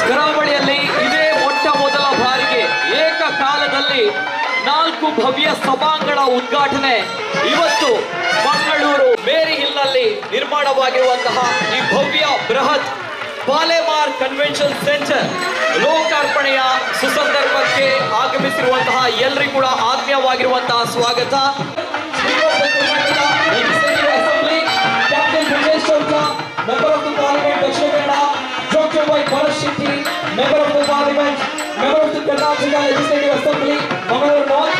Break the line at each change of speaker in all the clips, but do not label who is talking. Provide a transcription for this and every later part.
ಕರಾವಳಿಯಲ್ಲಿ ಇದೇ ಮೊಟ್ಟ ಮೊದಲ ಬಾರಿಗೆ ಏಕಕಾಲದಲ್ಲಿ 4 ಭವ್ಯ ಸಭಾಂಗಣ ಉದ್ಘಾಟನೆ ಇವತ್ತು ಮಂಗಳೂರು ಮೇರಿ ಹಿಲ್ನಲ್ಲಿ ನಿರ್ಮಾಣವಾಗಿರುವಂತಹ ಈ ಭವ್ಯ ಬೃಹತ್ ಪಾಲೆಮಾರ್ ಕನ್ವೆನ್ಷನ್ ಸೆಂಟರ್ ಲೋಕಾರ್ಪಣೆಯ ಸುಸಂದರ್ಭಕ್ಕೆ ಆಗಮಿಸಿರುವಂತಹ ಎಲ್ಲರಿಗೂ ಕೂಡ ಆತ್ಮೀಯವಾಗಿರುವಂತಹ ಸ್ವಾಗತ. Member of the Parliament, Dakshin Kannada, Dr. Y. Bharat Shetty, Member of the Parliament, Member of the Karnataka Legislative Assembly, Mangalore North,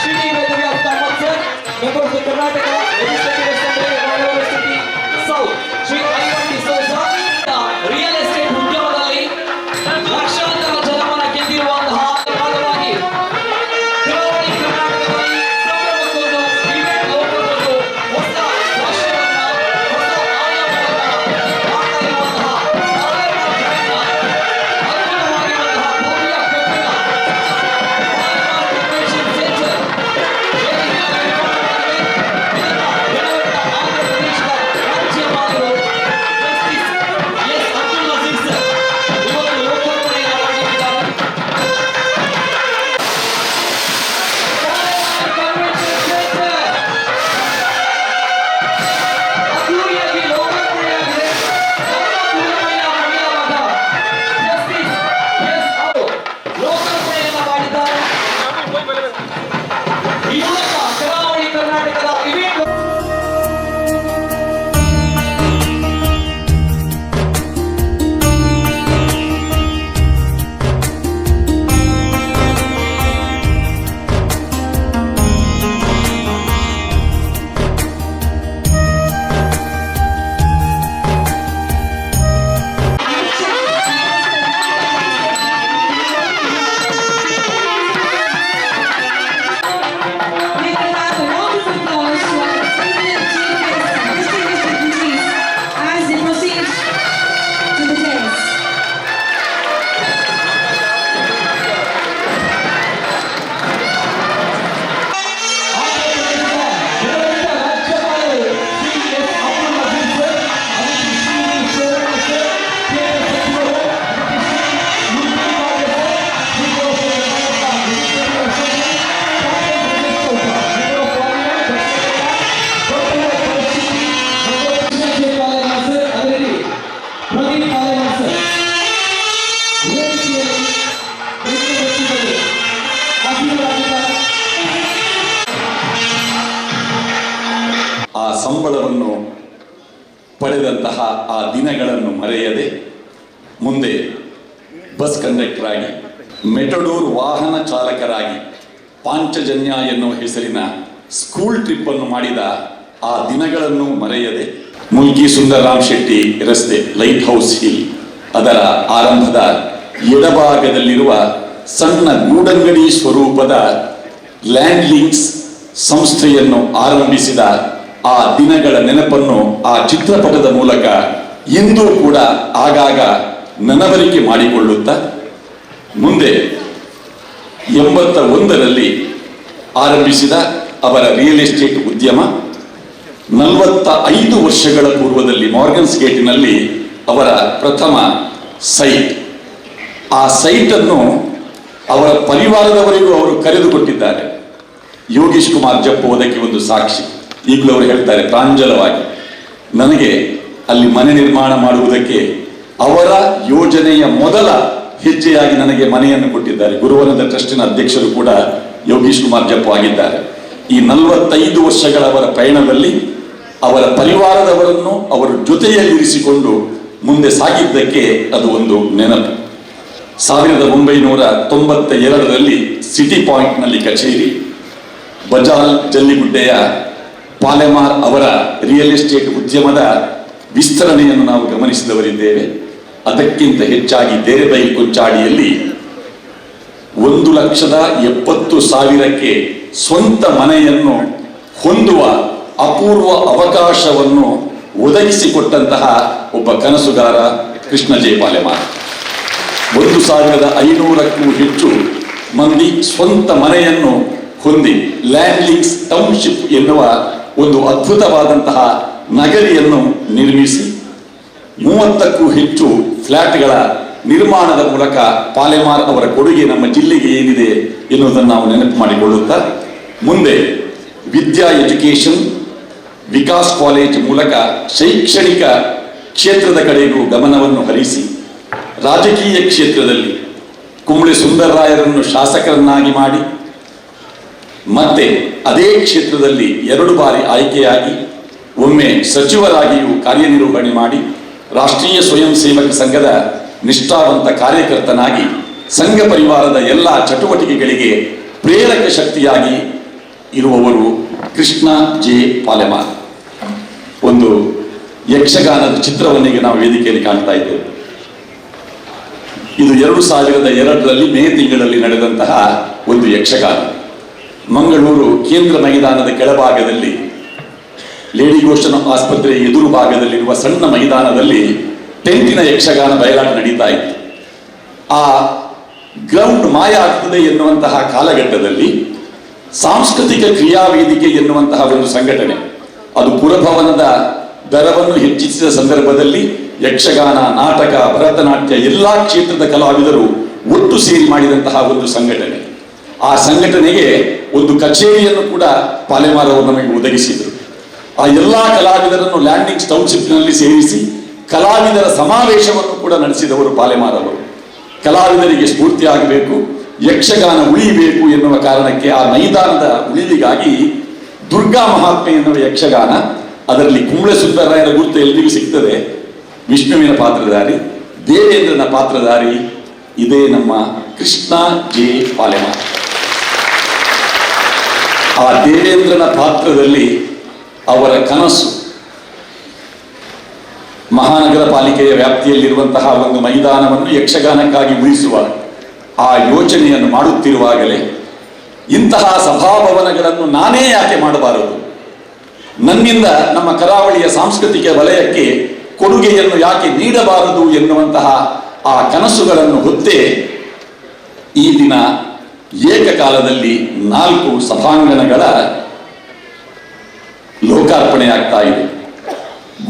Shri Vedavya Kamath, Member of the Karnataka Legislative Assembly, Mangalore City South, Shri Ivan D'Souza, Real Estate ಉದ್ಯಮದಲ್ಲಿ ಲಕ್ಷಾಂತರ ಜನಮನ ಗೆದ್ದಿರುವಂತಹ ಭಾಗವಾಗಿ ಕರಾವಳಿ ಕರ್ನಾಟಕದಲ್ಲಿ ಸಂಭ್ರಮಕ್ಕೊಂದು event ಲೋಕಕ್ಕೊಂದು ಹೊಸ ಭಾಷೆಯನ್ನ ಹೊಸ
ಸಂಬಳವನ್ನು ಪಡೆದಂತಹ ಆ ದಿನಗಳನ್ನು ಮರೆಯದೆ ಮುಂದೆ ಬಸ್ ಕಂಡಕ್ಟರ್ ಆಗಿ ಮೆಟಡೋರ್ ವಾಹನ ಚಾಲಕರಾಗಿ ಪಾಂಚಜನ್ಯ ಎನ್ನುವ ಹೆಸರಿನ ಸ್ಕೂಲ್ ಟ್ರಿಪ್ ಅನ್ನು ಮಾಡಿದ ಆ ದಿನಗಳನ್ನು ಮರೆಯದೆ ಮುಲ್ಕಿ ಸುಂದರರಾಮ್ ಶೆಟ್ಟಿ ರಸ್ತೆ ಲೈಟ್ ಹೌಸ್ ಹಿಲ್ ಅದರ ಆರಂಭದ ಎಡಭಾಗದಲ್ಲಿರುವ ಸಣ್ಣ ಗೂಡಂಗಡಿ ಸ್ವರೂಪದ ಲ್ಯಾಂಡ್ ಲಿಂಕ್ಸ್ ಸಂಸ್ಥೆಯನ್ನು ಆರಂಭಿಸಿದ ಆ ದಿನಗಳ ನೆನಪನ್ನು ಆ ಚಿತ್ರಪಟದ ಮೂಲಕ ಇಂದು ಕೂಡ ಆಗಾಗ ನನವರಿಕೆ ಮಾಡಿಕೊಳ್ಳುತ್ತಾ ಮುಂದೆ 81ರಲ್ಲಿ ಆರಂಭಿಸಿದ ಅವರ ರಿಯಲ್ ಎಸ್ಟೇಟ್ ಉದ್ಯಮ 45 ವರ್ಷಗಳ ಪೂರ್ವದಲ್ಲಿ ಮಾರ್ಗನ್ಸ್ ಗೇಟಿನಲ್ಲಿ ಅವರ ಪ್ರಥಮ ಸೈಟ್, ಆ ಸೈಟ್ ಅನ್ನು ಅವರ ಪರಿವಾರದವರಿಗೂ ಅವರು ಕರೆದುಕೊಟ್ಟಿದ್ದಾರೆ. ಯೋಗೀಶ್ ಕುಮಾರ್ ಜಪ್ಪು ಅದಕ್ಕೆ ಒಂದು ಸಾಕ್ಷಿ. ಈಗಲೂ ಅವರು ಹೇಳ್ತಾರೆ ಪ್ರಾಂಜಲವಾಗಿ, ನನಗೆ ಅಲ್ಲಿ ಮನೆ ನಿರ್ಮಾಣ ಮಾಡುವುದಕ್ಕೆ ಅವರ ಯೋಜನೆಯ ಮೊದಲ ಹೆಜ್ಜೆಯಾಗಿ ನನಗೆ ಮನೆಯನ್ನು ಕೊಟ್ಟಿದ್ದಾರೆ. ಗುರುವನದ ಟ್ರಸ್ಟಿನ ಅಧ್ಯಕ್ಷರು ಕೂಡ ಯೋಗೀಶ್ ಕುಮಾರ್ ಜಪ್ಪು ಆಗಿದ್ದಾರೆ. ಈ 45 ವರ್ಷಗಳ ಅವರ ಪಯಣದಲ್ಲಿ ಅವರ ಪರಿವಾರದವರನ್ನು ಅವರ ಜೊತೆಯಲ್ಲಿರಿಸಿಕೊಂಡು ಮುಂದೆ ಸಾಗಿದ್ದಕ್ಕೆ ಅದು ಒಂದು ನೆನಪು. 1992ರಲ್ಲಿ ಸಿಟಿ ಪಾಯಿಂಟ್ನಲ್ಲಿ ಕಚೇರಿ, ಬಜಾಲ್ ಜಲ್ಲಿಗುಡ್ಡೆಯ ಪಾಲೆಮಾರ್ ಅವರ ರಿಯಲ್ ಎಸ್ಟೇಟ್ ಉದ್ಯಮದ ವಿಸ್ತರಣೆಯನ್ನು ನಾವು ಗಮನಿಸಿದವರಿದ್ದೇವೆ. ಅದಕ್ಕಿಂತ ಹೆಚ್ಚಾಗಿ ದೇರೆಬೈ ಕೊಂಚಾಡಿಯಲ್ಲಿ 1,70,000ಕ್ಕೆ ಸ್ವಂತ ಮನೆಯನ್ನು ಹೊಂದುವ ಅಪೂರ್ವ ಅವಕಾಶವನ್ನು ಒದಗಿಸಿಕೊಟ್ಟಂತಹ ಒಬ್ಬ ಕನಸುಗಾರ ಕೃಷ್ಣ ಜೆ ಪಾಲೆಮಾರ್. 1,500ಕ್ಕೂ ಹೆಚ್ಚು ಮಂದಿ ಸ್ವಂತ ಮನೆಯನ್ನು ಹೊಂದಿ ಲ್ಯಾಂಡ್ ಲಿಂಕ್ಸ್ ಟೌನ್ಶಿಪ್ ಎನ್ನುವ ಒಂದು ಅದ್ಭುತವಾದಂತಹ ನಗರಿಯನ್ನು ನಿರ್ಮಿಸಿ 30ಕ್ಕೂ ಹೆಚ್ಚು ಫ್ಲಾಟ್ಗಳ ನಿರ್ಮಾಣದ ಮೂಲಕ ಪಾಲೆಮಾರ್ ಅವರ ಕೊಡುಗೆ ನಮ್ಮ ಜಿಲ್ಲೆಗೆ ಏನಿದೆ ಎನ್ನುವುದನ್ನು ನಾವು ನೆನಪು ಮಾಡಿಕೊಳ್ಳುತ್ತಾ ಮುಂದೆ ವಿದ್ಯಾ ಎಜುಕೇಶನ್ ವಿಕಾಸ್ ಕಾಲೇಜ್ ಮೂಲಕ ಶೈಕ್ಷಣಿಕ ಕ್ಷೇತ್ರದ ಕಡೆಗೂ ಗಮನವನ್ನು ಹರಿಸಿ ರಾಜಕೀಯ ಕ್ಷೇತ್ರದಲ್ಲಿ ಕುಂಬಳೆ ಸುಂದರರಾಯರನ್ನು ಶಾಸಕರನ್ನಾಗಿ ಮಾಡಿ ಮತ್ತೆ ಅದೇ ಕ್ಷೇತ್ರದಲ್ಲಿ 2 ಬಾರಿ ಆಯ್ಕೆಯಾಗಿ ಒಮ್ಮೆ ಸಚಿವರಾಗಿಯೂ ಕಾರ್ಯನಿರ್ವಹಣೆ ಮಾಡಿ ರಾಷ್ಟ್ರೀಯ ಸ್ವಯಂ ಸೇವಕ ಸಂಘದ ನಿಷ್ಠಾವಂತ ಕಾರ್ಯಕರ್ತನಾಗಿ ಸಂಘ ಪರಿವಾರದ ಎಲ್ಲ ಚಟುವಟಿಕೆಗಳಿಗೆ ಪ್ರೇರಕ ಶಕ್ತಿಯಾಗಿ ಇರುವವರು ಕೃಷ್ಣ ಜೆ ಪಾಲೆಮಾರ್. ಒಂದು ಯಕ್ಷಗಾನದ ಚಿತ್ರವನ್ನೀಗ ನಾವು ವೇದಿಕೆಯಲ್ಲಿ ಕಾಣ್ತಾ ಇದ್ದೇವೆ. ಇದು 2002ರಲ್ಲಿ ಮೇ ತಿಂಗಳಲ್ಲಿ ನಡೆದಂತಹ ಒಂದು ಯಕ್ಷಗಾನ. ಮಂಗಳೂರು ಕೇಂದ್ರ ಮೈದಾನದ ಕೆಳಭಾಗದಲ್ಲಿ ಲೇಡಿ ಗೋಷ್ಠನ ಆಸ್ಪತ್ರೆ ಎದುರು ಭಾಗದಲ್ಲಿರುವ ಸಣ್ಣ ಮೈದಾನದಲ್ಲಿ ಟೆಂಟಿನ ಯಕ್ಷಗಾನ ಬಯಲಾಟ ನಡೀತಾ ಇತ್ತು. ಆ ಗ್ರೌಂಡ್ ಮಾಯ ಆಗ್ತದೆ ಎನ್ನುವಂತಹ ಕಾಲಘಟ್ಟದಲ್ಲಿ ಸಾಂಸ್ಕೃತಿಕ ಕ್ರಿಯಾ ವೇದಿಕೆ ಎನ್ನುವಂತಹ ಒಂದು ಸಂಘಟನೆ, ಅದು ಪುರಭವನದ ದರವನ್ನು ಹೆಚ್ಚಿಸಿದ ಸಂದರ್ಭದಲ್ಲಿ ಯಕ್ಷಗಾನ, ನಾಟಕ, ಭರತನಾಟ್ಯ ಎಲ್ಲಾ ಕ್ಷೇತ್ರದ ಕಲಾವಿದರು ಒಟ್ಟು ಸೇರಿ ಮಾಡಿದಂತಹ ಒಂದು ಸಂಘಟನೆ. ಆ ಸಂಘಟನೆಗೆ ಒಂದು ಕಚೇರಿಯನ್ನು ಕೂಡ ಪಾಲೆಮಾರ್ ಅವರು ನಮಗೆ ಒದಗಿಸಿದರು. ಆ ಎಲ್ಲಾ ಕಲಾವಿದರನ್ನು ಲ್ಯಾಂಡಿಂಗ್ಸ್ ಟೌನ್ಶಿಪ್ನಲ್ಲಿ ಸೇರಿಸಿ ಕಲಾವಿದರ ಸಮಾವೇಶವನ್ನು ಕೂಡ ನಡೆಸಿದವರು ಪಾಲೆಮಾರ್ ಅವರು. ಕಲಾವಿದರಿಗೆ ಸ್ಫೂರ್ತಿ ಆಗಬೇಕು, ಯಕ್ಷಗಾನ ಉಳಿಯಬೇಕು ಎನ್ನುವ ಕಾರಣಕ್ಕೆ ಆ ಮೈದಾನದ ಉಳಿವಿಗಾಗಿ ದುರ್ಗಾ ಮಹಾತ್ಮೆ ಎನ್ನುವ ಯಕ್ಷಗಾನ, ಅದರಲ್ಲಿ ಕುಂಬಳೆ ಸುಂದರರಾಯರ ಗುರುತು ಎಲ್ರಿಗೂ ಸಿಗ್ತದೆ. ವಿಷ್ಣುವಿನ ಪಾತ್ರಧಾರಿ, ದೇವೇಂದ್ರನ ಪಾತ್ರಧಾರಿ ಇದೇ ನಮ್ಮ ಕೃಷ್ಣ ಜೆ ಪಾಲೆಮಾರ್. ಆ ದೇವೇಂದ್ರನ ಪಾತ್ರದಲ್ಲಿ ಅವರ ಕನಸು ಮಹಾನಗರ ಪಾಲಿಕೆಯ ವ್ಯಾಪ್ತಿಯಲ್ಲಿರುವಂತಹ ಒಂದು ಮೈದಾನವನ್ನು ಯಕ್ಷಗಾನಕ್ಕಾಗಿ ಉಳಿಸುವ ಆ ಯೋಚನೆಯನ್ನು ಮಾಡುತ್ತಿರುವಾಗಲೇ ಇಂತಹ ಸಭಾಭವನಗಳನ್ನು ನಾನೇ ಯಾಕೆ ಮಾಡಬಾರದು, ನನ್ನಿಂದ ನಮ್ಮ ಕರಾವಳಿಯ ಸಾಂಸ್ಕೃತಿಕ ವಲಯಕ್ಕೆ ಕೊಡುಗೆಯನ್ನು ಯಾಕೆ ನೀಡಬಾರದು ಎನ್ನುವಂತಹ ಆ ಕನಸುಗಳನ್ನು ಹೊತ್ತೇ ಈ ದಿನ ಏಕಕಾಲದಲ್ಲಿ 4 ಸಭಾಂಗಣಗಳ ಲೋಕಾರ್ಪಣೆ ಆಗ್ತಾ ಇದೆ.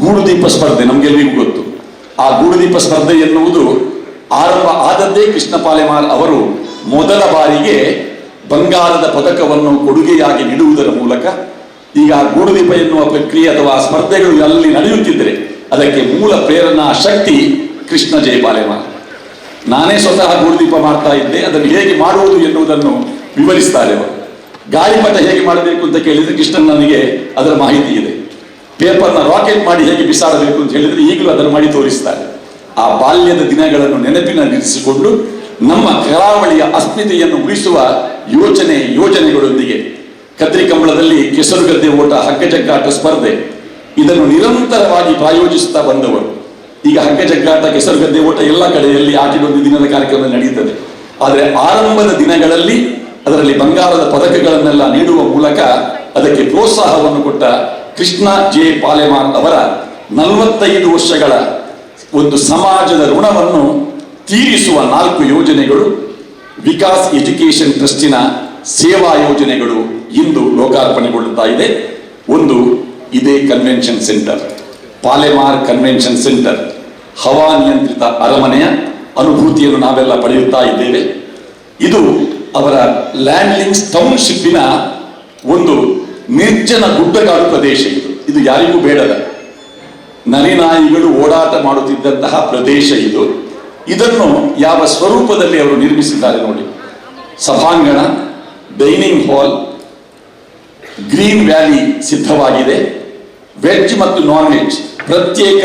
ಗೂಡುದೀಪ ಸ್ಪರ್ಧೆ ನಮಗೆಲ್ಲರಿಗೂ ಗೊತ್ತು. ಆ ಗೂಡುದೀಪ ಸ್ಪರ್ಧೆ ಎನ್ನುವುದು ಆರಂಭ ಆದದ್ದೇ ಕೃಷ್ಣ ಪಾಲೆಮಾರ್ ಅವರು ಮೊದಲ ಬಾರಿಗೆ ಬಂಗಾರದ ಪದಕವನ್ನು ಕೊಡುಗೆಯಾಗಿ ನೀಡುವುದರ ಮೂಲಕ. ಈಗ ಗೂಡುದೀಪ ಎನ್ನುವ ಪ್ರಕ್ರಿಯೆ ಅಥವಾ ಸ್ಪರ್ಧೆಗಳು ಅಲ್ಲಿ ನಡೆಯುತ್ತಿದ್ದರೆ ಅದಕ್ಕೆ ಮೂಲ ಪ್ರೇರಣಾ ಶಕ್ತಿ ಕೃಷ್ಣ ಜೆ ಪಾಲೆಮಾರ್. ನಾನೇ ಸ್ವತಃ ಗೂಡುದೀಪ ಮಾಡ್ತಾ ಇದ್ದೆ, ಅದನ್ನು ಹೇಗೆ ಮಾಡುವುದು ಎನ್ನುವುದನ್ನು ವಿವರಿಸ್ತಾರೆ ಅವರು. ಗಾಳಿಪಟ ಹೇಗೆ ಮಾಡಬೇಕು ಅಂತ ಕೇಳಿದ್ರೆ ಕೃಷ್ಣನ್ ನನಗೆ ಅದರ ಮಾಹಿತಿ ಇದೆ. ಪೇಪರ್ನ ರಾಕೆಟ್ ಮಾಡಿ ಹೇಗೆ ಬಿಸಾಡಬೇಕು ಅಂತ ಹೇಳಿದ್ರೆ ಈಗಲೂ ಅದನ್ನು ಮಾಡಿ ತೋರಿಸ್ತಾರೆ. ಆ ಬಾಲ್ಯದ ದಿನಗಳನ್ನು ನೆನಪಿನಲ್ಲಿರಿಸಿಕೊಂಡು ನಮ್ಮ ಕರಾವಳಿಯ ಅಸ್ಮಿತೆಯನ್ನು ಉಳಿಸುವ ಯೋಜನೆಗಳೊಂದಿಗೆ ಕದ್ರಿ ಕಂಬಳದಲ್ಲಿ ಕೆಸರುಗದ್ದೆ ಓಟ, ಹಗ್ಗಜಗ್ಗಾಟ ಸ್ಪರ್ಧೆ ಇದನ್ನು ನಿರಂತರವಾಗಿ ಪ್ರಾಯೋಜಿಸುತ್ತಾ ಬಂದವರು. ಈಗ ಹಗ್ಗಜಗ್ಗಾಟ, ಕೆಸರುಗದ್ದೆ ಓಟ ಎಲ್ಲ ಕಡೆಯಲ್ಲಿ ಆಟಿಡೊಂದು ದಿನದ ಕಾರ್ಯಕ್ರಮ ನಡೆಯುತ್ತದೆ. ಆದರೆ ಆರಂಭದ ದಿನಗಳಲ್ಲಿ ಅದರಲ್ಲಿ ಬಂಗಾರದ ಪದಕಗಳನ್ನೆಲ್ಲ ನೀಡುವ ಮೂಲಕ ಅದಕ್ಕೆ ಪ್ರೋತ್ಸಾಹವನ್ನು ಕೊಟ್ಟ ಕೃಷ್ಣ ಜೆ ಪಾಲೆಮಾರ್ ಅವರ 45 ವರ್ಷಗಳ ಒಂದು ಸಮಾಜದ ಋಣವನ್ನು ತೀರಿಸುವ 4 ಯೋಜನೆಗಳು, ವಿಕಾಸ್ ಎಜುಕೇಶನ್ ಟ್ರಸ್ಟಿನ ಸೇವಾ ಯೋಜನೆಗಳು ಇಂದು ಲೋಕಾರ್ಪಣೆಗೊಳ್ಳುತ್ತಾ ಇದೆ. ಒಂದು ಇದೇ convention centre, Palemar convention centre, ಹವಾನಿಯಂತ್ರಿತ ಅರಮನೆಯ ಅನುಭೂತಿಯನ್ನು ನಾವೆಲ್ಲ ಪಡೆಯುತ್ತಾ ಇದ್ದೇವೆ. ಇದು ಅವರ ಲ್ಯಾಂಡ್ಲಿಂಗ್ಸ್ ಟೌನ್ಶಿಪ್ಪಿನ ಒಂದು ನಿರ್ಜನ ಗುಡ್ಡಗಾಡು ಪ್ರದೇಶ. ಇದು ಯಾರಿಗೂ ಬೇಡದ ನರಿನಾಯಿಗಳು ಓಡಾಟ ಮಾಡುತ್ತಿದ್ದಂತಹ ಪ್ರದೇಶ ಇದು. ಇದನ್ನು ಯಾವ ಸ್ವರೂಪದಲ್ಲಿ ಅವರು ನಿರ್ಮಿಸಿದ್ದಾರೆ ನೋಡಿ. ಸಭಾಂಗಣ, ಡೈನಿಂಗ್ ಹಾಲ್, ಗ್ರೀನ್ ವ್ಯಾಲಿ ಸಿದ್ಧವಾಗಿದೆ. ವೆಜ್ ಮತ್ತು ನಾನ್ ವೆಜ್ ಪ್ರತ್ಯೇಕ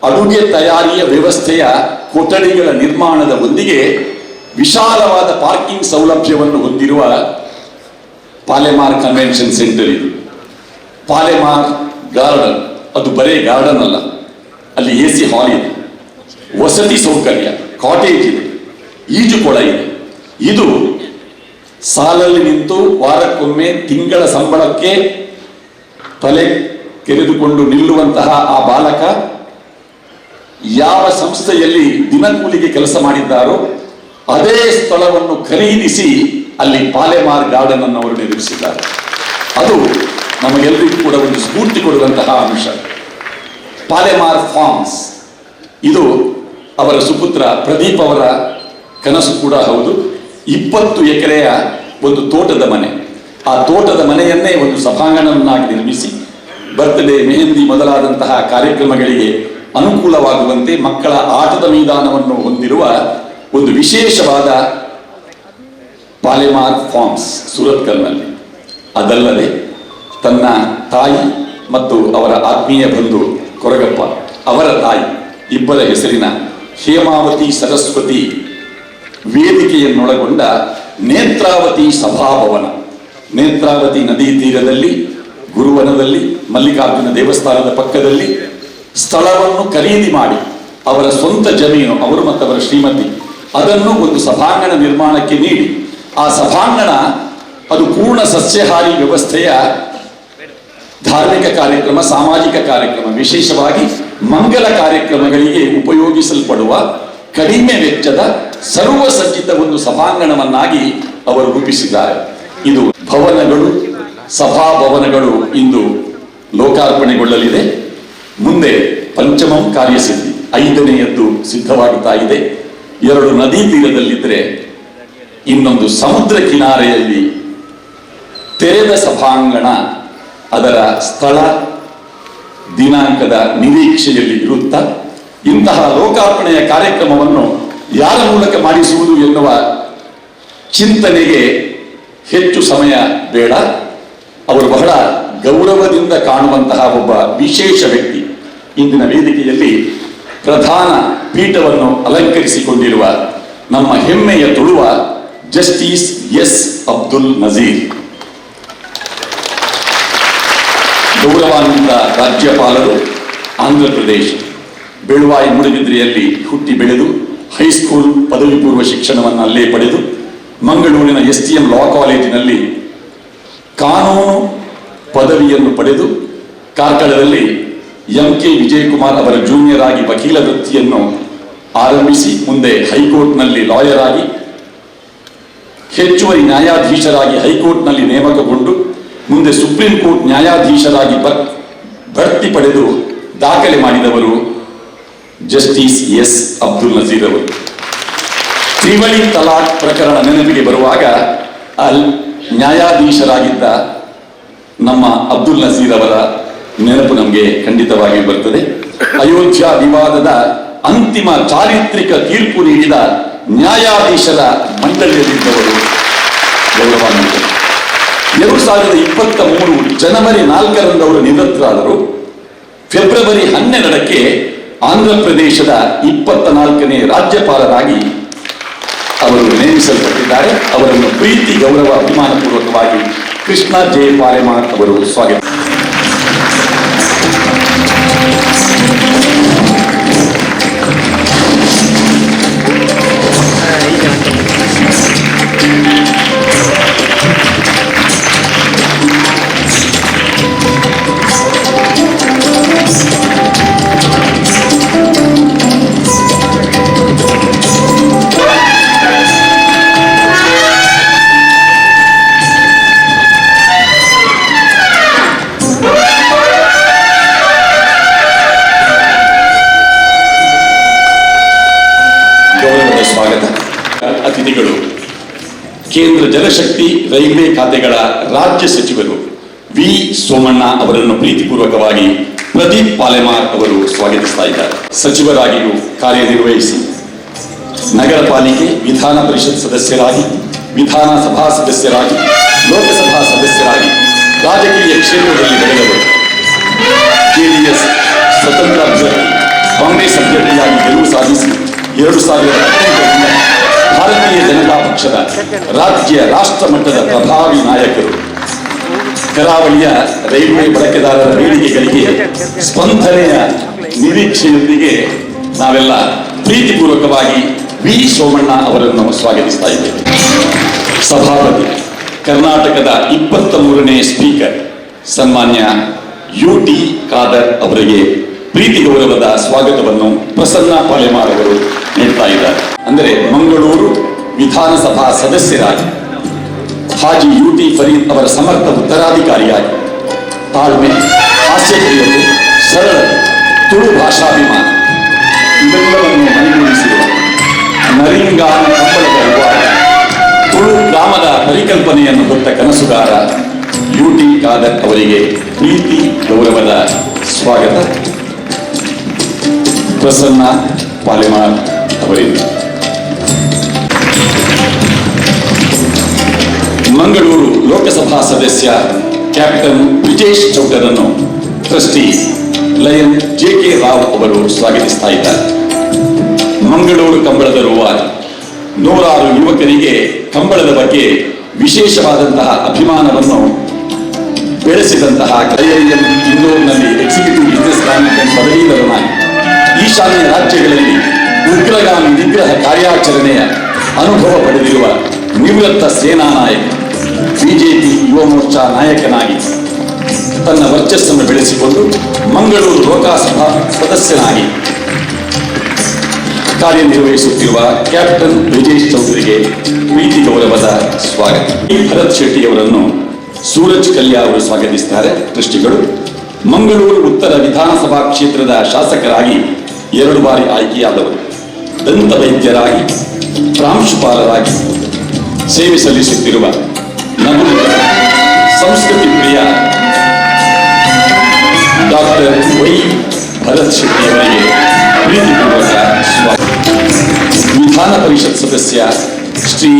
ಅಡುಗೆ ತಯಾರಿಯ ವ್ಯವಸ್ಥೆಯ ಕೊಠಡಿಗಳ ನಿರ್ಮಾಣದ ಒಂದಿಗೆ ವಿಶಾಲವಾದ ಪಾರ್ಕಿಂಗ್ ಸೌಲಭ್ಯವನ್ನು ಹೊಂದಿರುವ ಪಾಲೆಮಾರ್ ಕನ್ವೆನ್ಷನ್ ಸೆಂಟರ್ ಇದು. ಪಾಲೆಮಾರ್ ಗಾರ್ಡನ್, ಅದು ಬರೇ ಗಾರ್ಡನ್ ಅಲ್ಲ, ಅಲ್ಲಿ AC ಹಾಲ್ ಇದೆ, ವಸತಿ ಸೌಕರ್ಯ, ಕಾಟೇಜ್ ಇದೆ, ಈಜುಕೊಳ ಇದೆ. ಇದು ಸಾಲಲ್ಲಿ ನಿಂತು ವಾರಕ್ಕೊಮ್ಮೆ ತಿಂಗಳ ಸಂಬಳಕ್ಕೆ ತಲೆ ಕೆರೆದುಕೊಂಡು ನಿಲ್ಲುವಂತಹ ಆ ಬಾಲಕ ಯಾವ ಸಂಸ್ಥೆಯಲ್ಲಿ ದಿನಕೂಲಿಗೆ ಕೆಲಸ ಮಾಡಿದ್ದಾರೋ ಅದೇ ಸ್ಥಳವನ್ನು ಖರೀದಿಸಿ ಅಲ್ಲಿ ಪಾಲೆಮಾರ್ ಗಾರ್ಡನ್ ಅನ್ನು ಅವರು ನಿರ್ಮಿಸಿದ್ದಾರೆ. ಅದು ನಮಗೆಲ್ಲರಿಗೂ ಕೂಡ ಒಂದು ಸ್ಫೂರ್ತಿ ಕೊಡುವಂತಹ ಅಂಶ. ಪಾಲೆಮಾರ್ ಫಾರ್ಮ್ಸ್ ಇದು ಅವರ ಸುಪುತ್ರ ಪ್ರದೀಪ್ ಅವರ ಕನಸು ಕೂಡ ಹೌದು. 20 ಎಕರೆಯ ಒಂದು ತೋಟದ ಮನೆ. ಆ ತೋಟದ ಮನೆಯನ್ನೇ ಒಂದು ಸಭಾಂಗಣವನ್ನಾಗಿ ನಿರ್ಮಿಸಿ ಬರ್ತ್ಡೇ, ಮೆಹಂದಿ ಮೊದಲಾದಂತಹ ಕಾರ್ಯಕ್ರಮಗಳಿಗೆ ಅನುಕೂಲವಾಗುವಂತೆ ಮಕ್ಕಳ ಆಟದ ಮೈದಾನವನ್ನು ಹೊಂದಿರುವ ಒಂದು ವಿಶೇಷವಾದ ಪಾಲೆಮಾರ್ ಫಾರ್ಮ್ಸ್ ಸುರತ್ಕಲ್ನಲ್ಲಿ. ಅದಲ್ಲದೆ ತನ್ನ ತಾಯಿ ಮತ್ತು ಅವರ ಆತ್ಮೀಯ ಬಂಧು ಕೊರಗಪ್ಪ ಅವರ ತಾಯಿ ಇಬ್ಬರ ಹೆಸರಿನ ಹೇಮಾವತಿ ಸರಸ್ವತಿ ವೇದಿಕೆಯನ್ನೊಳಗೊಂಡ ನೇತ್ರಾವತಿ ಸಭಾಭವನ, ನೇತ್ರಾವತಿ ನದಿ ತೀರದಲ್ಲಿ ಗುರುವನದಲ್ಲಿ ಮಲ್ಲಿಕಾರ್ಜುನ ದೇವಸ್ಥಾನದ ಪಕ್ಕದಲ್ಲಿ ಸ್ಥಳವನ್ನು ಖರೀದಿ ಮಾಡಿ ಅವರ ಸ್ವಂತ ಜಮೀನು, ಅವರು ಮತ್ತು ಅವರ ಶ್ರೀಮತಿ, ಅದನ್ನು ಒಂದು ಸಭಾಂಗಣ ನಿರ್ಮಾಣಕ್ಕೆ ನೀಡಿ ಆ ಸಭಾಂಗಣ ಅದು ಪೂರ್ಣ ಸಸ್ಯಹಾರಿ ವ್ಯವಸ್ಥೆಯ ಧಾರ್ಮಿಕ ಕಾರ್ಯಕ್ರಮ, ಸಾಮಾಜಿಕ ಕಾರ್ಯಕ್ರಮ, ವಿಶೇಷವಾಗಿ ಮಂಗಲ ಕಾರ್ಯಕ್ರಮಗಳಿಗೆ ಉಪಯೋಗಿಸಲ್ಪಡುವ ಕಡಿಮೆ ವೆಚ್ಚದ ಸರ್ವಸಜ್ಜಿತ ಒಂದು ಸಭಾಂಗಣವನ್ನಾಗಿ ಅವರು ರೂಪಿಸಿದ್ದಾರೆ. ಇದು ಭವನಗಳು, ಸಭಾಭವನಗಳು ಇಂದು ಲೋಕಾರ್ಪಣೆಗೊಳ್ಳಲಿದೆ. ಮುಂದೆ ಪಂಚಮಂ ಕಾರ್ಯಸಿದ್ಧಿ 5ನೇಯದ್ದು ಸಿದ್ಧವಾಗುತ್ತಾ ಇದೆ. 2 ನದಿ ತೀರದಲ್ಲಿದ್ದರೆ ಇನ್ನೊಂದು ಸಮುದ್ರ ಕಿನಾರೆಯಲ್ಲಿ ತೆರೆದ ಸಭಾಂಗಣ, ಅದರ ಸ್ಥಳ ದಿನಾಂಕದ ನಿರೀಕ್ಷೆಯಲ್ಲಿ ಇರುತ್ತಾ ಇಂತಹ ಲೋಕಾರ್ಪಣೆಯ ಕಾರ್ಯಕ್ರಮವನ್ನು ಯಾರ ಮೂಲಕ ಮಾಡಿಸುವುದು ಎನ್ನುವ ಚಿಂತನೆಗೆ ಹೆಚ್ಚು ಸಮಯ ಬೇಡ. ಅವರು ಬಹಳ ಗೌರವದಿಂದ ಕಾಣುವಂತಹ ಒಬ್ಬ ವಿಶೇಷ ವ್ಯಕ್ತಿ. ಇಂದಿನ ವೇದಿಕೆಯಲ್ಲಿ ಪ್ರಧಾನ ಪೀಠವನ್ನು ಅಲಂಕರಿಸಿಕೊಂಡಿರುವ ನಮ್ಮ ಹೆಮ್ಮೆಯ ತುಳುವ ಜಸ್ಟಿಸ್ ಎಸ್ ಅಬ್ದುಲ್ ನಜೀರ್, ಗೌರವಾನ್ವಿತ ರಾಜ್ಯಪಾಲರು, ಆಂಧ್ರ ಪ್ರದೇಶ, ಬೆಳುವಾಯಿ ಮೂಡುಬಿದ್ರೆಯಲ್ಲಿ ಹುಟ್ಟಿ ಬೆಳೆದು ಹೈಸ್ಕೂಲ್ ಪದವಿ ಪೂರ್ವ ಶಿಕ್ಷಣವನ್ನು ಅಲ್ಲೇ ಪಡೆದು ಮಂಗಳೂರಿನ STM ಲಾ ಕಾಲೇಜಿನಲ್ಲಿ ಕಾನೂನು ಪದವಿಯನ್ನು ಪಡೆದು ಕಾರ್ಕಳದಲ್ಲಿ MK ವಿಜಯಕುಮಾರ್ ಅವರ ಜೂನಿಯರ್ ಆಗಿ ವಕೀಲ ವೃತ್ತಿಯನ್ನು ಆರಂಭಿಸಿ ಮುಂದೆ ಹೈಕೋರ್ಟ್ನಲ್ಲಿ ಲಾಯರ್ ಆಗಿ ಹೆಚ್ಚುವರಿ ನ್ಯಾಯಾಧೀಶರಾಗಿ ಹೈಕೋರ್ಟ್ನಲ್ಲಿ ನೇಮಕಗೊಂಡು ಮುಂದೆ ಸುಪ್ರೀಂ ಕೋರ್ಟ್ ನ್ಯಾಯಾಧೀಶರಾಗಿ ಬಡ್ತಿ ಪಡೆದು ದಾಖಲೆ ಮಾಡಿದವರು ಜಸ್ಟಿಸ್ ಎಸ್ ಅಬ್ದುಲ್ ನಜೀರ್ ಅವರು. ತ್ರಿವಳಿ ತಲಾಕ್ ಪ್ರಕರಣ ನೆನಪಿಗೆ ಬರುವಾಗ ನ್ಯಾಯಾಧೀಶರಾಗಿದ್ದ ನಮ್ಮ ಅಬ್ದುಲ್ ನಜೀರ್ ಅವರ ನೆನಪು ನಮಗೆ ಖಂಡಿತವಾಗಿ ಬರ್ತದೆ. ಅಯೋಧ್ಯ ವಿವಾದದ ಅಂತಿಮ ಚಾರಿತ್ರಿಕ ತೀರ್ಪು ನೀಡಿದ ನ್ಯಾಯಾಧೀಶರ ಮಂಡಳಿಯಲ್ಲಿದ್ದವರು ಗೌರವಾನ್ವಿತರು. 2023 ಜನವರಿ 4ರಂದು ನಿವೃತ್ತರಾದರು. ಫೆಬ್ರವರಿ 12ಕ್ಕೆ ಆಂಧ್ರ ಪ್ರದೇಶದ 24ನೇ ರಾಜ್ಯಪಾಲರಾಗಿ ಅವರು ನೇಮಿಸಲ್ಪಟ್ಟಿದ್ದಾರೆ. ಅವರನ್ನು ಪ್ರೀತಿ, ಗೌರವ, ಅಭಿಮಾನಪೂರ್ವಕವಾಗಿ ಕೃಷ್ಣ ಜೆ ಪಾಲೆಮಾರ್ ಅವರು ಸ್ವಾಗತ. ಅತಿಥಿಗಳು, ಕೇಂದ್ರ ಜಲಶಕ್ತಿ ರೈಲ್ವೆ ಖಾತೆಗಳ ರಾಜ್ಯ ಸಚಿವರು ವಿ ಸೋಮಣ್ಣ ಅವರನ್ನು ಪ್ರೀತಿಪೂರ್ವಕವಾಗಿ ಪ್ರದೀಪ್ ಪಾಲೆಮಾರ್ ಅವರು ಸ್ವಾಗತಿಸ್ತಾ ಇದ್ದಾರೆ. ಸಚಿವರಾಗಿಯೂ ಕಾರ್ಯನಿರ್ವಹಿಸಿ ನಗರ ಪಾಲಿಕೆ, ವಿಧಾನ ಪರಿಷತ್ ಸದಸ್ಯರಾಗಿ, ವಿಧಾನಸಭಾ ಸದಸ್ಯರಾಗಿ, ಲೋಕಸಭಾ ಸದಸ್ಯರಾಗಿ ರಾಜಕೀಯ ಕ್ಷೇತ್ರದಲ್ಲಿ ಬೆಳೆದವರು. JDS ಸ್ವತಂತ್ರ ಅಭ್ಯರ್ಥಿ, ಕಾಂಗ್ರೆಸ್ ಅಭ್ಯರ್ಥಿಯಾಗಿ ಗೆಲುವು ಸಾಧಿಸಿ 2015ರಿಂದ ಭಾರತೀಯ ಜನತಾ ಪಕ್ಷದ ರಾಜ್ಯ ರಾಷ್ಟ್ರ ಮಟ್ಟದ ಪ್ರಭಾವಿ ನಾಯಕರು. ಕರಾವಳಿಯ ರೈಲ್ವೆ ಬಳಕೆದಾರರ ಬೇಡಿಕೆಗಳಿಗೆ ಸ್ಪಂದನೆಯ ನಿರೀಕ್ಷೆಯೊಂದಿಗೆ ನಾವೆಲ್ಲ ಪ್ರೀತಿಪೂರ್ವಕವಾಗಿ ವಿ ಸೋಮಣ್ಣ ಅವರನ್ನು ಸ್ವಾಗತಿಸ್ತಾ ಇದ್ದೇವೆ. ಸಭಾಪತಿ, ಕರ್ನಾಟಕದ 23ನೇ ಸ್ಪೀಕರ್ ಸನ್ಮಾನ್ಯ UT ಖಾದರ್ ಅವರಿಗೆ ಪ್ರೀತಿ ಗೌರವದ ಸ್ವಾಗತವನ್ನು ಪ್ರಸನ್ನ ಪಾಲೆಮಾರ್ ಅವರು ನೀಡ್ತಾ ಇದ್ದಾರೆ. ಅಂದರೆ ಮಂಗಳೂರು ವಿಧಾನಸಭಾ ಸದಸ್ಯರಾಗಿ ಹಾಜಿ UT ಫರೀದ್ ಅವರ ಸಮರ್ಥ ಉತ್ತರಾಧಿಕಾರಿಯಾಗಿ ತಾಳ್ಮೆ, ಹಾಸ್ಯಪ್ರಿಯತೆ, ಸರಳತೆ, ತುಳು ಭಾಷಾಭಿಮಾನ ಇವೆಲ್ಲವನ್ನು ಮನೆಯಲ್ಲಿ ನರಿಂಗಾನ ಕಂಬಳದ ಯುವ ತುಳು ಗ್ರಾಮದ ಪರಿಕಲ್ಪನೆಯನ್ನು ಹೊತ್ತ ಕನಸುಗಾರ ಯುಟಿ ಖಾದರ್ ಅವರಿಗೆ ಪ್ರೀತಿ ಗೌರವದ ಸ್ವಾಗತ. ಪ್ರಸನ್ನ ಪಾಲೆಮಾರ್ ಅವರಿಂದ. ಮಂಗಳೂರು ಲೋಕಸಭಾ ಸದಸ್ಯ ಕ್ಯಾಪ್ಟನ್ ವಿಜೇಶ್ ಚೌಟರನ್ನು ಟ್ರಸ್ಟಿ ಲಯನ್ ಜೆ.ಕೆ. ರಾವ್ ಅವರು ಸ್ವಾಗತಿಸ್ತಾ ಇದ್ದಾರೆ. ಮಂಗಳೂರು ಕಂಬಳದ ರೂವಾರಿ ನೂರಾರು ಯುವಕರಿಗೆ ಕಂಬಳದ ಬಗ್ಗೆ ವಿಶೇಷವಾದಂತಹ ಅಭಿಮಾನವನ್ನು ಬೆಳೆಸಿದಂತಹ ಐಐಎಂ ಇಂದೋರ್ನಲ್ಲಿ ಎಕ್ಸಿಕ್ಯೂಟಿವ್ ಬಿಸಿನೆಸ್ ಮ್ಯಾನೇಜ್ಮೆಂಟ್ ಪದವೀಧರನಾಗಿ ಈಶಾನ್ಯ ರಾಜ್ಯಗಳಲ್ಲಿ ಉಗ್ರಗಾಮಿ ನಿಗ್ರಹ ಕಾರ್ಯಾಚರಣೆಯ ಅನುಭವ ಪಡೆದಿರುವ ನಿವೃತ್ತ ಸೇನಾ ನಾಯಕ, ಬಿಜೆಪಿ ಯುವ ಮೋರ್ಚಾ ನಾಯಕನಾಗಿ ತನ್ನ ವರ್ಚಸ್ಸನ್ನು ಬೆಳೆಸಿಕೊಂಡು ಮಂಗಳೂರು ಲೋಕಸಭಾ ಸದಸ್ಯನಾಗಿ ಕಾರ್ಯನಿರ್ವಹಿಸುತ್ತಿರುವ ಕ್ಯಾಪ್ಟನ್ ವಿಜೇಶ್ ಚೌಧರಿಗೆ ಪ್ರೀತಿ ಗೌರವದ ಸ್ವಾಗತ. ಭರತ್ ಶೆಟ್ಟಿ ಅವರನ್ನು ಸೂರಜ್ ಕಲ್ಯಾ ಅವರು ಸ್ವಾಗತಿಸುತ್ತಾರೆ. ಟ್ರಸ್ಟಿಗಳು ಮಂಗಳೂರು ಉತ್ತರ ವಿಧಾನಸಭಾ ಕ್ಷೇತ್ರದ ಶಾಸಕರಾಗಿ 2 ಬಾರಿ ಆಯ್ಕೆಯಾದವರು, ದಂತ ವೈದ್ಯರಾಗಿ ಪ್ರಾಂಶುಪಾಲರಾಗಿ ಸೇವೆ ಸಲ್ಲಿಸುತ್ತಿರುವ ನಗುಮುಖ ಸಂಸ್ಕೃತಿ ಪ್ರಿಯ ಡಾಕ್ಟರ್ ವೈ ಭರತ್ ಶೆಟ್ಟಿ ಅವರಿಗೆ ಪ್ರೀತಿಪೂರ್ವಕ ಸ್ವಾಗತ. ವಿಧಾನ ಪರಿಷತ್ ಸದಸ್ಯ ಶ್ರೀ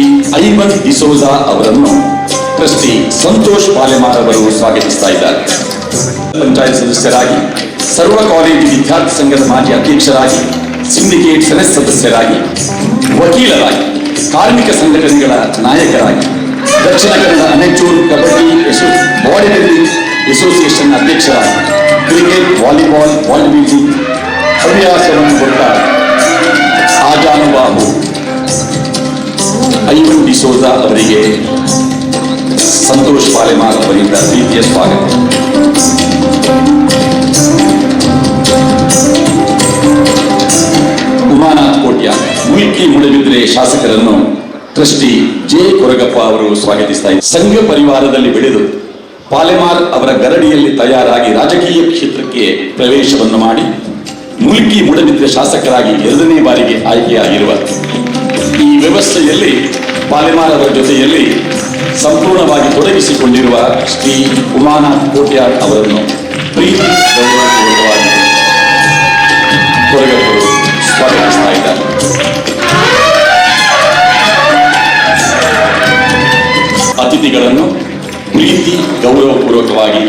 ಐವನ್ ಡಿಸೋಜಾ ಅವರನ್ನು ಟ್ರಸ್ಟಿ ಸಂತೋಷ್ ಪಾಲೆಮಾರ್ ಅವರು ಸ್ವಾಗತಿಸ್ತಾ ಇದ್ದಾರೆ. ಪಂಚಾಯತ್ ಸದಸ್ಯರಾಗಿ, ಸರ್ವ ಕಾಲೇಜು ವಿದ್ಯಾರ್ಥಿ ಸಂಘದ ಮಾಜಿ ಅಧ್ಯಕ್ಷರಾಗಿ, ಸಿಂಡಿಕೇಟ್ ಸೆನೆಟ್ ಸದಸ್ಯರಾಗಿ, ವಕೀಲರಾಗಿ, ಕಾರ್ಮಿಕ ಸಂಘಟನೆಗಳ ನಾಯಕರಾಗಿ, Dakshina Kannada amateur kabaddi body building association ಅಧ್ಯಕ್ಷರಾಗಿ, ಕ್ರಿಕೆಟ್, ವಾಲಿಬಾಲ್, ಬಾಲ್ ಬೀಟಿಂಗ್ ಹವ್ಯಾಸವನ್ನು ಕೊಟ್ಟ ಆಜಾನುಬಾಹು ಐವನ್ ಡಿಸೋಜಾ ಅವರಿಗೆ ಸಂತೋಷ್ ಪಾಲೆಮಾರ್ ಅವರಿಂದ ಪ್ರೀತಿಯ ಸ್ವಾಗತ. ಉಮಾನಾಥ್ ಕೋಟ್ಯ ಮುಲ್ಕಿ ಮುಳಬಿದ್ರೆ ಶಾಸಕರನ್ನು ಟ್ರಸ್ಟಿ ಜೆ ಕೊರಗಪ್ಪ ಅವರು ಸ್ವಾಗತಿಸ್ತಾ ಇದ್ದಾರೆ. ಸಂಘ ಪರಿವಾರದಲ್ಲಿ ಬೆಳೆದು ಪಾಲೆಮಾರ್ ಅವರ ಗರಡಿಯಲ್ಲಿ ತಯಾರಾಗಿ ರಾಜಕೀಯ ಕ್ಷೇತ್ರಕ್ಕೆ ಪ್ರವೇಶವನ್ನು ಮಾಡಿ ಮುಲ್ಕಿ ಮುಳಬಿದ್ರೆ ಶಾಸಕರಾಗಿ 2ನೇ ಬಾರಿಗೆ ಆಯ್ಕೆಯಾಗಿರುವ ಈ ವ್ಯವಸ್ಥೆಯಲ್ಲಿ ಪಾಲೆಮಾರ್ ಅವರ ಜೊತೆಯಲ್ಲಿ ಸಂಪೂರ್ಣವಾಗಿ ತೊಡಗಿಸಿಕೊಂಡಿರುವ ಶ್ರೀ ಉಮಾನಾಥ್ ಕೋಟ್ಯಾರ್ ಅವರನ್ನು ಪ್ರೀತಿ ಗೌರವಪೂರ್ವಕವಾಗಿ ಕೊರಗಪ್ಪರು ಸ್ವಾಗತಿಸ್ತಾ ಇದ್ದಾರೆ. ಅತಿಥಿಗಳನ್ನು ಪ್ರೀತಿ ಗೌರವಪೂರ್ವಕವಾಗಿ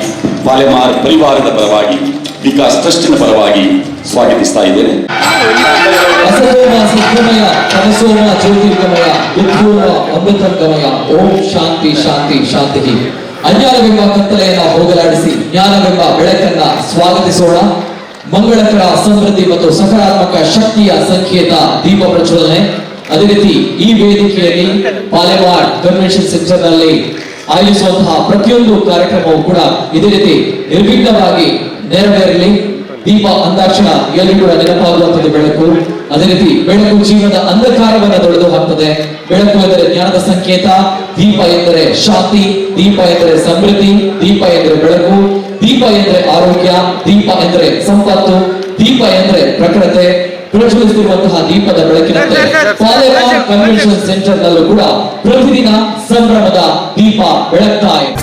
ಪಾಲೆಮಾರ್ ಪರಿವಾರದ ಪರವಾಗಿ, ವಿಕಾಸ್ ಟ್ರಸ್ಟಿನ ಪರವಾಗಿ ಸ್ವಾಗತಿಸ್ತಾ ಇದ್ದೇನೆ.
ಅಸತೋಮ ಸದ್ಗಮಯ ತಮಸೋಮ ಜ್ಯೋತಿರ್ಗಮಯ ವಿದ್ಯುರ್ವ ಅಮೃತರ್ಗಮಯ. ಓಂ ಶಾಂತಿ ಶಾಂತಿ ಶಾಂತಿ. ಅಜ್ಞಾನವೆಂಬ ಕತ್ತಲೆಯನ್ನ ಹೋಗಲಾಡಿಸಿ ಜ್ಞಾನವೆಂಬ ಬೆಳಕನ್ನ ಸ್ವಾಗತಿಸೋಣ. ಮಂಗಳಕರ ಸಮೃದ್ಧಿ ಮತ್ತು ಸಕಾರಾತ್ಮಕ ಶಕ್ತಿಯ ಸಂಕೇತ ದೀಪ ಪ್ರಜ್ವಲನೆ. ಅದೇ ರೀತಿ ಈ ವೇದಿಕೆಯಲ್ಲಿ ಪಾಲೆಮಾರ್ ಕನ್ವೆನ್ಷನ್ ಸೆಂಟರ್ ನಲ್ಲಿ ಆಯೋಜಿಸುವಂತಹ ಪ್ರತಿಯೊಂದು ಕಾರ್ಯಕ್ರಮವೂ ಕೂಡ ಇದೇ ರೀತಿ ನಿರ್ವಿಘ್ನವಾಗಿ ನೆರವೇರಲಿ. ದೀಪ ಅಂದಾಕ್ಷಣ ಎಲ್ಲರೂ ಕೂಡ ನೆನಪಾಗುವಂಥದ್ದು ಬೆಳಕು. ಅದೇ ರೀತಿ ಬೆಳಕು ಜೀವನದ ಅಂಧಕಾರವನ್ನು ತೊಳೆದು ಹಾಕ್ತದೆ. ಬೆಳಕು ಎಂದರೆ ಜ್ಞಾನದ ಸಂಕೇತ, ದೀಪ ಎಂದರೆ ಶಾಂತಿ, ದೀಪ ಎಂದರೆ ಸಮೃದ್ಧಿ, ದೀಪ ಎಂದರೆ ಬೆಳಕು, ದೀಪ ಎಂದರೆ ಆರೋಗ್ಯ, ದೀಪ ಎಂದರೆ ಸಂಪತ್ತು, ದೀಪ ಎಂದರೆ ಪ್ರಖರತೆ. ಪ್ರಜ್ವಲಿಸುತ್ತಿರುವಂತಹ ದೀಪದ ಬೆಳಕಿನಂತೆ ಪಾಲೆಮಾರ್ ಕನ್ವೆನ್ಷನ್ ಸೆಂಟರ್ ನಲ್ಲೂ ಕೂಡ ಪ್ರತಿದಿನ ಸಂಭ್ರಮದ ದೀಪ ಬೆಳಗ್ತಾ ಇದೆ.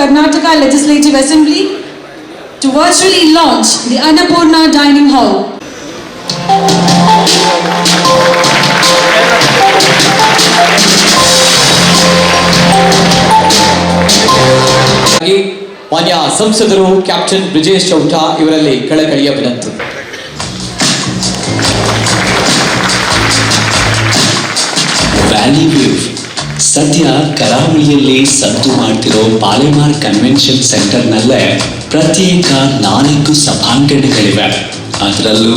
Karnataka Legislative Assembly to virtually launch the Annapurna Dining Hall.
ಮಾನ್ಯ ಸಂಸದರು ಕ್ಯಾಪ್ಟನ್ ಬ್ರಿಜೇಶ್ ಚೌಟಾ ಇವರಲ್ಲಿ ಕಳಕಳಿಯ ವಿನಂತಿ.
ವ್ಯಾಲಿ ವ್ಯೂ ಸದ್ಯ ಕರಾವಳಿಯಲ್ಲಿ ಸದ್ದು ಮಾಡ್ತಿರೋ ಪಾಲೆಮಾರ್ ಕನ್ವೆನ್ಷನ್ ಸೆಂಟರ್ನಲ್ಲೇ ಪ್ರತ್ಯೇಕ 4 ಸಭಾಂಗಣಗಳಿವೆ. ಅದರಲ್ಲೂ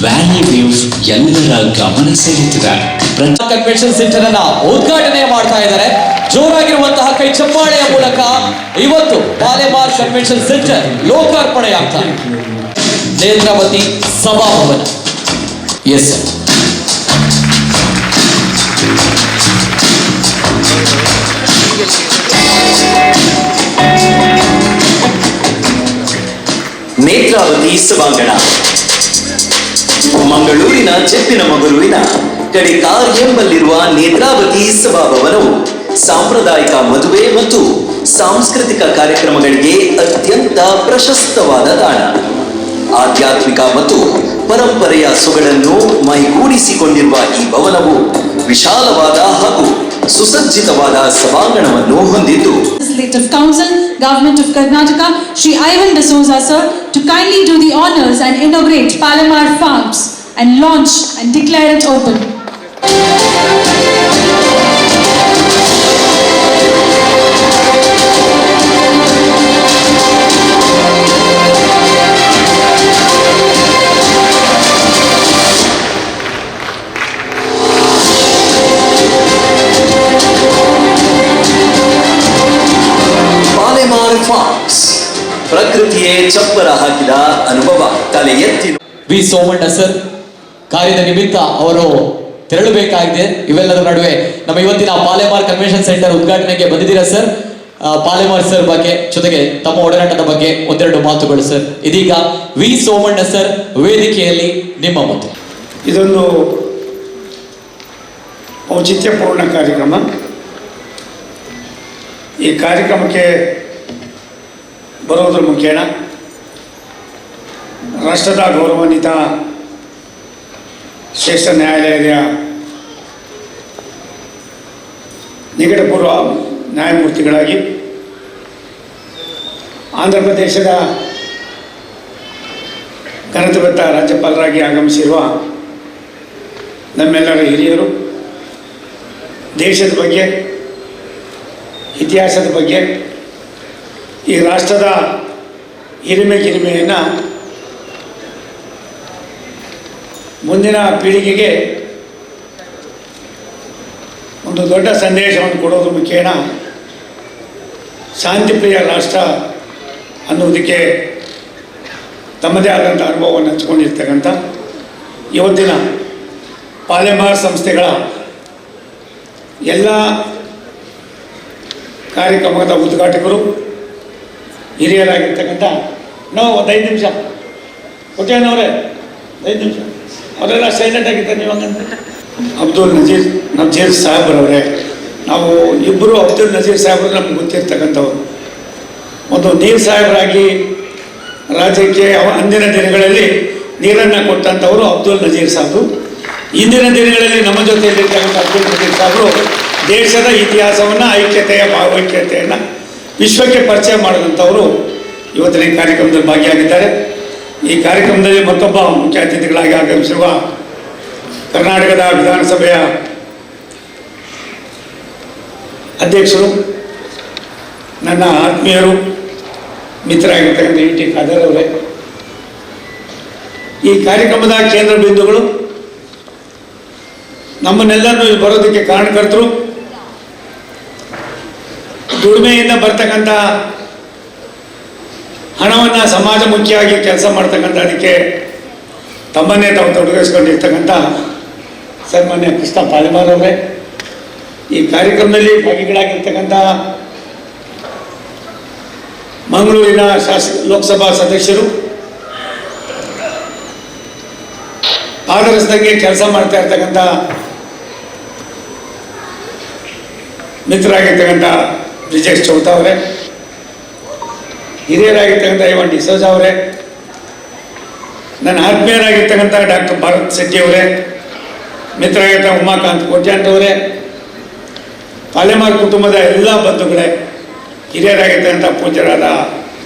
ವ್ಯಾಲಿ ವ್ಯೂ ಎಲ್ಲರ ಗಮನ ಸೆಳೆದಿದೆ.
ಕನ್ವೆನ್ಷನ್ ಸೆಂಟರ್ ಅನ್ನ ಉದ್ಘಾಟನೆ ಮಾಡ್ತಾ ಇದ್ದಾರೆ. ಜೋರಾಗಿರುವಂತಹ ಕೈ ಚಪ್ಪಾಳೆಯ ಮೂಲಕ ಇವತ್ತು ಪಾಲೆಮಾರ್ ಕನ್ವೆನ್ಷನ್ ಸೆಂಟರ್ ಲೋಕಾರ್ಪಣೆಯಾಗ್ತಾ ಇದೆ. ನೇತ್ರಾವತಿ ಸಭಾಭವನ. ಎಸ್
ನೇತ್ರಾವತಿ ಸಭಾಂಗಣ ಮಂಗಳೂರಿನ ಚೆಪ್ಪಿನಮಗಳೂರಿನ ಕಡೆಕಾರ್ ಎಂಬಲ್ಲಿರುವ ನೇತ್ರಾವತಿ ಸಭಾಭವನವು ಸಾಂಪ್ರದಾಯಿಕ ಮದುವೆ ಮತ್ತು ಸಾಂಸ್ಕೃತಿಕ ಕಾರ್ಯಕ್ರಮಗಳಿಗೆ ಅತ್ಯಂತ ಪ್ರಶಸ್ತವಾದ ತಾಣ. ಆಧ್ಯಾತ್ಮಿಕ ಮತ್ತು ಪರಂಪರೆಯ ಸೊಗಡನ್ನು ಮೈಗೂಡಿಸಿಕೊಂಡಿರುವ ಈ ಭವನವು ವಿಶಾಲವಾದ ಹಾಗೂ ಸುಸಜ್ಜಿತವಾದ ಸಭಾಂಗಣವನ್ನು ಹೊಂದಿದ್ದು
Legislative Council, Government of Karnataka, Shri Ivan D'Souza sir, to kindly do the honors and inaugurate Palomar Farms and launch and declare it open.
Palemar farms ಪ್ರಕೃತಿಯೇ ಚಪ್ಪರ ಹಾಕಿದ ಅನುಭವ ತಲೆ ಎತ್ತಿ
ವಿ ಸೋಮಣ್ಣ ಸರ್ ಕಾರ್ಯದ ನಿಮಿತ್ತ ಅವರು ತೆರಳಬೇಕಾಗಿದೆ. ಇವೆಲ್ಲದರ ನಡುವೆ ನಮ್ಮ ಇವತ್ತಿನ ಪಾಲೆಮಾರ್ ಕನ್ವೆನ್ಷನ್ ಸೆಂಟರ್ ಉದ್ಘಾಟನೆಗೆ ಬಂದಿದ್ದೀರಾ ಸರ್. ಪಾಲೆಮಾರ್ ಸರ್ ಬಗ್ಗೆ ಜೊತೆಗೆ ತಮ್ಮ ಒಡನಾಟದ ಬಗ್ಗೆ ಒಂದೆರಡು ಮಾತುಗಳು ಸರ್. ಇದೀಗ ವಿ ಸೋಮಣ್ಣ ಸರ್ ವೇದಿಕೆಯಲ್ಲಿ ನಿಮ್ಮ ಮುಂದೆ.
ಇದೊಂದು ಔಚಿತ್ಯಪೂರ್ಣ ಕಾರ್ಯಕ್ರಮ. ಈ ಕಾರ್ಯಕ್ರಮಕ್ಕೆ ಬರೋದ್ರ ಮುಖೇನ ರಾಷ್ಟ್ರದ ಗೌರವಾನ್ವಿತ ಶ್ರೇಷ್ಠ ನ್ಯಾಯಾಲಯದ ನಿಕಟಪೂರ್ವ ನ್ಯಾಯಮೂರ್ತಿಗಳಾಗಿ ಆಂಧ್ರ ಪ್ರದೇಶದ ಘನತೆಬದ್ಧ ರಾಜ್ಯಪಾಲರಾಗಿ ಆಗಮಿಸಿರುವ ನಮ್ಮೆಲ್ಲರ ಹಿರಿಯರು ದೇಶದ ಬಗ್ಗೆ, ಇತಿಹಾಸದ ಬಗ್ಗೆ, ಈ ರಾಷ್ಟ್ರದ ಹಿರಿಮೆಯನ್ನು ಮುಂದಿನ ಪೀಳಿಗೆಗೆ ಒಂದು ದೊಡ್ಡ ಸಂದೇಶವನ್ನು ಕೊಡೋದ್ರ ಮುಖೇನ ಶಾಂತಿಪ್ರಿಯ ರಾಷ್ಟ್ರ ಅನ್ನೋದಕ್ಕೆ ತಮ್ಮದೇ ಆದಂಥ ಅನುಭವವನ್ನು ಹಂಚಿಕೊಂಡಿರ್ತಕ್ಕಂಥ ಇವತ್ತಿನ ಪಾಲೆಮಾರ್ ಸಂಸ್ಥೆಗಳ ಎಲ್ಲ ಕಾರ್ಯಕ್ರಮದ ಉದ್ಘಾಟಕರು ಹಿರಿಯರಾಗಿರ್ತಕ್ಕಂಥ ನಾವು ಒಂದು 5 ನಿಮಿಷ ಕೊಟ್ಟೇನವರೇ 5 ನಿಮಿಷ ಅವರೆಲ್ಲ ಸೈಲೆಂಟ್ ಆಗಿದ್ದಾರೆ. ನೀವು ಹಂಗಂತ ಅಬ್ದುಲ್ ನಜೀರ್ ಸಾಹೇಬ್ರವರೇ, ನಾವು ಇಬ್ಬರು ಅಬ್ದುಲ್ ನಜೀರ್ ಸಾಹೇಬ್ರು ನಮ್ಗೆ ಗೊತ್ತಿರ್ತಕ್ಕಂಥವ್ರು. ಒಂದು ನೀರು ಸಾಹೇಬರಾಗಿ ರಾಜ್ಯಕ್ಕೆ ಅಂದಿನ ದಿನಗಳಲ್ಲಿ ನೀರನ್ನು ಕೊಟ್ಟಂಥವರು ಅಬ್ದುಲ್ ನಜೀರ್ ಸಾಹೇಬರು. ಇಂದಿನ ದಿನಗಳಲ್ಲಿ ನಮ್ಮ ಜೊತೆಯಲ್ಲಿರ್ತಕ್ಕಂಥ ಅಬ್ದುಲ್ ನಜೀರ್ ಸಾಹೇಬರು ದೇಶದ ಇತಿಹಾಸವನ್ನು, ಐಕ್ಯತೆಯ ಭಾವೈಕ್ಯತೆಯನ್ನು ವಿಶ್ವಕ್ಕೆ ಪರಿಚಯ ಮಾಡಿದಂಥವರು ಇವತ್ತಿನ ಈ ಕಾರ್ಯಕ್ರಮದಲ್ಲಿ ಭಾಗಿಯಾಗಿದ್ದಾರೆ. ಈ ಕಾರ್ಯಕ್ರಮದಲ್ಲಿ ಮತ್ತೊಬ್ಬ ಮುಖ್ಯ ಅತಿಥಿಗಳಾಗಿ ಆಗಮಿಸಿರುವ ಕರ್ನಾಟಕದ ವಿಧಾನಸಭೆಯ ಅಧ್ಯಕ್ಷರು, ನನ್ನ ಆತ್ಮೀಯರು, ಮಿತ್ರರಾಗಿರ್ತಕ್ಕಂಥ ಟಿ ಖಾದರ್ ಅವರೇ, ಈ ಕಾರ್ಯಕ್ರಮದ ಕೇಂದ್ರ ಬಿಂದುಗಳು, ನಮ್ಮನ್ನೆಲ್ಲರನ್ನು ಇಲ್ಲಿ ಬರೋದಕ್ಕೆ ಕಾರಣಕರ್ತರು, ದುಡಿಮೆಯಿಂದ ಬರ್ತಕ್ಕಂಥ ಹಣವನ್ನು ಸಮಾಜಮುಖಿಯಾಗಿ ಕೆಲಸ ಮಾಡ್ತಕ್ಕಂಥ ಅದಕ್ಕೆ ತಮ್ಮನ್ನೇ ತಾವು ತೊಡಗಿಸ್ಕೊಂಡಿರ್ತಕ್ಕಂಥ ಸನ್ಮಾನ್ಯ ಕೃಷ್ಣ ಪಾಲೆಮಾರ್ ಅವರೇ, ಈ ಕಾರ್ಯಕ್ರಮದಲ್ಲಿ ಭಾಗಿಗಳಾಗಿರ್ತಕ್ಕಂಥ ಮಂಗಳೂರಿನ ಲೋಕಸಭಾ ಸದಸ್ಯರು, ಪಾದರಸದಂಗೆ ಕೆಲಸ ಮಾಡ್ತಾ ಇರ್ತಕ್ಕಂಥ ಮಿತ್ರರಾಗಿರ್ತಕ್ಕಂಥ ಬ್ರಿಜೇಶ್ ಚೌತಾ ಅವರೇ, ಹಿರಿಯರಾಗಿರ್ತಕ್ಕಂಥ ಐವನ್ ಡಿಸೋಜಾ ಅವರೇ, ನನ್ನ ಆತ್ಮೀಯರಾಗಿರ್ತಕ್ಕಂಥ ಡಾಕ್ಟರ್ ಭಾರತ್ ಶೆಟ್ಟಿ ಅವರೇ, ಮಿತ್ರರಾಗಿರ್ತ ಉಮಾಕಾಂತ್ ಕೋಟ್ಯಾಂಟ್ ಅವರೇ, ಪಾಲೆಮಾರ್ ಕುಟುಂಬದ ಎಲ್ಲ ಬಂಧುಗಳೇ, ಹಿರಿಯರಾಗಿರ್ತಕ್ಕಂಥ ಪೂಜ್ಯರಾದ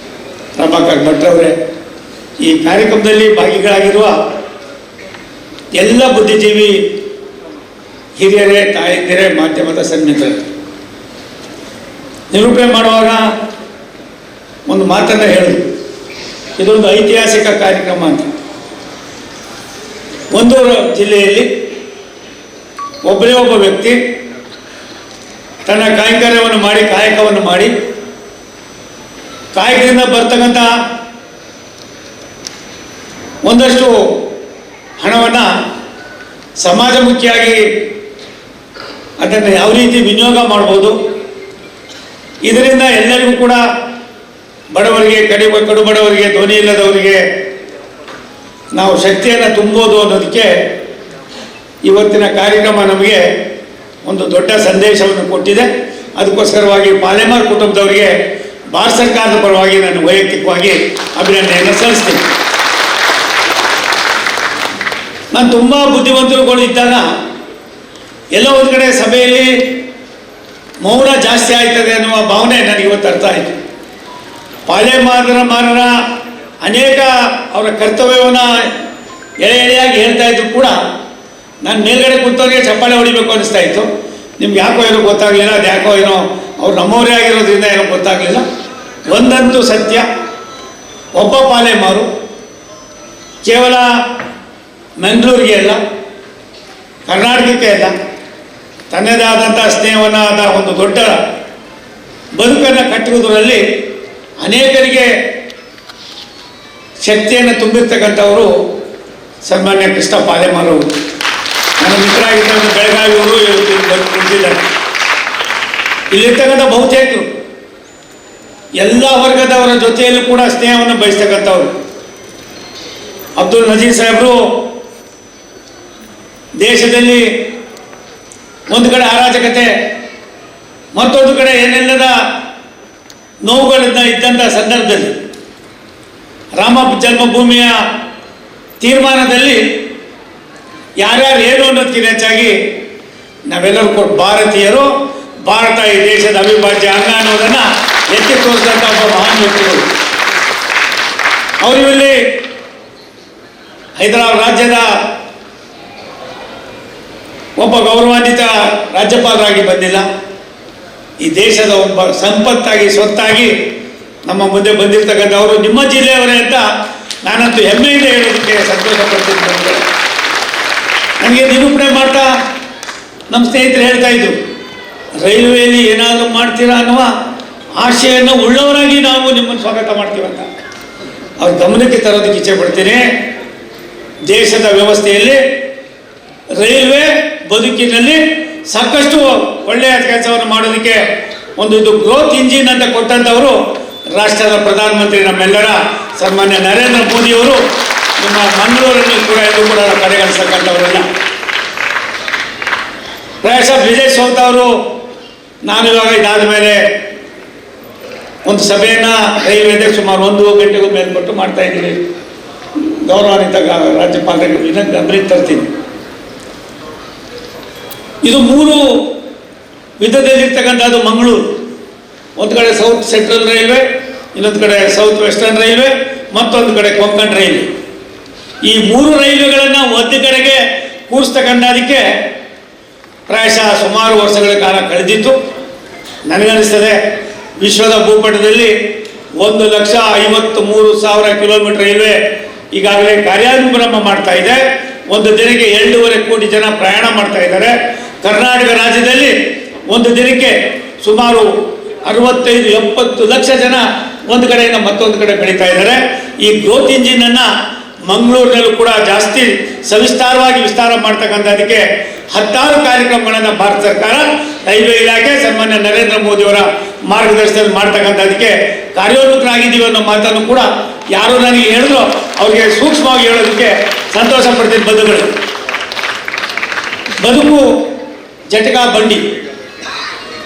ಪ್ರಭಾಕರ್ ಭಟ್ರವರೇ, ಈ ಕಾರ್ಯಕ್ರಮದಲ್ಲಿ ಭಾಗಿಗಳಾಗಿರುವ ಎಲ್ಲ ಬುದ್ಧಿಜೀವಿ ಹಿರಿಯರೇ, ತಾಯಂದಿರೇ, ಮಾಧ್ಯಮದ ಸನ್ಮಿತ್ರರೇ, ನಿರೂಪಣೆ ಮಾಡುವಾಗ ಒಂದು ಮಾತನ್ನು ಹೇಳೋದು, ಇದೊಂದು ಐತಿಹಾಸಿಕ ಕಾರ್ಯಕ್ರಮ ಅಂತ. ಒಂದು ಜಿಲ್ಲೆಯಲ್ಲಿ ಒಬ್ಬರೇ ಒಬ್ಬ ವ್ಯಕ್ತಿ ತನ್ನ ಕಾಯಕವನ್ನು ಮಾಡಿ ಕಾಯಕದಿಂದ ಬರ್ತಕ್ಕಂಥ ಒಂದಷ್ಟು ಹಣವನ್ನು ಸಮಾಜಮುಖಿಯಾಗಿ ಅದನ್ನು ಯಾವ ರೀತಿ ವಿನಿಯೋಗ ಮಾಡ್ಬೋದು, ಇದರಿಂದ ಎಲ್ಲರಿಗೂ ಕೂಡ ಬಡವರಿಗೆ, ಕಡು ಬಡವರಿಗೆ, ಧ್ವನಿ ಇಲ್ಲದವರಿಗೆ ನಾವು ಶಕ್ತಿಯನ್ನು ತುಂಬೋದು ಅನ್ನೋದಕ್ಕೆ ಇವತ್ತಿನ ಕಾರ್ಯಕ್ರಮ ನಮಗೆ ಒಂದು ದೊಡ್ಡ ಸಂದೇಶವನ್ನು ಕೊಟ್ಟಿದೆ. ಅದಕ್ಕೋಸ್ಕರವಾಗಿ ಪಾಲೆಮಾರ್ ಕುಟುಂಬದವರಿಗೆ ಭಾರತ ಸರ್ಕಾರದ ಪರವಾಗಿ ನಾನು ವೈಯಕ್ತಿಕವಾಗಿ ಅಭಿನಂದನೆಯನ್ನು ಸಲ್ಲಿಸ್ತೀನಿ. ನಾನು ತುಂಬ ಬುದ್ಧಿವಂತರುಗಳು ಇದ್ದಾಗ ಎಲ್ಲೋ ಒಂದು ಕಡೆ ಸಭೆಯಲ್ಲಿ ಮೌನ ಜಾಸ್ತಿ ಆಯ್ತದೆ ಅನ್ನುವ ಭಾವನೆ ನನಗೆ ಇವತ್ತು ಅರ್ಥ ಆಯಿತು. ಪಾಲೆಮಾರರ ಅನೇಕ ಅವರ ಕರ್ತವ್ಯವನ್ನು ಎಳೆಯಾಗಿ ಹೇಳ್ತಾ ಇದ್ರು ಕೂಡ ನಾನು ಮೇಲ್ಗಡೆ ಕೂತವರಿಗೆ ಚಪ್ಪಾಳೆ ಹೊಡಿಬೇಕು ಅನಿಸ್ತಾ ಇತ್ತು. ನಿಮ್ಗೆ ಯಾಕೋ ಏನೋ ಗೊತ್ತಾಗಲಿಲ್ಲ, ಅದು ಯಾಕೋ ಏನೋ ಅವ್ರು ನಮ್ಮವರೇ ಆಗಿರೋದ್ರಿಂದ ಏನೋ ಗೊತ್ತಾಗಲಿಲ್ಲ. ಒಂದಂತೂ ಸತ್ಯ, ಒಬ್ಬ ಪಾಲೆಮಾರು ಕೇವಲ ಮಂಗಳೂರಿಗೆ ಅಲ್ಲ, ಕರ್ನಾಟಕಕ್ಕೆ ಅಲ್ಲ, ತನ್ನದೇ ಆದಂಥ ಸ್ನೇಹವನ್ನು ಆದ ಒಂದು ದೊಡ್ಡ ಬದುಕನ್ನು ಕಟ್ಟಿರುವುದರಲ್ಲಿ ಅನೇಕರಿಗೆ ಶಕ್ತಿಯನ್ನು ತುಂಬಿರ್ತಕ್ಕಂಥವರು ಸನ್ಮಾನ್ಯ ಕೃಷ್ಣ ಪಾಲೆಮಾರ್ ಅವರು. ನನ್ನ ಮಿತ್ರ ಆಗಿದ್ದ ಬೆಳಗಾವಿಯವರು ಕುಳಿತಿದ್ದಾರೆ. ಇಲ್ಲಿರ್ತಕ್ಕಂಥ ಬಹುತೇಕರು ಎಲ್ಲ ವರ್ಗದವರ ಜೊತೆಯಲ್ಲೂ ಕೂಡ ಸ್ನೇಹವನ್ನು ಬಯಸ್ತಕ್ಕಂಥವ್ರು. ಅಬ್ದುಲ್ ನಜೀರ್ ಸಾಹೇಬರು ದೇಶದಲ್ಲಿ ಒಂದು ಕಡೆ ಅರಾಜಕತೆ, ಮತ್ತೊಂದು ಕಡೆ ಏನೆಲ್ಲದ ನೋವುಗಳಿಂದ ಇದ್ದಂಥ ಸಂದರ್ಭದಲ್ಲಿ ರಾಮ ಜನ್ಮಭೂಮಿಯ ತೀರ್ಮಾನದಲ್ಲಿ ಯಾರ್ಯಾರು ಏನು ಅನ್ನೋದಕ್ಕಿಂತ ಹೆಚ್ಚಾಗಿ ನಾವೆಲ್ಲರೂ ಕೂಡ ಭಾರತೀಯರು, ಭಾರತ ಈ ದೇಶದ ಅವಿಭಾಜ್ಯ ಅಂಗ ಅನ್ನೋದನ್ನು ಎತ್ತಿ ತೋರಿಸಿದಂಥ ಒಬ್ಬ ಮಹಾನ್ ವ್ಯಕ್ತಿಗಳು. ಅವರು ಇಲ್ಲಿ ಹೈದರಾಬಾದ್ ರಾಜ್ಯದ ಒಬ್ಬ ಗೌರವಾನ್ವಿತ ರಾಜ್ಯಪಾಲರಾಗಿ ಬಂದಿಲ್ಲ, ಈ ದೇಶದ ಒಬ್ಬ ಸಂಪತ್ತಾಗಿ ಸ್ವತ್ತಾಗಿ ನಮ್ಮ ಮುಂದೆ ಬಂದಿರತಕ್ಕಂಥವರು ನಿಮ್ಮ ಜಿಲ್ಲೆಯವರೇ ಅಂತ ನಾನಂತೂ ಹೆಮ್ಮೆಯಿಂದ ಹೇಳೋದಕ್ಕೆ ಸಂತೋಷ ಪಡ್ತಿದ್ದೆ. ನನಗೆ ನಿರೂಪಣೆ ಮಾಡ್ತಾ ನಮ್ಮ ಸ್ನೇಹಿತರು ಹೇಳ್ತಾ ಇದ್ರು, ರೈಲ್ವೆಯಲ್ಲಿ ಏನಾದರೂ ಮಾಡ್ತೀರಾ ಅನ್ನುವ ಆಶೆಯನ್ನು ಉಳ್ಳವರಾಗಿ ನಾವು ನಿಮ್ಮನ್ನು ಸ್ವಾಗತ ಮಾಡ್ತೀವಂತ. ಅವ್ರ ಗಮನಕ್ಕೆ ತರೋದಕ್ಕೆ ಇಚ್ಛೆ ಪಡ್ತೀನಿ. ದೇಶದ ವ್ಯವಸ್ಥೆಯಲ್ಲಿ ರೈಲ್ವೆ ಬದುಕಿನಲ್ಲಿ ಸಾಕಷ್ಟು ಒಳ್ಳೆಯ ಕೆಲಸವನ್ನು ಮಾಡೋದಕ್ಕೆ ಒಂದು ಗ್ರೋತ್ ಇಂಜಿನ್ ಅಂತ ಕೊಟ್ಟಂಥವರು ರಾಷ್ಟ್ರದ ಪ್ರಧಾನಮಂತ್ರಿ ನಮ್ಮೆಲ್ಲರ ಸನ್ಮಾನ್ಯ ನರೇಂದ್ರ ಮೋದಿಯವರು. ನಿಮ್ಮ ಮಂಗಳೂರಲ್ಲಿ ಕೂಡ ಇದು ಕೂಡ ಕಡೆಗಣಿಸ್ತಕ್ಕಂಥವರಲ್ಲ. ಪ್ರಾಯಶಃ ವಿಜಯ್ ಸೌತ್ ಅವರು, ನಾನು ಇವಾಗ ಇದಾದ ಮೇಲೆ ಒಂದು ಸಭೆಯನ್ನು ರೈಲ್ವೆಗೆ ಸುಮಾರು 1 ಗಂಟೆಗೂ ಮೇಲ್ಪಟ್ಟು ಮಾಡ್ತಾ ಇದ್ದೀನಿ. ಗೌರವಾನ್ವಿತ ರಾಜ್ಯಪಾಲರಿಗೆ ಗಮನಕ್ಕೆ ತರ್ತೀನಿ. ಇದು 3 ವಿಧದಲ್ಲಿರ್ತಕ್ಕಂಥದ್ದು ಮಂಗಳೂರು. ಒಂದು ಕಡೆ ಸೌತ್ ಸೆಂಟ್ರಲ್ ರೈಲ್ವೆ, ಇನ್ನೊಂದು ಕಡೆ ಸೌತ್ ವೆಸ್ಟರ್ನ್ ರೈಲ್ವೆ, ಮತ್ತೊಂದು ಕಡೆ ಕೊಂಕಣ್ ರೈಲ್ವೆ. ಈ 3 ರೈಲ್ವೆಗಳನ್ನು ಒಂದು ಕಡೆಗೆ ಕೂರಿಸ್ತಕ್ಕಂಥದಕ್ಕೆ ಪ್ರಾಯಶಃ ಸುಮಾರು ವರ್ಷಗಳ ಕಾಲ ಕಳೆದಿತ್ತು. ನನಗನ್ನಿಸ್ತದೆ ವಿಶ್ವದ ಭೂಪಟದಲ್ಲಿ 1,53,000 ಕಿಲೋಮೀಟರ್ ರೈಲ್ವೆ ಈಗಾಗಲೇ ಕಾರ್ಯಾನುಕ್ರಮ ಮಾಡ್ತಾ ಇದೆ. ಒಂದು ದಿನಕ್ಕೆ 2.5 ಕೋಟಿ ಜನ ಪ್ರಯಾಣ ಮಾಡ್ತಾ ಇದ್ದಾರೆ. ಕರ್ನಾಟಕ ರಾಜ್ಯದಲ್ಲಿ ಒಂದು ದಿನಕ್ಕೆ ಸುಮಾರು 65-70 ಲಕ್ಷ ಜನ ಒಂದು ಕಡೆಯಿಂದ ಮತ್ತೊಂದು ಕಡೆ ಬೆಳೀತಾ ಇದ್ದಾರೆ. ಈ ಗ್ರೋತ್ ಇಂಜಿನನ್ನು ಮಂಗಳೂರಿನಲ್ಲೂ ಕೂಡ ಜಾಸ್ತಿ ಸವಿಸ್ತಾರವಾಗಿ ವಿಸ್ತಾರ ಮಾಡ್ತಕ್ಕಂಥದ್ದಕ್ಕೆ 10 ಕಾರ್ಯಕ್ರಮಗಳನ್ನು ಭಾರತ ಸರ್ಕಾರ, ರೈಲ್ವೆ ಇಲಾಖೆ, ಸನ್ಮಾನ್ಯ ನರೇಂದ್ರ ಮೋದಿಯವರ ಮಾರ್ಗದರ್ಶನದಲ್ಲಿ ಮಾಡ್ತಕ್ಕಂಥದ್ದಕ್ಕೆ ಕಾರ್ಯೋನ್ಮುಖರಾಗಿದ್ದೀವಿ ಅನ್ನೋ ಮಾತನ್ನು ಕೂಡ ಯಾರು ನನಗೆ ಹೇಳಿದ್ರು ಅವ್ರಿಗೆ ಸೂಕ್ಷ್ಮವಾಗಿ ಹೇಳೋದಕ್ಕೆ ಸಂತೋಷ ಪಡ್ತೀನಿ. ಬದುಕು ಜಟಕಾ ಬಂಡಿ,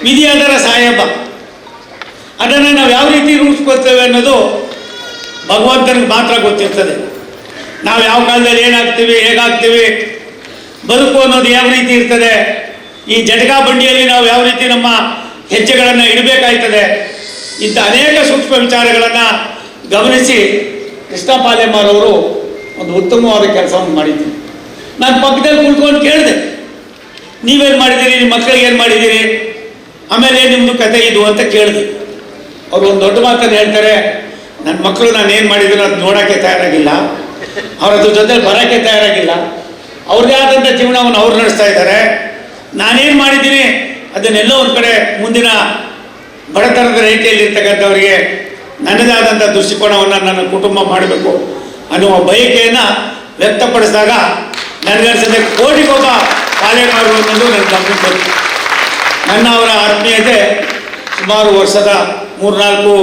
ವಿಧಿ ಅದರ ಸಾಹೇಬ. ಅದನ್ನು ನಾವು ಯಾವ ರೀತಿ ರೂಪಿಸ್ಕೊಳ್ತೇವೆ ಅನ್ನೋದು ಭಗವಂತನಿಗೆ ಮಾತ್ರ ಗೊತ್ತಿರ್ತದೆ. ನಾವು ಯಾವ ಕಾಲದಲ್ಲಿ ಏನಾಗ್ತೀವಿ, ಹೇಗಾಗ್ತೀವಿ, ಬದುಕು ಅನ್ನೋದು ಯಾವ ರೀತಿ ಇರ್ತದೆ, ಈ ಜಟಕಾ ಬಂಡಿಯಲ್ಲಿ ನಾವು ಯಾವ ರೀತಿ ನಮ್ಮ ಹೆಜ್ಜೆಗಳನ್ನು ಇಡಬೇಕಾಯ್ತದೆ, ಇಂಥ ಅನೇಕ ಸೂಕ್ಷ್ಮ ವಿಚಾರಗಳನ್ನು ಗಮನಿಸಿ ಕೃಷ್ಣ ಪಾಲೆಮಾರ್ ಅವರು ಒಂದು ಉತ್ತಮವಾದ ಕೆಲಸವನ್ನು ಮಾಡಿದ್ದೀವಿ. ನಾನು ಪಕ್ಕದಲ್ಲಿ ಕುಳ್ಕೊಂಡು ಕೇಳಿದೆ, ನೀವೇನು ಮಾಡಿದ್ದೀರಿ, ನಿಮ್ಮ ಮಕ್ಕಳಿಗೆ ಏನು ಮಾಡಿದ್ದೀರಿ, ಆಮೇಲೆ ನಿಮ್ಮದು ಕತೆ ಇದು ಅಂತ ಕೇಳಿದೆ. ಅವರು ಒಂದು ದೊಡ್ಡ ಮಾತನ್ನು ಹೇಳ್ತಾರೆ, ನನ್ನ ಮಕ್ಕಳು ನಾನು ಏನು ಮಾಡಿದ್ರು ಅದು ನೋಡೋಕ್ಕೆ ತಯಾರಾಗಿಲ್ಲ, ಅವ್ರ ಅದ್ರ ಜೊತೆ ಬರೋಕ್ಕೆ ತಯಾರಾಗಿಲ್ಲ, ಅವ್ರದ್ದೇ ಆದಂಥ ಜೀವನವನ್ನು ಅವ್ರು ನಡೆಸ್ತಾ ಇದ್ದಾರೆ. ನಾನೇನು ಮಾಡಿದ್ದೀನಿ ಅದನ್ನೆಲ್ಲೋ ಒಂದು ಕಡೆ ಮುಂದಿನ ಬಡತನದ ರೇಖೆಯಲ್ಲಿ ಇರ್ತಕ್ಕಂಥವರಿಗೆ ನನ್ನದೇ ಆದಂಥ ದೃಷ್ಟಿಕೋನವನ್ನು ನನ್ನ ಕುಟುಂಬ ಮಾಡಬೇಕು ಅನ್ನುವ ಬಯಕೆಯನ್ನು ವ್ಯಕ್ತಪಡಿಸಿದಾಗ ನನಗನ್ನಿಸಿದೆ ಕೋಟಿಗೊಬ್ಬ ಪಾಲೆಮಾರು ಅನ್ನೋದು ನನ್ನ ಗಮನಕ್ಕೆ ಬಂತು. ನನ್ನ ಅವರ ಆತ್ಮೀಯತೆ ಸುಮಾರು ವರ್ಷದ 3-4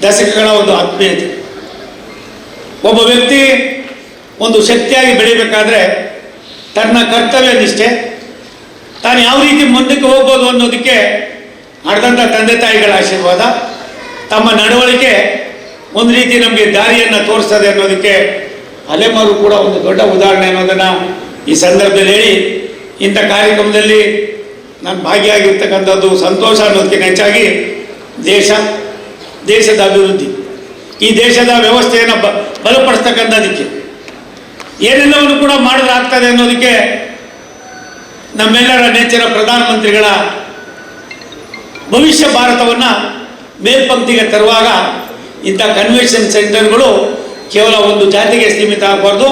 ದಶಕಗಳ ಒಂದು ಆತ್ಮೀಯತೆ. ಒಬ್ಬ ವ್ಯಕ್ತಿ ಒಂದು ಶಕ್ತಿಯಾಗಿ ಬೆಳಿಬೇಕಾದ್ರೆ ತನ್ನ ಕರ್ತವ್ಯ ನಿಷ್ಠೆ, ತಾನು ಯಾವ ರೀತಿ ಮುಂದಕ್ಕೆ ಹೋಗ್ಬೋದು ಅನ್ನೋದಕ್ಕೆ ನಡೆದಂಥ ತಂದೆ ತಾಯಿಗಳ ಆಶೀರ್ವಾದ, ತಮ್ಮ ನಡವಳಿಕೆ ಒಂದು ರೀತಿ ನಮಗೆ ದಾರಿಯನ್ನು ತೋರಿಸ್ತದೆ ಅನ್ನೋದಕ್ಕೆ ಅಲೆಮಾರು ಕೂಡ ಒಂದು ದೊಡ್ಡ ಉದಾಹರಣೆ ಅನ್ನೋದನ್ನು ಈ ಸಂದರ್ಭದಲ್ಲಿ ಹೇಳಿ, ಇಂಥ ಕಾರ್ಯಕ್ರಮದಲ್ಲಿ ನಾನು ಭಾಗಿಯಾಗಿರ್ತಕ್ಕಂಥದ್ದು ಸಂತೋಷ ಅನ್ನೋದಕ್ಕಿಂತ ಹೆಚ್ಚಾಗಿ ದೇಶದ ಅಭಿವೃದ್ಧಿ, ಈ ದೇಶದ ವ್ಯವಸ್ಥೆಯನ್ನು ಬಲಪಡಿಸ್ತಕ್ಕಂಥದಕ್ಕೆ ಏನೆಲ್ಲವನ್ನು ಕೂಡ ಮಾಡಿದ್ರಾಗ್ತದೆ ಅನ್ನೋದಕ್ಕೆ ನಮ್ಮೆಲ್ಲರ ನೆಚ್ಚಿನ ಪ್ರಧಾನಮಂತ್ರಿಗಳ ಭವಿಷ್ಯ ಭಾರತವನ್ನು ಮೇಲ್ಪಂಕ್ತಿಗೆ ತರುವಾಗ ಇಂಥ ಕನ್ವೆನ್ಷನ್ ಸೆಂಟರ್ಗಳು ಕೇವಲ ಒಂದು ಜಾತಿಗೆ ಸೀಮಿತ ಆಗಬಾರ್ದು,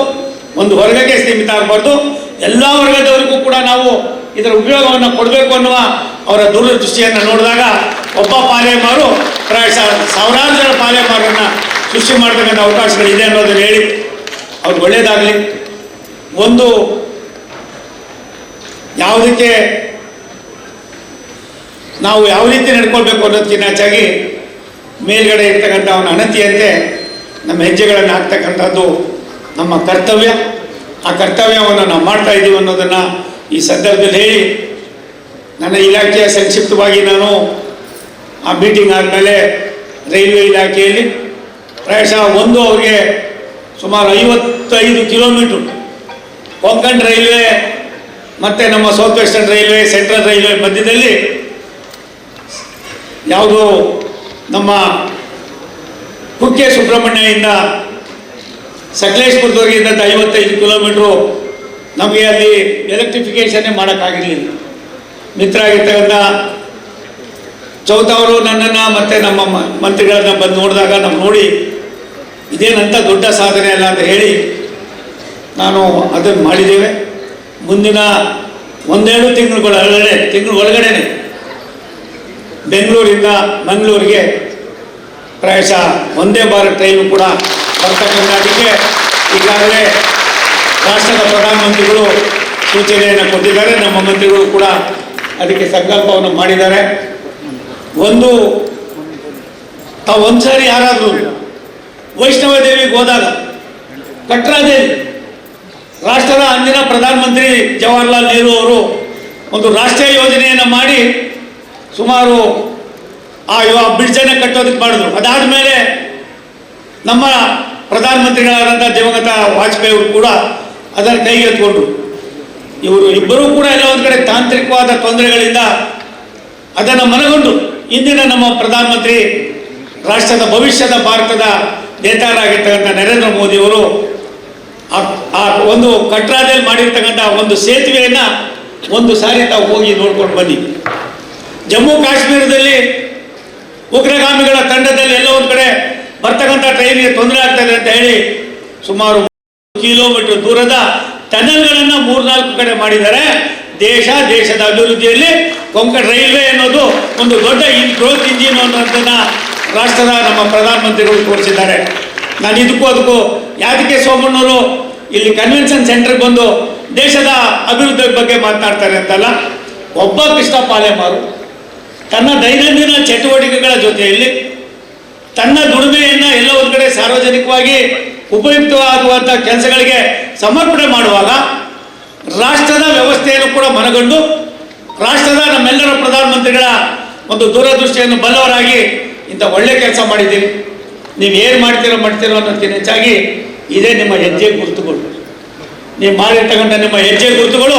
ಒಂದು ವರ್ಗಕ್ಕೆ ಸೀಮಿತ ಆಗಬಾರ್ದು, ಎಲ್ಲ ವರ್ಗದವರಿಗೂ ಕೂಡ ನಾವು ಇದರ ಉಪಯೋಗವನ್ನು ಕೊಡಬೇಕು ಅನ್ನುವ ಅವರ ದೂರದೃಷ್ಟಿಯನ್ನು ನೋಡಿದಾಗ ಒಬ್ಬ ಪಾಲೇಮಾರು ಪ್ರಾಯಶಃ ಸಾವಿರಾರು ಜನ ಪಾಲೇಮಾರನ್ನು ಸೃಷ್ಟಿ ಮಾಡತಕ್ಕಂಥ ಅವಕಾಶಗಳಿದೆ ಅನ್ನೋದನ್ನು ಹೇಳಿ ಅವ್ರಿಗೆ ಒಳ್ಳೆಯದಾಗಲಿ. ಒಂದು ಯಾವುದಕ್ಕೆ ನಾವು ಯಾವ ರೀತಿ ನಡ್ಕೊಳ್ಬೇಕು ಅನ್ನೋದಕ್ಕಿಂತ ಹೆಚ್ಚಾಗಿ ಮೇಲ್ಗಡೆ ಇರ್ತಕ್ಕಂಥ ಅವನ ಅಣತಿಯಂತೆ ನಮ್ಮ ಹೆಜ್ಜೆಗಳನ್ನು ಹಾಕ್ತಕ್ಕಂಥದ್ದು ನಮ್ಮ ಕರ್ತವ್ಯ. ಆ ಕರ್ತವ್ಯವನ್ನು ನಾವು ಮಾಡ್ತಾ ಇದ್ದೀವಿ ಅನ್ನೋದನ್ನು ಈ ಸಂದರ್ಭದಲ್ಲಿ ಹೇಳಿ, ನನ್ನ ಇಲಾಖೆಯ ಸಂಕ್ಷಿಪ್ತವಾಗಿ ನಾನು ಆ ಮೀಟಿಂಗ್ ಆದಮೇಲೆ ರೈಲ್ವೆ ಇಲಾಖೆಯಲ್ಲಿ ಪ್ರಾಯಶಃ ಅವ್ರಿಗೆ ಸುಮಾರು 55 ಕಿಲೋಮೀಟ್ರು ಕೊಂಕಣ್ ರೈಲ್ವೆ ಮತ್ತು ನಮ್ಮ south western railway, central railway ಮಧ್ಯದಲ್ಲಿ ಯಾವುದು ನಮ್ಮ ಕುಕ್ಕೆ ಸುಬ್ರಹ್ಮಣ್ಯದಿಂದ ಸಕಲೇಶ್ಪುರದವರೆಗಿಂದ 55 ಕಿಲೋಮೀಟ್ರು ನಮಗೆ ಅಲ್ಲಿ ಎಲೆಕ್ಟ್ರಿಫಿಕೇಷನ್ನೇ ಮಾಡೋಕ್ಕಾಗಿರಲಿಲ್ಲ. ಮಿತ್ರ ಆಗಿರ್ತಕ್ಕಂಥ ಚೌತವರು ನನ್ನನ್ನು ಮತ್ತು ನಮ್ಮ ಮಂತ್ರಿಗಳನ್ನು ಬಂದು ನೋಡಿದಾಗ ನಾವು ನೋಡಿ ಇದೇನಂತ ದೊಡ್ಡ ಸಾಧನೆ ಅಲ್ಲ ಅಂತ ಹೇಳಿ ನಾನು ಅದನ್ನು ಮಾಡಿದ್ದೇವೆ. ಮುಂದಿನ 1-2 ತಿಂಗಳ ಒಳಗಡೆ ಬೆಂಗಳೂರಿಂದ ಮಂಗಳೂರಿಗೆ ಪ್ರಾಯಶಃ ವಂದೇ ಭಾರತ್ ಟ್ರೈನು ಕೂಡ ಬರ್ತಕ್ಕಂಥದ್ದಕ್ಕೆ ಈಗಾಗಲೇ ರಾಷ್ಟ್ರದ ಪ್ರಧಾನಮಂತ್ರಿಗಳು ಸೂಚನೆಯನ್ನು ಕೊಟ್ಟಿದ್ದಾರೆ. ನಮ್ಮ ಮಂತ್ರಿಗಳು ಕೂಡ ಅದಕ್ಕೆ ಸಂಕಲ್ಪವನ್ನು ಮಾಡಿದ್ದಾರೆ. ತಾವು ಒಂದ್ಸಾರಿ ಯಾರಾದರೂ ವೈಷ್ಣವ ದೇವಿಗೆ ಹೋದಾಗ ಕಟ್ರಾದೇವಿ ರಾಷ್ಟ್ರದ ಅಂದಿನ ಪ್ರಧಾನಮಂತ್ರಿ ಜವಾಹರ್ಲಾಲ್ ನೆಹರು ಅವರು ಒಂದು ರಾಷ್ಟ್ರೀಯ ಯೋಜನೆಯನ್ನು ಮಾಡಿ ಸುಮಾರು ಆ ಬ್ರಿಡ್ಜನ್ನು ಕಟ್ಟೋದಕ್ಕೆ ಮಾಡಿದ್ರು. ಅದಾದ ಮೇಲೆ ನಮ್ಮ ಪ್ರಧಾನಮಂತ್ರಿಗಳಾದಂಥ ದಿವಂಗತ ವಾಜಪೇಯಿ ಅವರು ಕೂಡ ಅದನ್ನು ಕೈಗೆತ್ತಿಕೊಂಡ್ರು. ಇವರು ಇಬ್ಬರೂ ಕೂಡ ಎಲ್ಲ ಒಂದು ಕಡೆ ತಾಂತ್ರಿಕವಾದ ತೊಂದರೆಗಳಿಂದ ಅದನ್ನು ಮನಗೊಂಡು ಇಂದಿನ ನಮ್ಮ ಪ್ರಧಾನಮಂತ್ರಿ ರಾಷ್ಟ್ರದ ಭವಿಷ್ಯದ ಭಾರತದ ನೇತಾರರಾಗಿರ್ತಕ್ಕಂಥ ನರೇಂದ್ರ ಮೋದಿಯವರು ಆ ಒಂದು ಕಟ್ರಾದಲ್ಲಿ ಮಾಡಿರ್ತಕ್ಕಂಥ ಒಂದು ಸೇತುವೆಯನ್ನು ಒಂದು ಸಾರಿ ತಾವು ಹೋಗಿ ನೋಡ್ಕೊಂಡು ಬನ್ನಿ. ಜಮ್ಮು ಕಾಶ್ಮೀರದಲ್ಲಿ ಉಗ್ರಗಾಮಿಗಳ ತಂಡದಲ್ಲಿ ಎಲ್ಲ ಒಂದು ಕಡೆ ಬರ್ತಕ್ಕಂಥ ಟ್ರೈನಿಗೆ ತೊಂದರೆ ಆಗ್ತದೆ ಅಂತ ಹೇಳಿ ಸುಮಾರು ಕಿಲೋಮೀಟರ್ ದೂರದ ಟನಲ್ಗಳನ್ನು 3-4 ಕಡೆ ಮಾಡಿದ್ದಾರೆ. ದೇಶದ ಅಭಿವೃದ್ಧಿಯಲ್ಲಿ ಕೊಂಕಣ್ ರೈಲ್ವೆ ಅನ್ನೋದು ಒಂದು ದೊಡ್ಡ ಗ್ರೋತ್ ಇಂಜಿನ್ ಅನ್ನೋದನ್ನು ರಾಷ್ಟ್ರದ ನಮ್ಮ ಪ್ರಧಾನಮಂತ್ರಿಗಳು ತೋರಿಸಿದ್ದಾರೆ. ನಾನು ಅದಕ್ಕೂ ಯಾದಕ್ಕೆ ಸೋಮಣ್ಣವರು ಇಲ್ಲಿ ಕನ್ವೆನ್ಷನ್ ಸೆಂಟರ್ಗೆ ಬಂದು ದೇಶದ ಅಭಿವೃದ್ಧಿ ಬಗ್ಗೆ ಮಾತನಾಡ್ತಾರೆ ಅಂತಲ್ಲ, ಒಬ್ಬ ಕೃಷ್ಣ ಪಾಲೇಮಾರು ತನ್ನ ದೈನಂದಿನ ಚಟುವಟಿಕೆಗಳ ಜೊತೆಯಲ್ಲಿ ತನ್ನ ದುಡಿಮೆಯನ್ನು ಎಲ್ಲ ಒಂದು ಕಡೆ ಸಾರ್ವಜನಿಕವಾಗಿ ಉಪಯುಕ್ತವಾಗುವಂಥ ಕೆಲಸಗಳಿಗೆ ಸಮರ್ಪಣೆ ಮಾಡುವಾಗ ರಾಷ್ಟ್ರದ ವ್ಯವಸ್ಥೆಯನ್ನು ಕೂಡ ಮನಗಂಡು ರಾಷ್ಟ್ರದ ನಮ್ಮೆಲ್ಲರ ಪ್ರಧಾನಮಂತ್ರಿಗಳ ಒಂದು ದೂರದೃಷ್ಟಿಯನ್ನು ಬಲ್ಲವರಾಗಿ ಇಂಥ ಒಳ್ಳೆ ಕೆಲಸ ಮಾಡಿದ್ದೀರಿ. ನೀವು ಏನು ಮಾಡ್ತೀರೋ ಅನ್ನೋದಕ್ಕಿಂತ ಹೆಚ್ಚಾಗಿ ಇದೇ ನಿಮ್ಮ ಹೆಜ್ಜೆ ಗುರುತುಗಳು. ನೀವು ಮಾಡಿರ್ತಕ್ಕಂಥ ನಿಮ್ಮ ಹೆಜ್ಜೆ ಗುರುತುಗಳು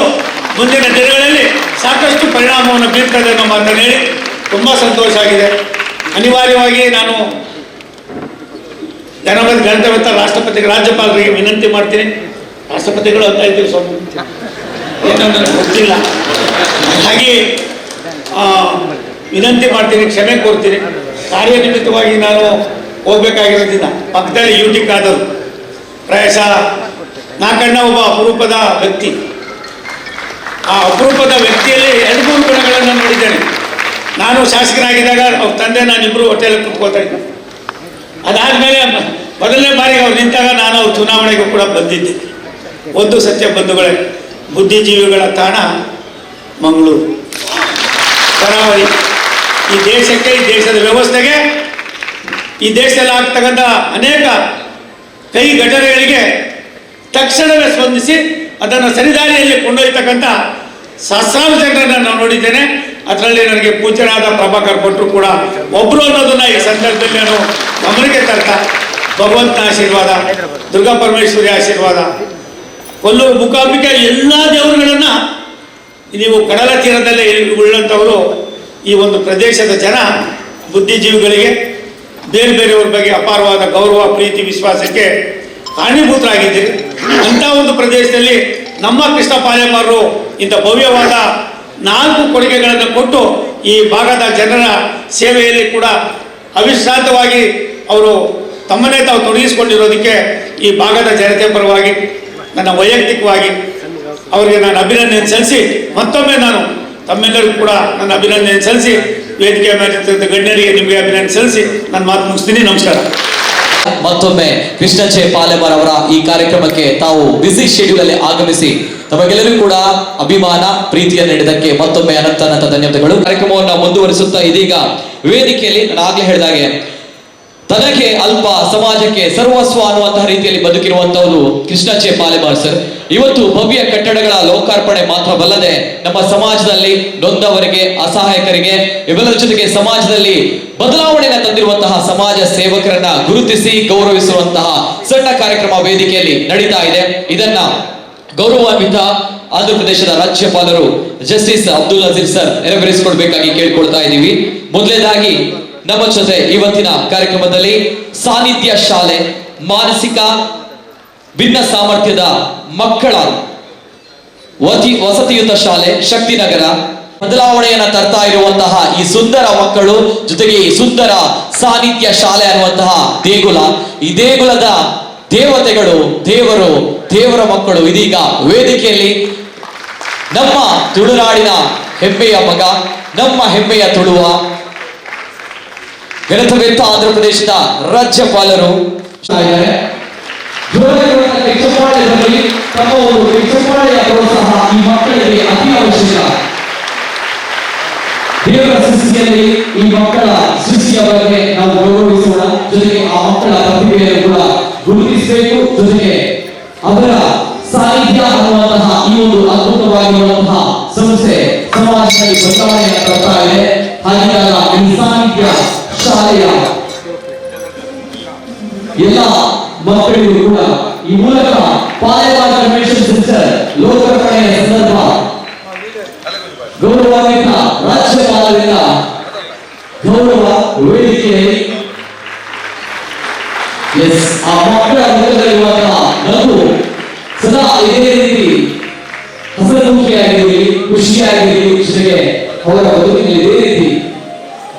ಮುಂದಿನ ದಿನಗಳಲ್ಲಿ ಸಾಕಷ್ಟು ಪರಿಣಾಮವನ್ನು ಬೀರ್ತದೆ ಅನ್ನೋ ಮಾತನ್ನು ಹೇಳಿ ತುಂಬ ಸಂತೋಷ ಆಗಿದೆ. ಅನಿವಾರ್ಯವಾಗಿ ನಾನು ಜನಪದ ಗಣತಂತ್ರ ರಾಷ್ಟ್ರಪತಿಗೆ ರಾಜ್ಯಪಾಲರಿಗೆ ವಿನಂತಿ ಮಾಡ್ತೀನಿ. ರಾಷ್ಟ್ರಪತಿಗಳು ಅಂತ ಇದ್ದೀವಿ ಸ್ವಾಮಿ, ಏನೋ ನನಗೆ ಗೊತ್ತಿಲ್ಲ, ಹಾಗೆ ವಿನಂತಿ ಮಾಡ್ತೀನಿ, ಕ್ಷಮೆ ಕೋರ್ತೀನಿ. ಕಾರ್ಯನಿಮಿತ್ತವಾಗಿ ನಾನು ಹೋಗ್ಬೇಕಾಗಿರೋದ್ರಿಂದ ಪಕ್ಕದಲ್ಲಿ ಯೂಟಿಕ್ ಆದರು ಪ್ರಾಯಶಃ ನಾಕಣ್ಣ ಒಬ್ಬ ಅಪರೂಪದ ವ್ಯಕ್ತಿ. ಆ ಅಪರೂಪದ ವ್ಯಕ್ತಿಯಲ್ಲಿ 2-3 ಗುಣಗಳನ್ನು ನೋಡಿದ್ದೇನೆ. ನಾನು ಶಾಸಕರಾಗಿದ್ದಾಗ ಅವ್ರ ತಂದೆ ನಾನಿಬ್ಬರು ಹೋಟೆಲ್ ಕುತ್ಕೋತಾ ಇದ್ದೆ. ಅದಾದಮೇಲೆ ಮೊದಲನೇ ಬಾರಿಗೆ ಅವ್ರು ನಿಂತಾಗ ನಾನು ಅವ್ರ ಚುನಾವಣೆಗೂ ಕೂಡ ಬಂದಿದ್ದೆ. ಒಂದು ಸತ್ಯ ಬಂಧುಗಳೇ, ಬುದ್ಧಿಜೀವಿಗಳ ತಾಣ ಮಂಗಳೂರು ಕರಾವಳಿ. ಈ ದೇಶಕ್ಕೆ, ಈ ದೇಶದ ವ್ಯವಸ್ಥೆಗೆ, ಈ ದೇಶದಲ್ಲಿ ಆಗ್ತಕ್ಕಂಥ ಅನೇಕ ಕೈ ಘಟನೆಗಳಿಗೆ ತಕ್ಷಣವೇ ಸ್ಪಂದಿಸಿ ಅದನ್ನು ಸರಿದಾರಿಯಲ್ಲಿ ಕೊಂಡೊಯ್ತಕ್ಕಂಥ ಸಹಸ್ರಾರು ಜನರನ್ನು ನಾನು ನೋಡಿದ್ದೇನೆ. ಅದರಲ್ಲಿ ನನಗೆ ಪೂಜ್ಯರಾದ ಪ್ರಭಾಕರ್ ಭಟ್ರು ಕೂಡ ಒಬ್ಬರು ಅನ್ನೋದನ್ನ ಈ ಸಂದರ್ಭದಲ್ಲಿ ನಾನು ಗಮನಕ್ಕೆ ತರ್ತಾ, ಭಗವಂತನ ಆಶೀರ್ವಾದ, ದುರ್ಗಾ ಪರಮೇಶ್ವರಿ ಆಶೀರ್ವಾದ, ಕೊಲ್ಲೂರು ಮೂಕಾಂಬಿಕೆ ಎಲ್ಲ ದೇವರುಗಳನ್ನು ನೀವು ಕಡಲ ತೀರದಲ್ಲೇ ಉಳ್ಳಂಥವರು ಈ ಒಂದು ಪ್ರದೇಶದ ಜನ ಬುದ್ಧಿಜೀವಿಗಳಿಗೆ ಬೇರೆ ಬೇರೆಯವ್ರ ಬಗ್ಗೆ ಅಪಾರವಾದ ಗೌರವ, ಪ್ರೀತಿ, ವಿಶ್ವಾಸಕ್ಕೆ ಕಾರಣೀಭೂತರಾಗಿದ್ದೀರಿ. ಅಂಥ ಒಂದು ಪ್ರದೇಶದಲ್ಲಿ ನಮ್ಮ ಕೃಷ್ಣ ಪಾಲೇಮಾರರು ಇಂಥ ಭವ್ಯವಾದ 4 ಕೊಡುಗೆಗಳನ್ನು ಕೊಟ್ಟು ಈ ಭಾಗದ ಜನರ ಸೇವೆಯಲ್ಲಿ ಕೂಡ ಅವಿಶ್ರಾಂತವಾಗಿ ಅವರು ತಮ್ಮನ್ನೇ ತಾವು ತೊಡಗಿಸಿಕೊಂಡಿರೋದಕ್ಕೆ ಈ ಭಾಗದ ಜನತೆ ಪರವಾಗಿ ನನ್ನ ವೈಯಕ್ತಿಕವಾಗಿ ಅವರಿಗೆ ನಾನು ಅಭಿನಂದನೆ ಸಲ್ಲಿಸಿ, ಮತ್ತೊಮ್ಮೆ ನಾನು ತಮ್ಮೆಲ್ಲರಿಗೂ ಕೂಡ ನನ್ನ ಅಭಿನಂದನೆ ಸಲ್ಲಿಸಿ, ವೇದಿಕೆ ಮೇಲೆ ಗಣ್ಯರಿಗೆ ನಿಮಗೆ ಅಭಿನಂದನೆ ಸಲ್ಲಿಸಿ ನನ್ನ ಮಾತು ಮುಗಿಸ್ತೀನಿ. ನಮಸ್ಕಾರ.
ಮತ್ತೊಮ್ಮೆ ಕೃಷ್ಣ ಜೆ ಪಾಲೇಮಾರ್ ಅವರ ಈ ಕಾರ್ಯಕ್ರಮಕ್ಕೆ ತಾವು ಬ್ಯುಸಿ ಶೆಡ್ಯೂಲ್ ಅಲ್ಲಿ ಆಗಮಿಸಿ ತಮಗೆಲ್ಲರಿಗೂ ಕೂಡ ಅಭಿಮಾನ, ಪ್ರೀತಿಯನ್ನು ನೀಡಿದ್ದಕ್ಕೆ ಮತ್ತೊಮ್ಮೆ ಅನಂತ ಧನ್ಯವಾದಗಳು. ಕಾರ್ಯಕ್ರಮವನ್ನು ಮುಂದುವರಿಸುತ್ತಾ ಇದೀಗ ವೇದಿಕೆಯಲ್ಲಿ ನಾನು ಆಗ್ಲೇ ಹೇಳಿದಾಗೆ ತನಗೆ ಅಲ್ಪ ಸಮಾಜಕ್ಕೆ ಸರ್ವಸ್ವ ಅನ್ನುವಂತಹ ರೀತಿಯಲ್ಲಿ ಬದುಕಿರುವಂತವರು ಕೃಷ್ಣ ಜೆ ಪಾಲೇಮಾರ್ ಸರ್. ಇವತ್ತು ಭವ್ಯ ಕಟ್ಟಡಗಳ ಲೋಕಾರ್ಪಣೆ ಮಾತ್ರವಲ್ಲದೆ ನಮ್ಮ ಸಮಾಜದಲ್ಲಿ ನೊಂದವರಿಗೆ, ಅಸಹಾಯಕರಿಗೆ, ಇವೆಲ್ಲರ ಜೊತೆಗೆ ಸಮಾಜದಲ್ಲಿ ಬದಲಾವಣೆಯನ್ನು ತಂದಿರುವಂತಹ ಸಮಾಜ ಸೇವಕರನ್ನ ಗುರುತಿಸಿ ಗೌರವಿಸುವಂತಹ ಸಣ್ಣ ಕಾರ್ಯಕ್ರಮ ವೇದಿಕೆಯಲ್ಲಿ ನಡೀತಾ ಇದೆ. ಇದನ್ನ ಗೌರವಾನ್ವಿತ ಆಂಧ್ರ ಪ್ರದೇಶದ ರಾಜ್ಯಪಾಲರು ಜಸ್ಟಿಸ್ ಅಬ್ದುಲ್ ನಜೀರ್ ಸರ್ ನೆರವೇರಿಸಿಕೊಡ್ಬೇಕಾಗಿ ಕೇಳ್ಕೊಳ್ತಾ ಇದ್ದೀವಿ. ಮೊದಲನೇದಾಗಿ ನಮ್ಮ ಜೊತೆ ಇವತ್ತಿನ ಕಾರ್ಯಕ್ರಮದಲ್ಲಿ ಸಾನ್ನಿಧ್ಯ ಶಾಲೆ, ಮಾನಸಿಕ ಭಿನ್ನ ಸಾಮರ್ಥ್ಯದ ಮಕ್ಕಳ ವಸತಿಯುತ ಶಾಲೆ ಶಕ್ತಿನಗರ ಬದಲಾವಣೆಯನ್ನ ತರ್ತಾ ಇರುವಂತಹ ಈ ಸುಂದರ ಮಕ್ಕಳು, ಜೊತೆಗೆ ಈ ಸುಂದರ ಸಾನ್ನಿಧ್ಯ ಶಾಲೆ ಅನ್ನುವಂತಹ ದೇಗುಲ, ಈ ದೇಗುಲದ ದೇವತೆಗಳು, ದೇವರ ಮಕ್ಕಳು ಇದೀಗ ವೇದಿಕೆಯಲ್ಲಿ ನಮ್ಮ ತುಳುನಾಡಿನ ಹೆಮ್ಮೆಯ ಮಗ, ನಮ್ಮ ಹೆಮ್ಮೆಯ ತುಳುವ ಗಣತವೇತ್ತ ಆಂಧ್ರ ಪ್ರದೇಶದ ರಾಜ್ಯಪಾಲರು ತಮ್ಮ ಒಂದು ಚಪ್ಪಾಳೆಯ ಪ್ರೋತ್ಸಾಹ ಈ ಮಕ್ಕಳಿಗೆ ಅತಿ ಅವಶ್ಯಕ. ದೇವರ ಸೃಷ್ಟಿಯಲ್ಲಿ ಈ ಮಕ್ಕಳ ಸೃಷ್ಟಿಯ ಬಗ್ಗೆ ನಾವು ಗೌರವಿಸೋಣ, ಜೊತೆಗೆ ಆ ಮಕ್ಕಳ ಪ್ರತಿಭೆಯನ್ನು ಕೂಡ ಗುರುತಿಸಬೇಕು, ಜೊತೆಗೆ ಅವರ ಸಾಹಿತ್ಯ ಅನ್ನುವಂತಹ ಈ ಒಂದು ಅದ್ಭುತವಾಗಿರುವಂತಹ ಸಂಸ್ಥೆ ಸಮಾಜದಲ್ಲಿ ಬದಲಾವಣೆಯನ್ನು ತರ್ತಾ ಇದೆ. ಹಾಗಿದ್ದಾಗ ಈ ಸಾಹಿತ್ಯ ಶಾಲೆಯ ಎಲ್ಲ ಮಕ್ಕಳಿಗೂ ಕೂಡ ಈ ಮೂಲಕ ಪಾಲೇಮಾರ್ ಕನ್ವೆನ್ಷನ್ ಸೆಂಟರ್ ಲೋಕಾರ್ಪಣೆಯ ಸಂದರ್ಭ ಗೌರವಾನ್ವಿತ ರಾಜ್ಯಪಾಲರಿಂದ ಗೌರವ ವೇದಿಕೆಯಲ್ಲಿ ಆ ಮಕ್ಕಳ ಮುಖದಲ್ಲಿರುವಂತಹ ನಗು ಸದಾ ಇದೇ ರೀತಿ ಹಸನ್ಮುಖಿಯಾಗಿರಲಿ, ಖುಷಿಯಾಗಿರಲಿ, ಜೊತೆಗೆ ಅವರ ಬದುಕಿನಲ್ಲಿ ಇದೇ ರೀತಿ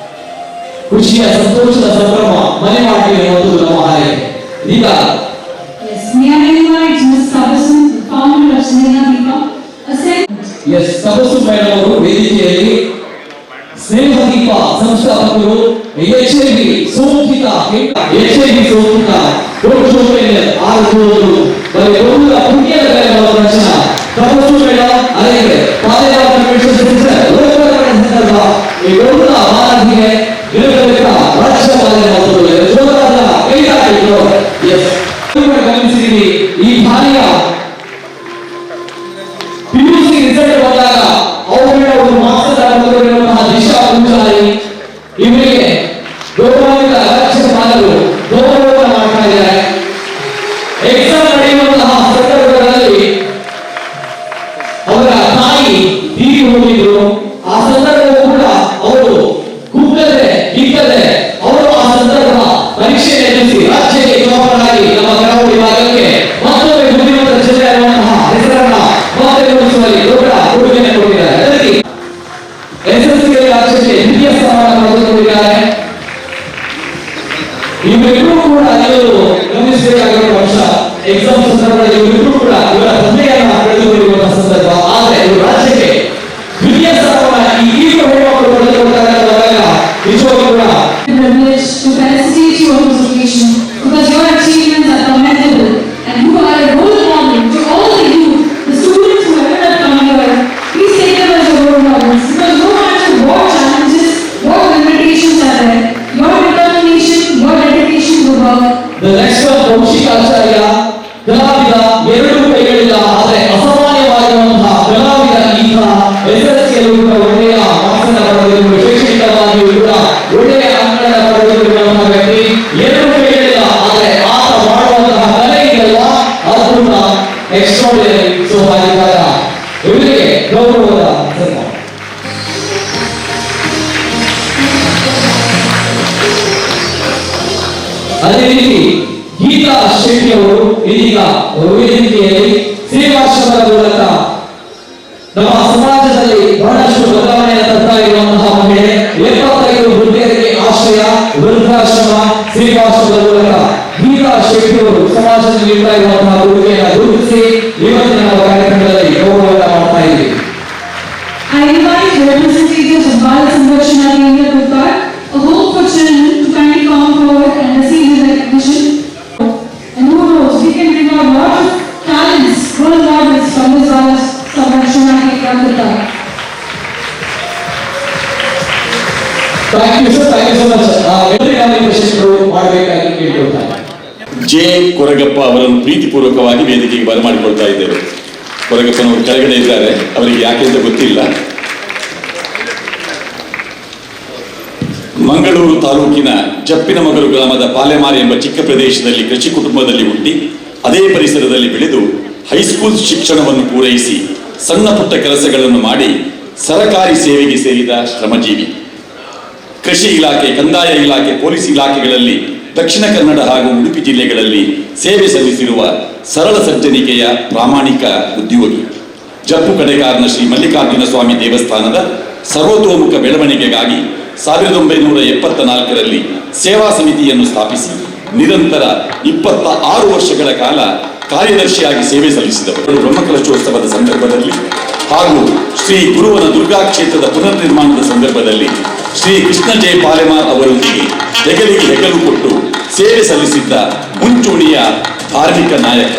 ಖುಷಿಯ ಸಂತೋಷದ ಸಂಭ್ರಮ ಮನೆ ಮಾಡಿ ಎನ್ನುವುದು ನಮ್ಮ ಹಾರೈಕೆ. ಈಗ ತಪಸ್ಸು ಮೇಡಮ್ ಅವರು ವೇದಿಕೆಯಲ್ಲಿ ಸ್ನೇಹದೀಪ ಸಂಸ್ಥಾಪಕರು HIV ಸೋಂಕಿತ ಆಗುವುದು ಪುಣ್ಯದ ರಚನಾ ತಪಸ್ಸು ಮೇಡಮ್ ಅದೇ ಪಾಲೇಮಾರ್ ಕನ್ವೆನ್ಷನ್ ಸೆಂಟರ್ ಲೋಕಾರ್ಪಣೆ ಸಂದರ್ಭ ಈ ಗೌರವ ಮಾನವಿಗೆ ಗಮನಿಸಿದ್ದೀವಿ. ಈ ಬಾರಿಯ PUC ರಿಸಲ್ಟ್ ಬಂದಾಗ ಅವುಗಳ ಒಂದು ಮಾಸದ ದಿಶಾ ಪೂಜಾರಿ ಇವರಿಗೆ ಗೌರವಾನ್ವಿತ ರಾಜ್ಯಪಾಲರು ಗೌರವವನ್ನು ಮಾಡ್ತಾ ಇದ್ದಾರೆ. ಎಕ್ಸಾಮ್ ನಡೆಯುವಂತಹ ಸಂದರ್ಭಗಳಲ್ಲಿ ಅವರ ತಾಯಿ ತೀರಿ ಹೋಗಿದ್ರು. ಆ ಸಂದರ್ಭವೂ ಕೂಡ ಅವರು ಅವರು ಆ ಸಂದರ್ಭ ಪರೀಕ್ಷೆ ಎದುರಿಸಿ ರಾಜ್ಯಕ್ಕೆ ಜವಾಬ್ದಾರಾಗಿ ನಮ್ಮ ಕರಾವಳಿ ಭಾಗಕ್ಕೆ ಮತ್ತೊಮ್ಮೆ ಬುದ್ಧಿವಂತ ಜಿಲ್ಲೆ ಅನ್ನುವಂತಹ ಹೆಸರನ್ನ ಮಾತನಾಡಿಸುವಲ್ಲಿ ದೊಡ್ಡ ಕೊಡುಗೆಯನ್ನು ಕೊಟ್ಟಿದ್ದಾರೆ. ಅದರಲ್ಲಿ SSLC ರಾಜ್ಯಕ್ಕೆ ದ್ವಿತೀಯ ಸ್ಥಾನ ಪಡೆದುಕೊಂಡಿದ್ದಾರೆ. ಇವರಿಬ್ಬರು ಕೂಡ ಇವರು ಗಮನಿಸಬೇಕಾಗಿರುವ ಅಂಶ, ಎಕ್ಸಾಮ್ ಸಂದರ್ಭದಲ್ಲಿ ಇವರಿಬ್ಬರು ಕೂಡ ಇವರ ತಂದೆಯನ್ನ ಪಡೆದುಕೊಂಡಿರುವಂತಹ ಸಂದರ್ಭ. ಆದರೆ ಇವರು ರಾಜ್ಯಕ್ಕೆ ದ್ವಿತೀಯ ಸ್ಥಾನವನ್ನು ಈಗ ಹೆಣ್ಣುಮಕ್ಕಳು ಪಡೆದುಕೊಳ್ತಾರೆ ಅಂದಾಗ ನಿಜವಾಗ್ಲೂ ಕೂಡ
to felicitate you on this occasion because your achievements are commendable and you are a role model to all the youth, the students who have come here. Please take them as your role models because no matter what challenges, what
ಕೌಶಿಕಾಚಾರ್ಯ ಕಲಾವಿದ, ಎರಡು ಕೈಗಳಿಲ್ಲ ಆದರೆ ಅಸಾಮಾನ್ಯವಾಗಿರುವಂತಹ ಕಲಾವಿದ. ಈತ SSLCಯಲ್ಲೂ ಕೂಡ ಒಳ್ಳೆಯ ಮಾರ್ಕ್ಸನ್ನು ಪಡೆದಿರುವ, ಶೈಕ್ಷಣಿಕವಾಗಿಯೂ ಕೂಡ ಒಳ್ಳೆಯ ಅಂಕಗಳನ್ನು ಪಡೆದಿರುವಂತಹ ವ್ಯಕ್ತಿ. ಎರಡು ಕೈಗಳಿಲ್ಲ ಆದರೆ ಆತ ಮಾಡುವಂತಹ ಕಲೆ ಇದೆಯಲ್ಲ, ಅದ್ಭುತ, ಎಕ್ಸ್ಟ್ರಾರ್ಡಿನರಿ. ಸೊ ಹಾಗಿದ್ದಾಗ ಇವರಿಗೆ ಗೌರವದ ಸನ್ಮಾನ. ಅದೇ ರೀತಿ ಗೀತಾ ಶೆಟ್ಟಿ ಅವರು ಇದೀಗ ವೇದಿಕೆಯಲ್ಲಿ ಸೇವಾಶ್ರಮದ ಮೂಲಕ ನಮ್ಮ ಸಮಾಜದಲ್ಲಿ ಬಹಳಷ್ಟು ಬದಲಾವಣೆಯನ್ನು ತರ್ತಾ ಇರುವಂತಹ ಮಹಿಳೆ. 75 ವೃದ್ಧರಿಗೆ ಆಶ್ರಯ, ವೃದ್ಧಾಶ್ರಮ, ಸೇವಾಶ್ರಮದ ಮೂಲಕ ಗೀತಾ ಶೆಟ್ಟಿ ಅವರು ಸಮಾಜದಲ್ಲಿ ನೀಡ್ತಾ ಇರುವಂತಹ ಕೊಡುಗೆಯನ್ನು ಗುರುತಿಸಿ ಇವತ್ತಿನ ನಮ್ಮ ಕಾರ್ಯಕ್ರಮದಲ್ಲಿ ಗೌರವವನ್ನು ಮಾಡ್ತಾ ಇದ್ದೀವಿ.
I invite representatives of Bal Sanrakshana Kendra Kothar, a home for children, to kindly come forward and receive this recognition. And who knows, we can bring out a lot of talents, role models from this Bal Sanrakshana Kendra Kothar.
Thank you sir, thank you so much. ಪ್ರಶ್ನೆಗಳು ಮಾಡಬೇಕಾಗಿ ಕೇಳಿಕೊಳ್ತಾರೆ.
J Koragappa ಅವರನ್ನು ಪ್ರೀತಿಪೂರ್ವಕವಾಗಿ ವೇದಿಕೆಗೆ ಬರಮಾಡಿಕೊಳ್ತಾ ಇದ್ದೇವೆ. ಕೊರಗಪ್ಪನವರು ಕೆಳಗಡೆ ಇದ್ದಾರೆ, ಅವರಿಗೆ ಯಾಕೆ ಅಂತ ಗೊತ್ತಿಲ್ಲ. ಮಂಗಳೂರು ತಾಲೂಕಿನ ಜಪ್ಪಿನಮಗಲು ಗ್ರಾಮದ ಪಾಲೆಮಾರಿ ಎಂಬ ಚಿಕ್ಕ ಪ್ರದೇಶದಲ್ಲಿ ಕೃಷಿ ಕುಟುಂಬದಲ್ಲಿ ಹುಟ್ಟಿ ಅದೇ ಪರಿಸರದಲ್ಲಿ ಬೆಳೆದು ಹೈಸ್ಕೂಲ್ ಶಿಕ್ಷಣವನ್ನು ಪೂರೈಸಿ ಸಣ್ಣ ಪುಟ್ಟ ಕೆಲಸಗಳನ್ನು ಮಾಡಿ ಸರಕಾರಿ ಸೇವೆಗೆ ಸೇರಿದ ಶ್ರಮಜೀವಿ. ಕೃಷಿ ಇಲಾಖೆ, ಕಂದಾಯ ಇಲಾಖೆ, ಪೊಲೀಸ್ ಇಲಾಖೆಗಳಲ್ಲಿ ದಕ್ಷಿಣ ಕನ್ನಡ ಹಾಗೂ ಉಡುಪಿ ಜಿಲ್ಲೆಗಳಲ್ಲಿ ಸೇವೆ ಸಲ್ಲಿಸಿರುವ ಸರಳ ಸಜ್ಜನಿಕೆಯ ಪ್ರಾಮಾಣಿಕ ಉದ್ಯೋಗಿ. ಜಪ್ಪು ಕಡೆಗಾರನ ಶ್ರೀ ಮಲ್ಲಿಕಾರ್ಜುನ ಸ್ವಾಮಿ ದೇವಸ್ಥಾನದ ಸರ್ವತೋಮುಖ ಬೆಳವಣಿಗೆಗಾಗಿ 1974ರಲ್ಲಿ ಸೇವಾ ಸಮಿತಿಯನ್ನು ಸ್ಥಾಪಿಸಿ ನಿರಂತರ 26 ವರ್ಷಗಳ ಕಾಲ ಕಾರ್ಯದರ್ಶಿಯಾಗಿ ಸೇವೆ ಸಲ್ಲಿಸಿದವರು. ಬ್ರಹ್ಮಕಲಶೋತ್ಸವದ ಸಂದರ್ಭದಲ್ಲಿ ಹಾಗೂ ಶ್ರೀ ಗುರುವನ ದುರ್ಗಾ ಕ್ಷೇತ್ರದ ಪುನರ್ ನಿರ್ಮಾಣದ ಸಂದರ್ಭದಲ್ಲಿ ಶ್ರೀ ಕೃಷ್ಣ ಜೈ ಪಾಲೆಮಾರ್ ಅವರೊಂದಿಗೆ ಹೆಗಲಿಗೆ ಹೆಗಲು ಕೊಟ್ಟು ಸೇವೆ ಸಲ್ಲಿಸಿದ್ದ ಮುಂಚೂಣಿಯ ಧಾರ್ಮಿಕ ನಾಯಕ.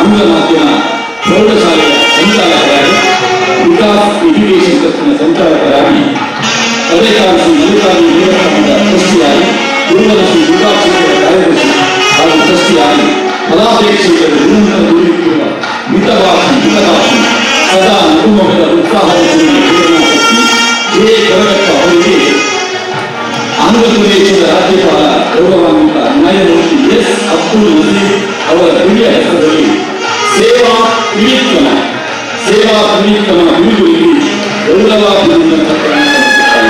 ಆಂಗ್ಲ ಮಾಧ್ಯಮ ಪ್ರೌಢಶಾಲೆಯ ಸಂಚಾಲಕರಾಗಿ, ವಿಕಾಸ್ ಎಜುಕೇಶನ್ ಟ್ರಸ್ಟ್ನ ಸಂಚಾಲಕರಾಗಿ, ಪದೇಕಾರ ಶ್ರೀ ಮಲ್ಲಿಕಾರ್ಜುನ ದೇವಸ್ಥಾನದ ಟ್ರಸ್ಟಿಯಾಗಿ, ಗುರುವನ ಶ್ರೀ ದುರ್ಗಾ ಕ್ಷೇತ್ರದ ಕಾರ್ಯದರ್ಶಿ ಹಾಗೂ ಟ್ರಸ್ಟಿಯಾಗಿ ಫಲಾಪೇಕ್ಷೆಗಳು ದೂರಿರುವ ಮಿತಭಾಷಿ ಸದಾ ನಗುಮೊಗದ ಉತ್ಸಾಹದ ಜೆ ಕೊರಗಪ್ಪ ಅವರಿಗೆ ಆಂಧ್ರ ಪ್ರದೇಶದ ರಾಜ್ಯಪಾಲ ಗೌರವಾನ್ವಿತ ನ್ಯಾಯಮೂರ್ತಿ ಎಸ್ ಅಬ್ದುಲ್ ನಜೀರ್ ಅವರ ದಿವ್ಯ ಹೆಸರಲ್ಲಿ ಸೇವಾ ತ್ರಿವಿಕ್ರಮ ಬಿರುದು ನೀಡಿ ಗೌರವಾಭಿನಂದನೆ ಸಲ್ಲಿಸುತ್ತಾರೆ.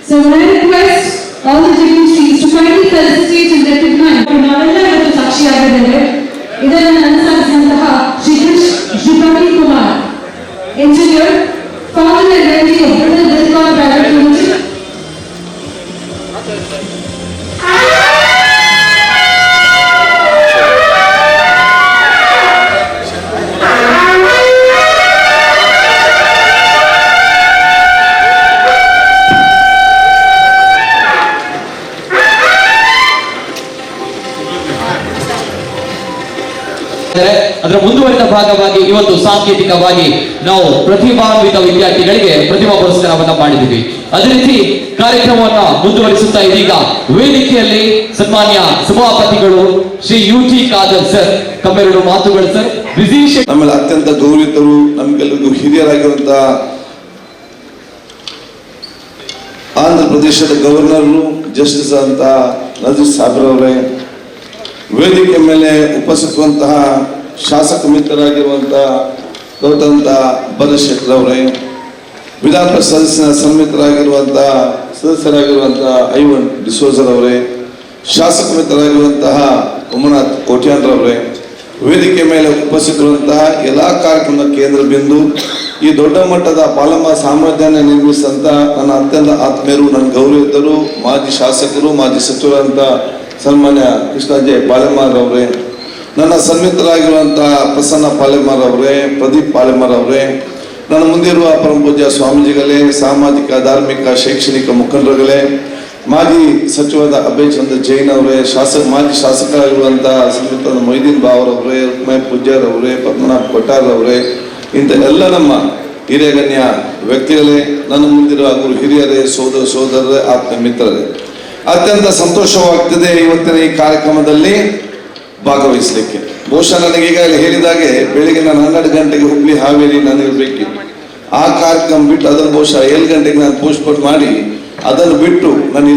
So when I request all the dignitaries to kindly felicitate and recognize ನಾವೆಲ್ಲ ಇವತ್ತು ಸಾಕ್ಷಿಯಾಗಿದ್ದೇವೆ. ಇದನ್ನು ಅನುಸರಿಸಿದಂತಹ ಶ್ರೀಕೃಷ್ Shripathi Kumar, engineer, founder and MD of Brunel Bismarck Private Limited.
ಅದರ ಮುಂದುವರಿದ ಭಾಗವಾಗಿ ಇವತ್ತು ಸಾಂಕೇತಿಕವಾಗಿ ನಾವು ಪ್ರತಿಭಾನ್ವಿತ ವಿದ್ಯಾರ್ಥಿಗಳಿಗೆ ಪ್ರತಿಭಾ ಪುರಸ್ಕಾರವನ್ನ ಮಾಡಿದ್ದೀವಿ. ಅದೇ ರೀತಿ ಕಾರ್ಯಕ್ರಮವನ್ನ ಮುಂದುವರಿಸುತ್ತಾ ಇದೀಗ ವೇದಿಕೆಯಲ್ಲಿ ಸನ್ಮಾನ್ಯ ಸಭಾಪತಿಗಳು ಶ್ರೀ UT ಖಾದರ್ ಸರ್ ತಮ್ಮೆರಡು ಮಾತುಗಳು ಸರ್.
ನಮ್ಮಲ್ಲಿ ಅತ್ಯಂತ ಗೌರವಿತರು, ನಮಗೆಲ್ಲರಿಗೂ ಹಿರಿಯರಾಗಿರುವಂತಹ ಆಂಧ್ರ ಪ್ರದೇಶದ ಗವರ್ನರು ಜಸ್ಟಿಸ್ ಅಂತ ನಜೀರ್ ಸಾಬ್ರವರೇ, ವೇದಿಕೆ ಮೇಲೆ ಉಪಸ್ಥಿತವಂತಹ ಶಾಸಕ ಮಿತ್ರರಾಗಿರುವಂತಹ ಗೌತಮ್ ಬಲಶೆಟ್ಟರವರೇ, ವಿಧಾನ ಪರಿಷತ್ ಸದಸ್ಯರಾಗಿರುವಂತಹ ಐವನ್ ಡಿಸೋಜರ್ ಅವರೇ, ಶಾಸಕ ಮಿತ್ರರಾಗಿರುವಂತಹ ಉಮನಾಥ್ ಕೋಟ್ಯಾನ್ರವರೇ, ವೇದಿಕೆ ಮೇಲೆ ಉಪಸ್ಥಿತರುವಂತಹ ಎಲ್ಲ ಕಾರ್ಯಕ್ರಮದ ಕೇಂದ್ರ ಬಿಂದು, ಈ ದೊಡ್ಡ ಮಟ್ಟದ ಪಾಲೆಮಾರ್ ಸಾಮ್ರಾಜ್ಯನ ನಿರ್ಮಿಸಿದಂತ ನನ್ನ ಅತ್ಯಂತ ಆತ್ಮೀಯರು, ನನ್ನ ಗೌರವಿತರು, ಮಾಜಿ ಶಾಸಕರು, ಮಾಜಿ ಸಚಿವರಂತ ಸನ್ಮಾನ್ಯ ಕೃಷ್ಣ ಜೆ ಪಾಲೆಮಾರ್ ಅವರೇ, ನನ್ನ ಸನ್ಮಿತರಾಗಿರುವಂತಹ ಪ್ರಸನ್ನ ಪಾಲೆಮಾರ್ ಅವರೇ, ಪ್ರದೀಪ್ ಪಾಲೆಮಾರ್ ಅವರೇ, ನನ್ನ ಮುಂದಿರುವ ಪರಮ ಪೂಜ್ಯ ಸ್ವಾಮೀಜಿಗಳೇ, ಸಾಮಾಜಿಕ ಧಾರ್ಮಿಕ ಶೈಕ್ಷಣಿಕ ಮುಖಂಡರುಗಳೇ, ಮಾಜಿ ಸಚಿವರಾದ ಅಭಯ್ ಚಂದ್ರ ಜೈನ್ ಅವರೇ, ಮಾಜಿ ಶಾಸಕರಾಗಿರುವಂತಹ ಶ್ರೀಯುತ ಮೊಯ್ದೀನ್ ಬಾವರವರೇ, ರುಕ್ಮಯ ಪೂಜ್ಯರ್ ಅವರೇ, ಪದ್ಮನಾಭ್ ಕೊಟ್ಟಾರ್ ಅವರೇ, ಇಂಥ ಎಲ್ಲ ನಮ್ಮ ಹಿರಿಯಗಣ್ಯ ವ್ಯಕ್ತಿಗಳೇ, ನನ್ನ ಮುಂದಿರುವ ಗುರು ಹಿರಿಯರೇ, ಸೋದರರೇ, ಆತ್ಮ ಮಿತ್ರರೇ, ಅತ್ಯಂತ ಸಂತೋಷವಾಗ್ತದೆ ಇವತ್ತಿನ ಈ ಕಾರ್ಯಕ್ರಮದಲ್ಲಿ ಭಾಗವಹಿಸಲಿಕ್ಕೆ. ಬಹುಶಃ ನನಗೆ ಈಗಾಗಲೇ ಹೇಳಿದಾಗೆ ಬೆಳಿಗ್ಗೆ ನಾನು 12 ಗಂಟೆಗೆ ಹುಬ್ಳಿ ಹಾವೇರಿ ನಾನು ಇರಬೇಕಿತ್ತು. ಆ ಕಾರ್ಯಕ್ರಮ ಬಿಟ್ಟು ಅದನ್ನು ಬಹುಶಃ 7 ಗಂಟೆಗೆ ನಾನು ಪೋಸ್ಟ್ಪೋನ್ ಮಾಡಿ ಅದನ್ನು ಬಿಟ್ಟು ನಾನು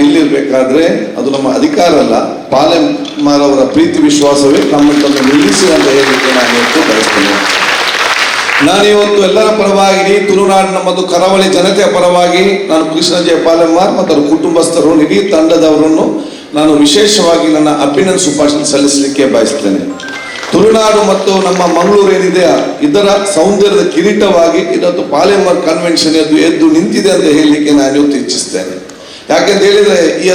ಇಲ್ಲಿರ್ಬೇಕಾದ್ರೆ ಅದು ನಮ್ಮ ಅಧಿಕಾರ ಅಲ್ಲ, ಪಾಲೆಮಾರ್ ಅವರ ಪ್ರೀತಿ ವಿಶ್ವಾಸವೇ ನಮ್ಮನ್ನು ನಿಲ್ಲಿಸಿ ಅಂತ ಹೇಳಲಿಕ್ಕೆ ನಾನು ಇವತ್ತು ಬಯಸ್ತೇನೆ. ನಾನಿವತ್ತು ಎಲ್ಲರ ಪರವಾಗಿ, ತುಳುನಾಡಿನ ಮತ್ತು ಕರಾವಳಿ ಜನತೆಯ ಪರವಾಗಿ ನಾನು ಕೃಷ್ಣ ಜೆ ಪಾಲೆಮಾರ್ ಮತ್ತು ಅವರ ಕುಟುಂಬಸ್ಥರು, ಇಡೀ ತಂಡದವರನ್ನು ನಾನು ವಿಶೇಷವಾಗಿ ನನ್ನ ಅಭಿನಂದನೆ ಶುಭಾಶಯ ಸಲ್ಲಿಸಲಿಕ್ಕೆ ಬಯಸ್ತೇನೆ. ತುಳುನಾಡು ಮತ್ತು ನಮ್ಮ ಮಂಗಳೂರು ಏನಿದೆ ಇದರ ಸೌಂದರ್ಯದ ಕಿರೀಟವಾಗಿ ಇವತ್ತು ಪಾಲೆಮಾರ್ ಕನ್ವೆನ್ಷನ್ ಎದ್ದು ನಿಂತಿದೆ ಅಂತ ಹೇಳಲಿಕ್ಕೆ ನಾನು ಇವತ್ತು ಇಚ್ಛಿಸ್ತೇನೆ. ಯಾಕೆಂತ ಹೇಳಿದ್ರೆ ಈ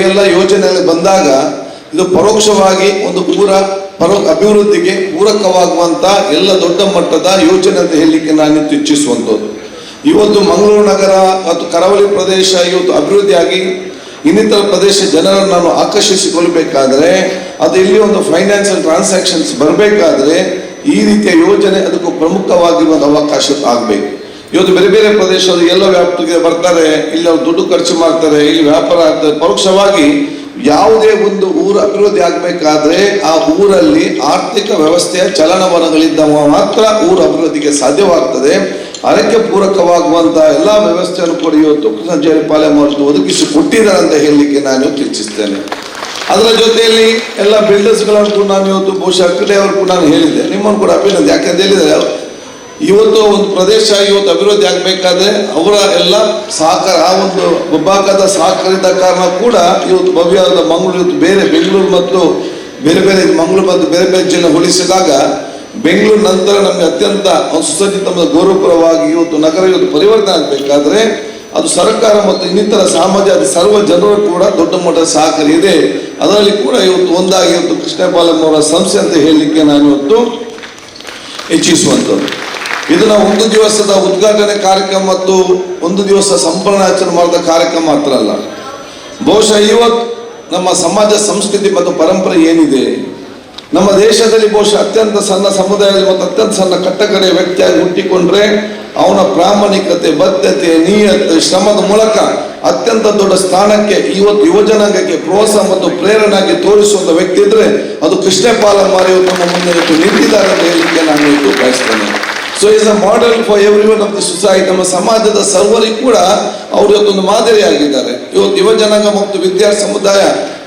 ಎಲ್ಲ ಯೋಜನೆಯಲ್ಲಿ ಬಂದಾಗ ಇದು ಪರೋಕ್ಷವಾಗಿ ಒಂದು ಅಭಿವೃದ್ಧಿಗೆ ಪೂರಕವಾಗುವಂತ ಎಲ್ಲ ದೊಡ್ಡ ಮಟ್ಟದ ಯೋಜನೆ ಅಂತ ಹೇಳಲಿಕ್ಕೆ ನಾನು ಇಚ್ಛಿಸುವಂಥದ್ದು. ಇವತ್ತು ಮಂಗಳೂರು ನಗರ ಮತ್ತು ಕರಾವಳಿ ಪ್ರದೇಶ ಇವತ್ತು ಅಭಿವೃದ್ಧಿಯಾಗಿ ಇನ್ನಿತರ ಪ್ರದೇಶ ಜನರನ್ನು ನಾನು ಆಕರ್ಷಿಸಿಕೊಳ್ಳಬೇಕಾದ್ರೆ ಅದು ಇಲ್ಲಿ ಒಂದು ಫೈನಾನ್ಷಿಯಲ್ ಟ್ರಾನ್ಸಾಕ್ಷನ್ಸ್ ಬರಬೇಕಾದ್ರೆ ಈ ರೀತಿಯ ಯೋಜನೆ ಅದಕ್ಕೂ ಪ್ರಮುಖವಾಗಿ ಒಂದು ಅವಕಾಶ ಆಗಬೇಕು. ಇವತ್ತು ಬೇರೆ ಬೇರೆ ಪ್ರದೇಶದ ಎಲ್ಲ ವ್ಯಾಪ್ತಿಗೆ ಬರ್ತಾರೆ, ಇಲ್ಲಿ ಅವ್ರು ದುಡ್ಡು ಖರ್ಚು ಮಾಡ್ತಾರೆ, ಇಲ್ಲಿ ವ್ಯಾಪಾರ ಆಗ್ತದೆ. ಪರೋಕ್ಷವಾಗಿ ಯಾವುದೇ ಒಂದು ಊರು ಅಭಿವೃದ್ಧಿ ಆಗಬೇಕಾದ್ರೆ ಆ ಊರಲ್ಲಿ ಆರ್ಥಿಕ ವ್ಯವಸ್ಥೆಯ ಚಲನವಲನಗಳಿದ್ದಾಗ ಮಾತ್ರ ಊರು ಅಭಿವೃದ್ಧಿಗೆ ಸಾಧ್ಯವಾಗ್ತದೆ. ಅದಕ್ಕೆ ಪೂರಕವಾಗುವಂತಹ ಎಲ್ಲ ವ್ಯವಸ್ಥೆಯನ್ನು ಕೂಡ ಇವತ್ತು ಕೃಷ್ಣ ಜೆ ಪಾಲೆಮಾರ್ ಒದಗಿಸಿ ಕೊಟ್ಟಿದ್ದಾರೆ ಅಂತ ಹೇಳಲಿಕ್ಕೆ ನಾನು ಇಚ್ಛಿಸ್ತೇನೆ. ಅದರ ಜೊತೆಯಲ್ಲಿ ಎಲ್ಲ ಬಿಲ್ಡರ್ಸ್ಗಳನ್ನು ಕೂಡ ನಾನು ಇವತ್ತು ಬಹುಶಃ ಕಡೆ ಅವರು ಕೂಡ ನಾನು ಹೇಳಿದ್ದೆ, ನಿಮ್ಮನ್ನು ಕೂಡ ಅಭಿನಂದನೆ. ಯಾಕೆಂತ ಹೇಳಿದ್ರೆ ಇವತ್ತು ಒಂದು ಪ್ರದೇಶ ಇವತ್ತು ಅಭಿವೃದ್ಧಿ ಆಗಬೇಕಾದ್ರೆ ಅವರ ಎಲ್ಲ ಸಹಕಾರ, ಆ ಒಂದು ವಿಭಾಗದ ಸಹಕಾರಿದ ಕಾರಣ ಕೂಡ ಇವತ್ತು ಭವ್ಯವಾದ ಮಂಗಳೂರು ಇವತ್ತು ಬೆಂಗಳೂರು ಮತ್ತು ಮಂಗಳೂರು ಮತ್ತು ಬೇರೆ ಬೇರೆ ಜಿಲ್ಲೆ ಹೋಲಿಸಿದಾಗ ಬೆಂಗಳೂರು ನಂತರ ನಮಗೆ ಅತ್ಯಂತ ಸುಸಜ್ಜಿತ ಗೌರವಪರವಾಗಿ ಇವತ್ತು ನಗರ ಇವತ್ತು ಪರಿವರ್ತನೆ ಆಗಬೇಕಾದ್ರೆ ಅದು ಸರ್ಕಾರ ಮತ್ತು ಇನ್ನಿತರ ಸಮಾಜದ ಸರ್ವ ಜನರು ಕೂಡ ದೊಡ್ಡ ಮಟ್ಟದ ಸಹಕಾರ ಇದೆ. ಅದರಲ್ಲಿ ಕೂಡ ಇವತ್ತು ಒಂದಾಗಿ ಇವತ್ತು ಕೃಷ್ಣ ಪಾಲೆಮಾರ್ ಅವರ ಸಂಸ್ಥೆ ಅಂತ ಹೇಳಲಿಕ್ಕೆ ನಾನು ಇವತ್ತು ಇಚ್ಛಿಸುವಂಥದ್ದು. ಇದು ನಾವು ಒಂದು ದಿವಸದ ಉದ್ಘಾಟನೆ ಕಾರ್ಯಕ್ರಮ ಮತ್ತು ಒಂದು ದಿವಸ ಸಂಭ್ರಮಾಚರಣೆ ಮಾಡಿದ ಕಾರ್ಯಕ್ರಮ ಮಾತ್ರ ಅಲ್ಲ. ಬಹುಶಃ ಇವತ್ತು ನಮ್ಮ ಸಮಾಜ ಸಂಸ್ಕೃತಿ ಮತ್ತು ಪರಂಪರೆ ಏನಿದೆ, ನಮ್ಮ ದೇಶದಲ್ಲಿ ಬಹುಶಃ ಅತ್ಯಂತ ಸಣ್ಣ ಸಮುದಾಯದಲ್ಲಿ ಮತ್ತು ಅತ್ಯಂತ ಸಣ್ಣ ಕಟ್ಟಕಡೆಯ ವ್ಯಕ್ತಿಯಾಗಿ ಹುಟ್ಟಿಕೊಂಡ್ರೆ ಅವನ ಪ್ರಾಮಾಣಿಕತೆ, ಬದ್ಧತೆ, ನಿಯತ್, ಶ್ರಮದ ಮೂಲಕ ಅತ್ಯಂತ ದೊಡ್ಡ ಸ್ಥಾನಕ್ಕೆ ಇವತ್ತು ಯುವಜನಾಂಗಕ್ಕೆ ಪ್ರೋತ್ಸಾಹ ಮತ್ತು ಪ್ರೇರಣೆಯಾಗಿ ತೋರಿಸುವಂತ ವ್ಯಕ್ತಿ ಇದ್ರೆ ಅದು ಕೃಷ್ಣ ಪಾಲೆಮಾರ್ ನಮ್ಮ ಮುಂದೆ ನಿಂತಿದ್ದಾರೆ ಅಂತ ಹೇಳಲಿಕ್ಕೆ ನಾನು ಇವತ್ತು ಬಯಸ್ತೇನೆ. So is a model for every one of the society. ನಮ್ಮ ಸಮಾಜದ ಸರ್ವರಿಗೂ ಕೂಡ ಅವರು ಇವತ್ತೊಂದು ಮಾದರಿಯಾಗಿದ್ದಾರೆ. ಇವತ್ತು ಯುವಜನಾಂಗ ಮತ್ತು ವಿದ್ಯಾರ್ಥಿ ಸಮುದಾಯ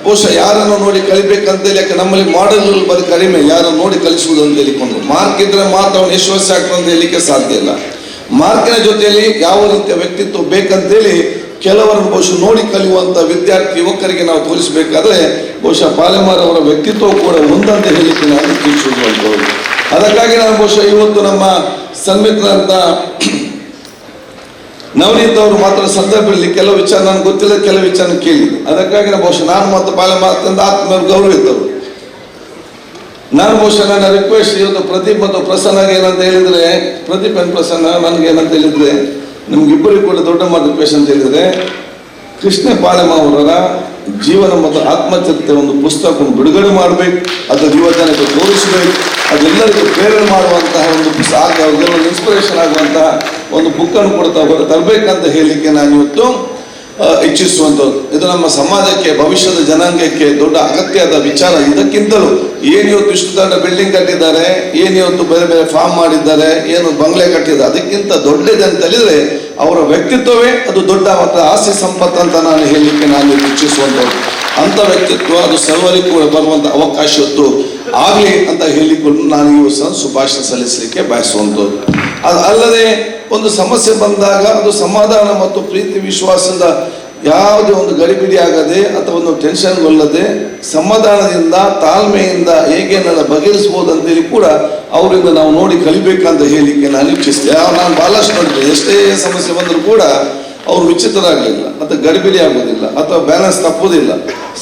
ಬಹುಶಃ ಯಾರನ್ನು ನೋಡಿ ಕಲಿಬೇಕಂತೇಳಿ, ಯಾಕೆ ನಮ್ಮಲ್ಲಿ ಮಾಡೆಲ್ಗಳು ಬರೀ ಕಡಿಮೆ, ಯಾರನ್ನು ನೋಡಿ ಕಲಿಸುವುದು ಅಂತ ಹೇಳಿಕೊಂಡು ಮಾರ್ಕ್ ಇದ್ರೆ ಮಾತ್ರ ಅವನು ಯಶಸ್ವಿ ಆಗ್ತದೆ ಅಂತ ಹೇಳಲಿಕ್ಕೆ ಸಾಧ್ಯ ಇಲ್ಲ. ಮಾರ್ಕಿನ ಜೊತೆಯಲ್ಲಿ ಯಾವ ರೀತಿಯ ವ್ಯಕ್ತಿತ್ವ ಬೇಕಂತೇಳಿ ಕೆಲವರನ್ನು ಬಹುಶಃ ನೋಡಿ ಕಲಿಯುವಂತ ವಿದ್ಯಾರ್ಥಿ ಯುವಕರಿಗೆ ನಾವು ತೋರಿಸಬೇಕಾದ್ರೆ ಬಹುಶಃ ಪಾಲೆಮಾರ್ ಅವರ ವ್ಯಕ್ತಿತ್ವ ಕೂಡ ಒಂದಂತ ಹೇಳಲಿಕ್ಕೆ ನಾನು ಇಚ್ಛಿಸುವಂಥದ್ದು. ಅದಕ್ಕಾಗಿ ನಾನು ಬಹುಶಃ ಇವತ್ತು ನಮ್ಮ ಸನ್ಮಿತರಂತ ನವನೀತ್ ಅವರು ಮಾತ್ರ ಸಂದರ್ಭದಲ್ಲಿ ಕೆಲವು ವಿಚಾರ ನನಗೆ ಗೊತ್ತಿಲ್ಲ, ಕೆಲವು ವಿಚಾರ ಕೇಳಿ. ಅದಕ್ಕಾಗಿ ಬಹುಶಃ ನಾನು ಮತ್ತು ಪಾಲೆಮಾರ್ ಅತ್ಯಂತ ಆತ್ಮ ಗೌರವಿದ್ದವರು. ನಾನು ಬಹುಶಃ ನನ್ನ ರಿಕ್ವೆಸ್ಟ್ ಇವತ್ತು ಪ್ರದೀಪ್ ಮತ್ತು ಪ್ರಸನ್ನಗೆ ಏನಂತ ಹೇಳಿದ್ರೆ, ಪ್ರದೀಪ್ ಅಂಡ್ ಪ್ರಸನ್ನ ನನಗೆ ಏನಂತ ಹೇಳಿದ್ರೆ, ನಿಮ್ಗಿಬ್ಬರಿಗೂ ಕೂಡ ದೊಡ್ಡ ಮಾತು ರಿಕ್ವೆಸ್ಟ್ ಅಂತ ಹೇಳಿದ್ರೆ, ಕೃಷ್ಣ ಪಾಲೆಮಾರ್ ಅವರ ಜೀವನ ಮತ್ತು ಆತ್ಮಚರಿತ್ರೆ ಒಂದು ಪುಸ್ತಕವನ್ನು ಬಿಡುಗಡೆ ಮಾಡಬೇಕು, ಅದರ ಯುವಜನತೆ ತೋರಿಸಬೇಕು, ಅದೆಲ್ಲರಿಗೂ ಪ್ರೇರಣೆ ಮಾಡುವಂತಹ ಒಂದು ಅವ್ರಿಗೆಲ್ಲ ಇನ್ಸ್ಪಿರೇಷನ್ ಆಗುವಂತಹ ಒಂದು ಬುಕ್ಕನ್ನು ಕೊಡ್ತಾ ತರಬೇಕಂತ ಹೇಳಲಿಕ್ಕೆ ನಾನು ಇವತ್ತು ಇಚ್ಛಿಸುವಂಥದ್ದು. ಇದು ನಮ್ಮ ಸಮಾಜಕ್ಕೆ, ಭವಿಷ್ಯದ ಜನಾಂಗಕ್ಕೆ ದೊಡ್ಡ ಅಗತ್ಯದ ವಿಚಾರ. ಇದಕ್ಕಿಂತಲೂ ಏನು ಇವತ್ತು ಇಷ್ಟು ದೊಡ್ಡ ಬಿಲ್ಡಿಂಗ್ ಕಟ್ಟಿದ್ದಾರೆ, ಏನು ಇವತ್ತು ಬೇರೆ ಬೇರೆ ಫಾರ್ಮ್ ಮಾಡಿದ್ದಾರೆ, ಏನು ಬಂಗ್ಲೆ ಕಟ್ಟಿದ್ದಾರೆ, ಅದಕ್ಕಿಂತ ದೊಡ್ಡದು ಅಂತ ಹೇಳಿದ್ರೆ ಅವರ ವ್ಯಕ್ತಿತ್ವವೇ ಅದು ದೊಡ್ಡ ಮತ್ತು ಆಸ್ತಿ ಸಂಪತ್ತು ಅಂತ ನಾನು ಹೇಳಲಿಕ್ಕೆ ನಾನು ಇಚ್ಛಿಸುವಂಥದ್ದು. ಅಂಥ ವ್ಯಕ್ತಿತ್ವ ಅದು ಸರ್ವರಿಗೂ ಕೂಡ ಬರುವಂಥ ಅವಕಾಶ ಆಗಲಿ ಅಂತ ಹೇಳಿಕೊಂಡು ನಾನು ಈ ಶುಭಾಶಯ ಸಲ್ಲಿಸಲಿಕ್ಕೆ ಬಯಸುವಂಥದ್ದು. ಅದು ಅಲ್ಲದೆ ಒಂದು ಸಮಸ್ಯೆ ಬಂದಾಗ ಅದು ಸಮಾಧಾನ ಮತ್ತು ಪ್ರೀತಿ ವಿಶ್ವಾಸದ ಯಾವುದೇ ಒಂದು ಗಡಿಬಿಡಿ ಆಗದೆ ಅಥವಾ ಒಂದು ಟೆನ್ಷನ್ಗೊಳ್ಳದೆ ಸಮಾಧಾನದಿಂದ ತಾಳ್ಮೆಯಿಂದ ಹೇಗೆ ಬಗೆಹರಿಸಬಹುದು ಅಂತೇಳಿ ಕೂಡ ಅವರಿಂದ ನಾವು ನೋಡಿ ಕಲಿಬೇಕಂತ ಹೇಳಲಿಕ್ಕೆ ನಾನು ಇಚ್ಛಿಸ್ತೇನೆ. ನಾನು ಬಹಳಷ್ಟು ನೋಡಿದ್ದೆ, ಎಷ್ಟೇ ಸಮಸ್ಯೆ ಬಂದರೂ ಕೂಡ ಅವರು ವಿಚಿತ್ರರಾಗಲಿಲ್ಲ ಅಥವಾ ಗಡಿಬಿಡಿ ಆಗುವುದಿಲ್ಲ ಅಥವಾ ಬ್ಯಾಲೆನ್ಸ್ ತಪ್ಪುವುದಿಲ್ಲ.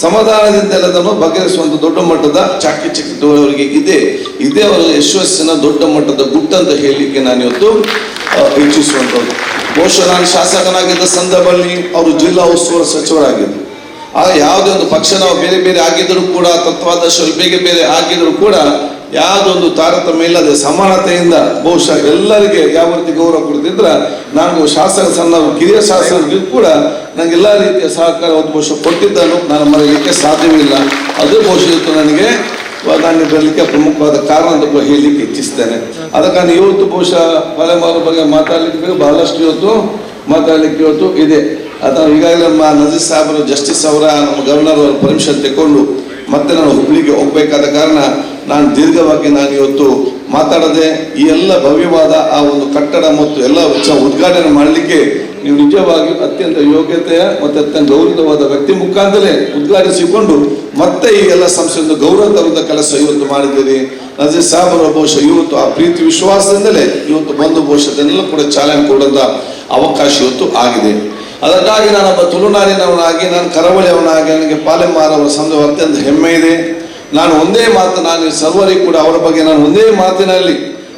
ಸಮಾಧಾನದಿಂದ ಎಲ್ಲದನ್ನು ಬಗೆಹರಿಸುವಂಥ ದೊಡ್ಡ ಮಟ್ಟದ ಚಾಕಚಕ್ಯತೆ ಅವರಿಗೆ ಇದೇ ಅವರ ಯಶಸ್ಸಿನ ದೊಡ್ಡ ಮಟ್ಟದ ಗುಟ್ಟು ಅಂತ ಹೇಳಲಿಕ್ಕೆ ನಾನು ಇವತ್ತು ಇಚ್ಛಿಸುವಂಥದ್ದು. ಬಹುಶಃ ನಾನು ಶಾಸಕನಾಗಿದ್ದ ಸಂದರ್ಭದಲ್ಲಿ ಅವರು ಜಿಲ್ಲಾ ಉಸ್ತುವಾರಿ ಸಚಿವರಾಗಿದ್ದರು. ಆಗ ಯಾವುದೇ ಒಂದು ಪಕ್ಷ ನಾವು ಬೇರೆ ಬೇರೆ ಆಗಿದ್ದರೂ ಕೂಡ, ತತ್ವಾದರ್ಶಗಳು ಬೇರೆ ಬೇರೆ ಆಗಿದ್ರೂ ಕೂಡ ಯಾವುದೊಂದು ತಾರತಮ್ಯ ಇಲ್ಲದೆ ಸಮಾನತೆಯಿಂದ ಬಹುಶಃ ಎಲ್ಲರಿಗೆ ಯಾವ ರೀತಿ ಗೌರವ ಕೊಡ್ತಿದ್ರ, ನಾನು ಶಾಸಕ ಕಿರಿಯ ಶಾಸಕರಿಗೂ ಕೂಡ ನನಗೆ ಎಲ್ಲ ರೀತಿಯ ಸಹಕಾರ ಬಹುಶಃ ಕೊಟ್ಟಿದ್ದನ್ನು ನಾನು ಮರೆಯಲಿಕ್ಕೆ ಸಾಧ್ಯವಿಲ್ಲ. ಅದು ಬಹುಶಃ ನನಗೆ ನಾನು ಬರಲಿಕ್ಕೆ ಪ್ರಮುಖವಾದ ಕಾರಣ ಅಂತ ಹೇಳಲಿಕ್ಕೆ ಇಚ್ಛಿಸ್ತೇನೆ. ಅದಕ್ಕಾಗಿ ಇವತ್ತು ಬಹುಶಃ ಪಾಲೆಮಾರ ಬಗ್ಗೆ ಮಾತಾಡಲಿಕ್ಕೆ ಬಹಳಷ್ಟು ಇವತ್ತು ಇದೆ. ಅಥವಾ ಈಗಾಗಲೇ ನಮ್ಮ ನಜೀರ್ ಸಾಹೇಬರು, ಜಸ್ಟಿಸ್ ಅವರ, ನಮ್ಮ ಗವರ್ನರ್ ಅವರ ಪರ್ಮಿಷನ್ ತಗೊಂಡು ಮತ್ತೆ ನಾನು ಹುಬ್ಳಿಗೆ ಹೋಗ್ಬೇಕಾದ ಕಾರಣ ನಾನು ದೀರ್ಘವಾಗಿ ನಾನು ಇವತ್ತು ಮಾತಾಡದೆ ಈ ಎಲ್ಲ ಭವ್ಯವಾದ ಆ ಒಂದು ಕಟ್ಟಡ ಮತ್ತು ಎಲ್ಲ ಉದ್ಘಾಟನೆ ಮಾಡಲಿಕ್ಕೆ ನೀವು ನಿಜವಾಗಿ ಅತ್ಯಂತ ಯೋಗ್ಯತೆಯ ಮತ್ತು ಅತ್ಯಂತ ಗೌರವವಾದ ವ್ಯಕ್ತಿ ಮುಖಾಂತರ ಉದ್ಘಾಟಿಸಿಕೊಂಡು ಮತ್ತೆ ಈ ಎಲ್ಲ ಸಂಸ್ಥೆಯಿಂದ ಗೌರವ ತರುವಂಥ ಕೆಲಸ ಇವತ್ತು ಮಾಡಿದ್ದೀರಿ. ನಜೀರ್ ಸಾಹೇಬರ ಬಹುಶಃ ಇವತ್ತು ಆ ಪ್ರೀತಿ ವಿಶ್ವಾಸದಿಂದಲೇ ಇವತ್ತು ಬಂದು ಬಹುಶಃ ಇದನ್ನೆಲ್ಲ ಕೂಡ ಚಾಲನೆ ಕೊಡುವಂಥ ಅವಕಾಶ ಇವತ್ತು ಆಗಿದೆ. ಅದಕ್ಕಾಗಿ ನಾನೊಬ್ಬ ತುಳುನಾಡಿನವನಾಗಿ, ನಾನು ಕರಾವಳಿಯವನಾಗಿ ನನಗೆ ಪಾಲೆಮಾರ ಅವರ ಸಂಬಂಧ ಅತ್ಯಂತ ಹೆಮ್ಮೆ ಇದೆ. ನಾನು ಒಂದೇ ಮಾತು, ನಾನು ಸರ್ವರಿಗೂ ಕೂಡ ಅವರ ಬಗ್ಗೆ ನಾನು ಒಂದೇ ಮಾತಿನಲ್ಲಿ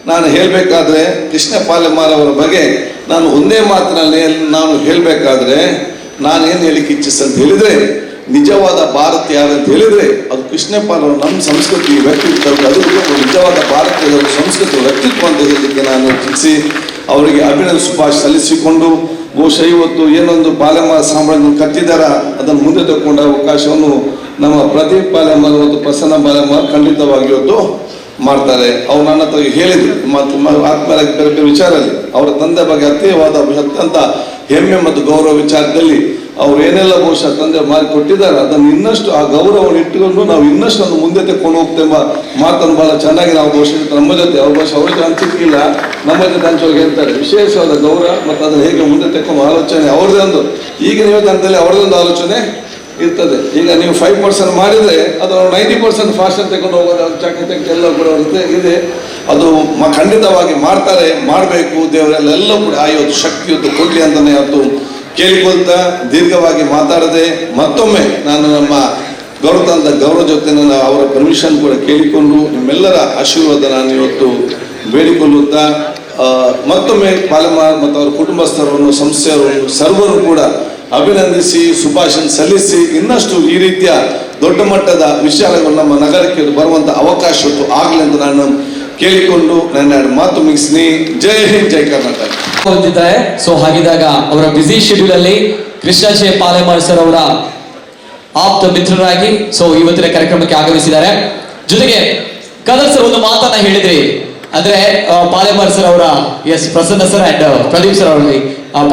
ನಾನು ಹೇಳಬೇಕಾದ್ರೆ, ಕೃಷ್ಣ ಪಾಲೆಮಾರ ಅವರ ಬಗ್ಗೆ ನಾನು ಒಂದೇ ಮಾತಿನಲ್ಲಿ ನಾನು ಹೇಳಬೇಕಾದ್ರೆ ನಾನೇನು ಹೇಳಿಕ್ಕೆ ಇಚ್ಛಿಸ್ತಂತ ಹೇಳಿದ್ರೆ, ನಿಜವಾದ ಭಾರತ ಯಾರಂತ ಹೇಳಿದ್ರೆ ಅದು ಕೃಷ್ಣಪಾಲ್ ಅವರು. ನಮ್ಮ ಸಂಸ್ಕೃತಿ ವ್ಯಕ್ತಿತ್ವ, ಅದು ನಿಜವಾದ ಭಾರತೀಯ ಸಂಸ್ಕೃತಿ ವ್ಯಕ್ತಿತ್ವ ಅಂತ ಹೇಳಲಿಕ್ಕೆ ನಾನು ಇಚ್ಛಿಸಿ ಅವರಿಗೆ ಅಭಿನಂದನೆ ಶುಭಾಶಯ ಸಲ್ಲಿಸಿಕೊಂಡು, ಬಹುಶಃ ಇವತ್ತು ಏನೊಂದು ಪಾಲೆಮಾರ ಸಾಮ್ರಾಜ್ಯ ಕಟ್ಟಿದಾರ ಅದನ್ನು ಮುಂದೆ ತಗೊಂಡ ಅವಕಾಶವನ್ನು ನಮ್ಮ ಪ್ರದೀಪ್ ಪಾಲೆಮಾರ್ ಮತ್ತು ಪ್ರಸನ್ನ ಪಾಲೆಮಾರ್ ಖಂಡಿತವಾಗಿ ಇವತ್ತು ಮಾಡ್ತಾರೆ. ಅವ್ರು ನನ್ನ ಹತ್ರ ಹೇಳಿದ್ರು ಆತ್ಮೀಯರಾಗಿ ಬೇರೆ ಬೇರೆ ವಿಚಾರದಲ್ಲಿ ಅವರ ತಂದೆ ಬಗ್ಗೆ ಅತ್ಯಂತ ಹೆಮ್ಮೆ ಮತ್ತು ಗೌರವ ವಿಚಾರದಲ್ಲಿ ಅವ್ರು ಏನೆಲ್ಲ ಬಹುಶಃ ತಂದೆ ಮಾಡಿಕೊಟ್ಟಿದ್ದಾರೆ ಅದನ್ನು ಇನ್ನಷ್ಟು ಆ ಗೌರವವನ್ನು ಇಟ್ಟುಕೊಂಡು ನಾವು ಇನ್ನಷ್ಟು ಅದನ್ನು ಮುಂದೆ ತೆಕ್ಕೊಂಡು ಹೋಗ್ತೇವೆ ಮಾತನ್ನು ಬಹಳ ಚೆನ್ನಾಗಿ ನಾವು ಬಹುಶಃ ನಮ್ಮ ಜೊತೆ ಅವ್ರ ಬಹುಶಃ ಅವ್ರಿಗೆ ಹಂಚಿಕಿಲ್ಲ, ನಮ್ಮ ಜೊತೆ ಹಂಚೋಗಿ ಹೇಳ್ತಾರೆ. ವಿಶೇಷವಾದ ಗೌರವ ಮತ್ತು ಅದನ್ನು ಹೇಗೆ ಮುಂದೆ ತೆಕ್ಕೊಂಡು ಆಲೋಚನೆ ಅವ್ರದೇ ಒಂದು ಈಗಿನ ಯುವಜನತೆಯಲ್ಲಿ ಅವ್ರದ್ದೊಂದು ಆಲೋಚನೆ ಇರ್ತದೆ. ಈಗ ನೀವು 5% ಮಾಡಿದರೆ ಅದು 90% ಫಾಸ್ಟ್ ತೆಕೊಂಡು ಹೋಗೋದು ಚಾಕಚಕ್ಯ ಎಲ್ಲ ಕೂಡ ಇದೆ. ಅದು ಖಂಡಿತವಾಗಿ ಮಾಡ್ತಾರೆ, ಮಾಡಬೇಕು. ದೇವರೆಲ್ಲ ಕೂಡ ಇವತ್ತು ಶಕ್ತಿಯುತ್ತು ಕೊಡಲಿ ಅಂತಲೇ ಇವತ್ತು ಕೇಳಿಕೊಳ್ತಾ ದೀರ್ಘವಾಗಿ ಮಾತಾಡದೆ ಮತ್ತೊಮ್ಮೆ ನಾನು ನಮ್ಮ ಗೌರವ ಜೊತೆ ನಾನು ಅವರ ಪರ್ಮಿಷನ್ ಕೂಡ ಕೇಳಿಕೊಂಡು ನಿಮ್ಮೆಲ್ಲರ ಆಶೀರ್ವಾದ ನಾನು ಇವತ್ತು ಬೇಡಿಕೊಳ್ಳುತ್ತಾ ಮತ್ತೊಮ್ಮೆ ಪಾಲೆಮಾರ್ ಮತ್ತು ಅವರ ಕುಟುಂಬಸ್ಥರನ್ನು, ಸಂಸ್ಥೆಯವರು ಸರ್ವರು ಕೂಡ ಅಭಿನಂದಿಸಿ ಶುಭಾಶಯ ಸಲ್ಲಿಸಿ ಇನ್ನಷ್ಟು ಈ ರೀತಿಯ ದೊಡ್ಡ ಮಟ್ಟದ ವಿಚಾರಗಳು ನಮ್ಮ ನಗರಕ್ಕೆ ಬರುವಂತ ಅವಕಾಶ ಆಗಲಿ ಅಂತ ನಾನು ಕೇಳಿಕೊಂಡು ನನ್ನ ಮಾತು ಮುಗಿಸ್ತೀನಿ. ಜೈ ಹಿಂದ್, ಜೈ ಕರ್ನಾಟಕ.
ಸೊ ಹಾಗಿದ್ದಾಗ ಅವರ ಬ್ಯುಸಿ ಶೆಡ್ಯೂಲ್ ಅಲ್ಲಿ ಕೃಷ್ಣ ಜೆ ಪಾಲೆಮಾರ್ ಸರ್ ಅವರ ಆಪ್ತ ಮಿತ್ರರಾಗಿ ಸೊ ಇವತ್ತಿನ ಕಾರ್ಯಕ್ರಮಕ್ಕೆ ಆಗಮಿಸಿದ್ದಾರೆ. ಜೊತೆಗೆ ಕದರ್ ಸರ್ ಒಂದು ಮಾತನ್ನ ಹೇಳಿದ್ರಿ, ಅಂದ್ರೆ ಪಾಲೆಮಾರ್ ಸರ್ ಅವರ Prasanna sir and Pradeep sir ಅವರಲ್ಲಿ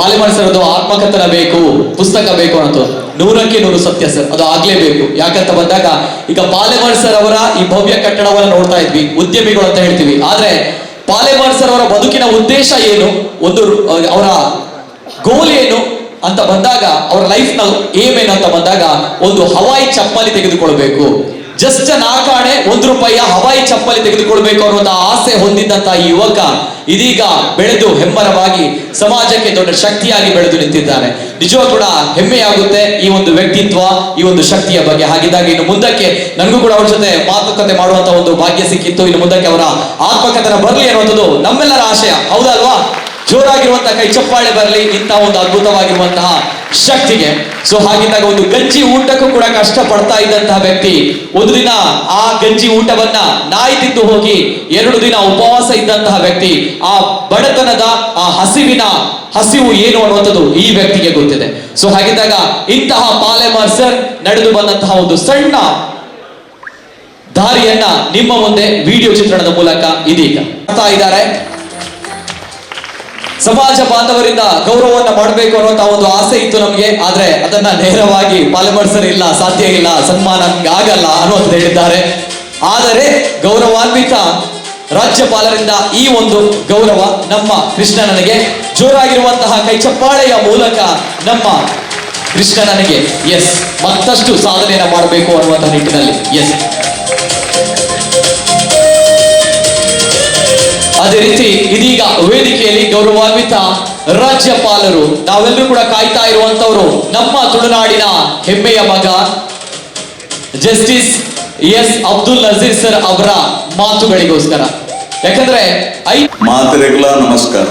ಪಾಲೆಮಾರ್ ಸರ್ ಅದು ಆತ್ಮಕಥನ ಬೇಕು, ಪುಸ್ತಕ ಬೇಕು ಅನ್ನೋದು 100ಕ್ಕೆ 100 ಸತ್ಯ ಸರ್. ಅದು ಆಗ್ಲೇಬೇಕು. ಯಾಕಂತ ಬಂದಾಗ ಈಗ ಪಾಲೆಮಾರ್ ಸರ್ ಅವರ ಈ ಭವ್ಯ ಕಟ್ಟಡವನ್ನ ನೋಡ್ತಾ ಇದ್ವಿ, ಉದ್ಯಮಿಗಳು ಅಂತ ಹೇಳ್ತೀವಿ. ಆದ್ರೆ ಪಾಲೆಮಾರ್ ಸರ್ ಅವರ ಬದುಕಿನ ಉದ್ದೇಶ ಏನು, ಒಂದು ಅವರ ಗೋಲ್ ಏನು ಅಂತ ಬಂದಾಗ, ಅವರ ಲೈಫ್ ನ ಏಮ್ ಏನು ಅಂತ ಬಂದಾಗ, ಒಂದು ಹವಾಯಿ ಚಪ್ಪಲಿ ತೆಗೆದುಕೊಳ್ಬೇಕು. ಜಸ್ಟ್ ನಾಕಾಣೆ ₹1 ಹವಾಯಿ ಚಪ್ಪಲಿ ತೆಗೆದುಕೊಳ್ಬೇಕು ಅನ್ನುವಂತ ಆಸೆ ಹೊಂದಿದ್ದಂತ ಈ ಯುವಕ ಇದೀಗ ಬೆಳೆದು ಹೆಮ್ಮರವಾಗಿ ಸಮಾಜಕ್ಕೆ ದೊಡ್ಡ ಶಕ್ತಿಯಾಗಿ ಬೆಳೆದು ನಿಂತಿದ್ದಾನೆ. ನಿಜವಾಗ ಕೂಡ ಹೆಮ್ಮೆಯಾಗುತ್ತೆ ಈ ಒಂದು ವ್ಯಕ್ತಿತ್ವ, ಈ ಒಂದು ಶಕ್ತಿಯ ಬಗ್ಗೆ. ಹಾಗಿದ್ದಾಗ ಇನ್ನು ಮುಂದಕ್ಕೆ ನನಗೂ ಕೂಡ ಅವ್ರ ಜೊತೆ ಮಾತುಕತೆ ಮಾಡುವಂತ ಒಂದು ಭಾಗ್ಯ ಸಿಕ್ಕಿತ್ತು. ಇನ್ನು ಮುಂದಕ್ಕೆ ಅವರ ಆತ್ಮಕಥನ ಬರಲಿ ಅನ್ನುವಂಥದ್ದು ನಮ್ಮೆಲ್ಲರ ಆಶಯ, ಹೌದಲ್ವಾ? ಜೋರಾಗಿರುವಂತಹ ಕೈ ಚಪ್ಪಾಳೆ ಬರಲಿ ಇಂತಹ ಒಂದು ಅದ್ಭುತವಾಗಿರುವಂತಹ ಶಕ್ತಿಗೆ. ಸೊ ಹಾಗಿದ್ದಾಗ ಒಂದು ಗಂಜಿ ಊಟಕ್ಕೂ ಕೂಡ ಕಷ್ಟ ಪಡ್ತಾ ಇದ್ದಂತಹ ವ್ಯಕ್ತಿ ಒಂದು ದಿನ ಆ ಗಂಜಿ ಊಟವನ್ನ ನಾಯಿ ತಿಂದು ಹೋಗಿ 2 ದಿನ ಉಪವಾಸ ಇದ್ದಂತಹ ವ್ಯಕ್ತಿ, ಆ ಬಡತನದ ಆ ಹಸಿವು ಏನು ಅನ್ನುವಂಥದ್ದು ಈ ವ್ಯಕ್ತಿಗೆ ಗೊತ್ತಿದೆ. ಸೊ ಹಾಗಿದ್ದಾಗ ಇಂತಹ ಪಾಲೆಮಾರ್ ಸರ್ ನಡೆದು ಬಂದಂತಹ ಒಂದು ಸಣ್ಣ ದಾರಿಯನ್ನ ನಿಮ್ಮ ಮುಂದೆ ವಿಡಿಯೋ ಚಿತ್ರಣದ ಮೂಲಕ ಇದೀಗ ಮಾಡ್ತಾ ಇದ್ದಾರೆ. ಸಮಾಜ ಬಾಂಧವರಿಂದ ಗೌರವವನ್ನ ಮಾಡಬೇಕು ಅನ್ನುವಂತಹ ಒಂದು ಆಸೆ ಇತ್ತು ನಮಗೆ. ಆದ್ರೆ ಅದನ್ನ ನೇರವಾಗಿ ಪಾಲೆಮಾರ್ ಸರ್ ಇಲ್ಲ, ಸಾಧ್ಯ ಇಲ್ಲ, ಸನ್ಮಾನ ಆಗಲ್ಲ ಅನ್ನುವಂತ ಹೇಳಿದ್ದಾರೆ. ಆದರೆ ಗೌರವಾನ್ವಿತ ರಾಜ್ಯಪಾಲರಿಂದ ಈ ಒಂದು ಗೌರವ ನಮ್ಮ ಕೃಷ್ಣನಿಗೆ ಜೋರಾಗಿರುವಂತಹ ಕೈ ಚಪ್ಪಾಳೆಯ ಮೂಲಕ ನಮ್ಮ ಕೃಷ್ಣನಿಗೆ ಮತ್ತಷ್ಟು ಸಾಧನೆಯನ್ನ ಮಾಡಬೇಕು ಅನ್ನುವಂತಹ ನಿಟ್ಟಿನಲ್ಲಿ ಅದೇ ರೀತಿ ಇದೀಗ ವೇದಿಕೆಯಲ್ಲಿ ಗೌರವಾನ್ವಿತ ರಾಜ್ಯಪಾಲರು, ನಾವೆಲ್ಲರೂ ಕೂಡ ಕಾಯ್ತಾ ಇರುವಂತವರು, ನಮ್ಮ ತುಳುನಾಡಿನ ಹೆಮ್ಮೆಯ ಮಗ justice S Abdul Nazeer sir ಅವರ ಮಾತುಗಳಿಗೋಸ್ಕರ. ಯಾಕಂದ್ರೆ
ಮಾತರೆಗಳ ನಮಸ್ಕಾರ.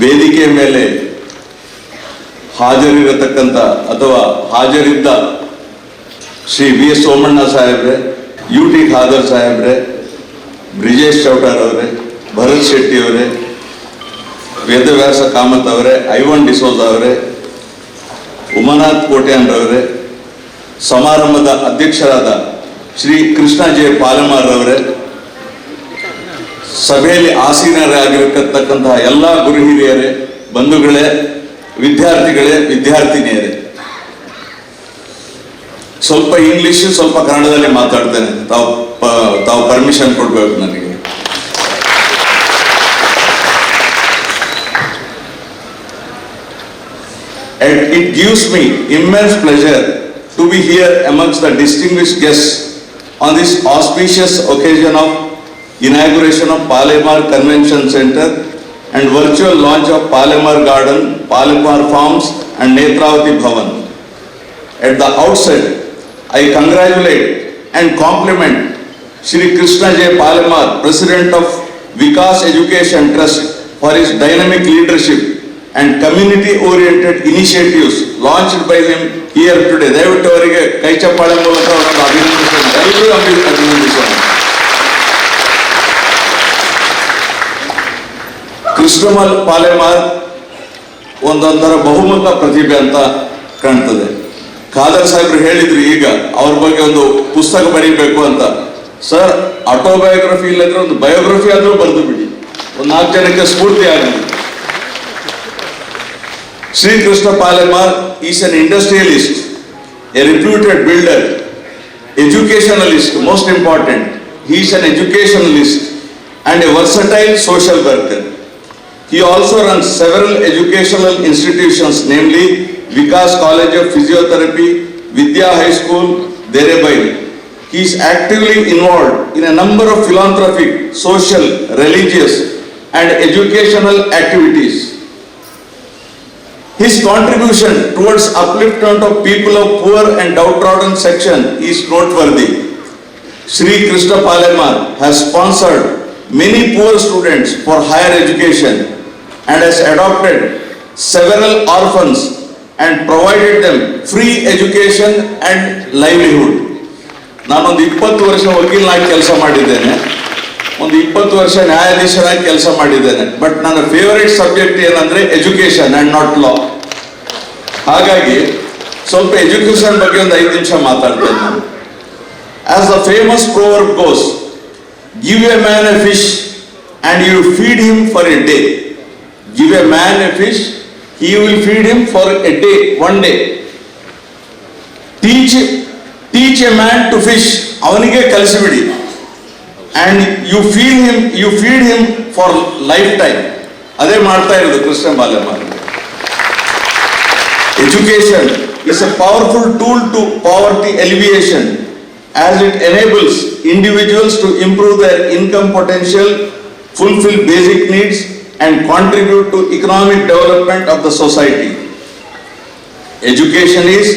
ವೇದಿಕೆ ಮೇಲೆ ಹಾಜರಿರತಕ್ಕಂಥ ಅಥವಾ ಹಾಜರಿದ್ದ ಶ್ರೀ ವಿ ಎಸ್ ಸೋಮಣ್ಣ ಸಾಹೇಬ್ರೆ, ಯು ಟಿ ಖಾದರ್ ಸಾಹೇಬ್ರೆ, ಬ್ರಿಜೇಶ್ ಚೌಟಾರ್ ಅವರೇ, ಭರತ್ ಶೆಟ್ಟಿ ಅವರೇ, ವೇದವ್ಯಾಸ ಕಾಮತ್ ಅವರೇ, ಐವನ್ ಡಿಸೋಜ ಅವರೇ, ಉಮಾನಾಥ್ ಕೋಟ್ಯಾನ್ರವರೇ, ಸಮಾರಂಭದ ಅಧ್ಯಕ್ಷರಾದ ಶ್ರೀ ಕೃಷ್ಣ ಜೆ ಪಾಲೆಮಾರ್ ಅವರೇ, ಸಭೆಯಲ್ಲಿ ಆಸೀನರಾಗಿರತಕ್ಕಂತಹ ಎಲ್ಲ ಗುರು ಹಿರಿಯರೇ, ಬಂಧುಗಳೇ, ವಿದ್ಯಾರ್ಥಿಗಳೇ, ವಿದ್ಯಾರ್ಥಿನಿಯರೇ, ಸ್ವಲ್ಪ ಇಂಗ್ಲಿಷ್ ಸ್ವಲ್ಪ ಕನ್ನಡದಲ್ಲಿ ಮಾತಾಡ್ತೇನೆ, ತಾವು ಪರ್ಮಿಷನ್ ಕೊಡ್ಬೇಕು ನನಗೆ. And it gives me immense pleasure to be here amongst the distinguished guests on this auspicious occasion of inauguration of Palemar Convention Center and virtual launch of Palemar Garden, Palemar Farms and Netravati Bhavan. At the outset, I congratulate and compliment Shri Krishna J. Palemar, President of Vikas Education Trust, for his dynamic leadership and community-oriented initiatives launched by him here today. ದಯವಿಟ್ಟು ಅವರಿಗೆ ಕೈ ಚಪ್ಪಾಳೆ ಮೂಲಕ ಅವರನ್ನು ಅಭಿನಂದಿಸೋಣ. ಎಲ್ಲರೂ ಅಭಿನಂದಿಸೋಣ. ಕೃಷ್ಣ ಪಾಲೆಮಾರ್ ಒಂದೊಂಥರ ಬಹುಮುಖ ಪ್ರತಿಭೆ ಅಂತ ಕಾಣ್ತದೆ. ಖಾದರ್ ಸಾಹೇಬ್ರು ಹೇಳಿದ್ರು ಈಗ ಅವ್ರ ಬಗ್ಗೆ ಒಂದು ಪುಸ್ತಕ ಬರೀಬೇಕು ಅಂತ. ಸರ್, ಆಟೋಬಯೋಗ್ರಫಿ ಇಲ್ಲದ್ರೆ ಒಂದು ಬಯೋಗ್ರಫಿ ಆದ್ರೂ ಬರೆದು ಬಿಡಿ, ಒಂದು 4 ಜನಕ್ಕೆ ಸ್ಫೂರ್ತಿ ಆಗಲಿ. Sri Krishna Palemar is an industrialist, a reputed builder, educationalist, most important. He is an educationalist and a versatile social worker. He also runs several educational institutions, namely Vikas College of Physiotherapy, Vidya High School, Derebai. He is actively involved in a number of philanthropic, social, religious and educational activities. His contribution towards upliftment of people of poor and downtrodden section is noteworthy. Sri Krishna Palemar has sponsored many poor students for higher education and has adopted several orphans and provided them free education and livelihood. ನಾನೊಂದು 20 ವರ್ಷ ವಕೀಲನಾಗಿ ಕೆಲಸ ಮಾಡಿದ್ದೇನೆ, ಒಂದು 20 ವರ್ಷ ನ್ಯಾಯಾಧೀಶರಾಗಿ ಕೆಲಸ ಮಾಡಿದ್ದೇನೆ. But ನನ್ನ favourite subject ಏನಂದ್ರೆ ಎಜುಕೇಶನ್ ಅಂಡ್ ನಾಟ್ ಲಾ. ಹಾಗಾಗಿ ಸ್ವಲ್ಪ ಎಜುಕೇಶನ್ ಬಗ್ಗೆ ಒಂದು 5 ನಿಮಿಷ ಮಾತಾಡ್ತೇನೆ ನಾನು. As the famous proverb goes, give a man a fish and you feed him for a day. Give a man a fish, he will feed him for a day, one day. Teach a man to fish, ಅವನಿಗೆ ಕಲಿಸಿಬಿಡಿ. And you feed him for lifetime. ಅದೇ ಮಾಡ್ತಾ ಇರೋದು Krishna Palemar. Education is a powerful tool to poverty alleviation as it enables individuals to improve their income potential, fulfill basic needs and contribute to economic development of the society. Education is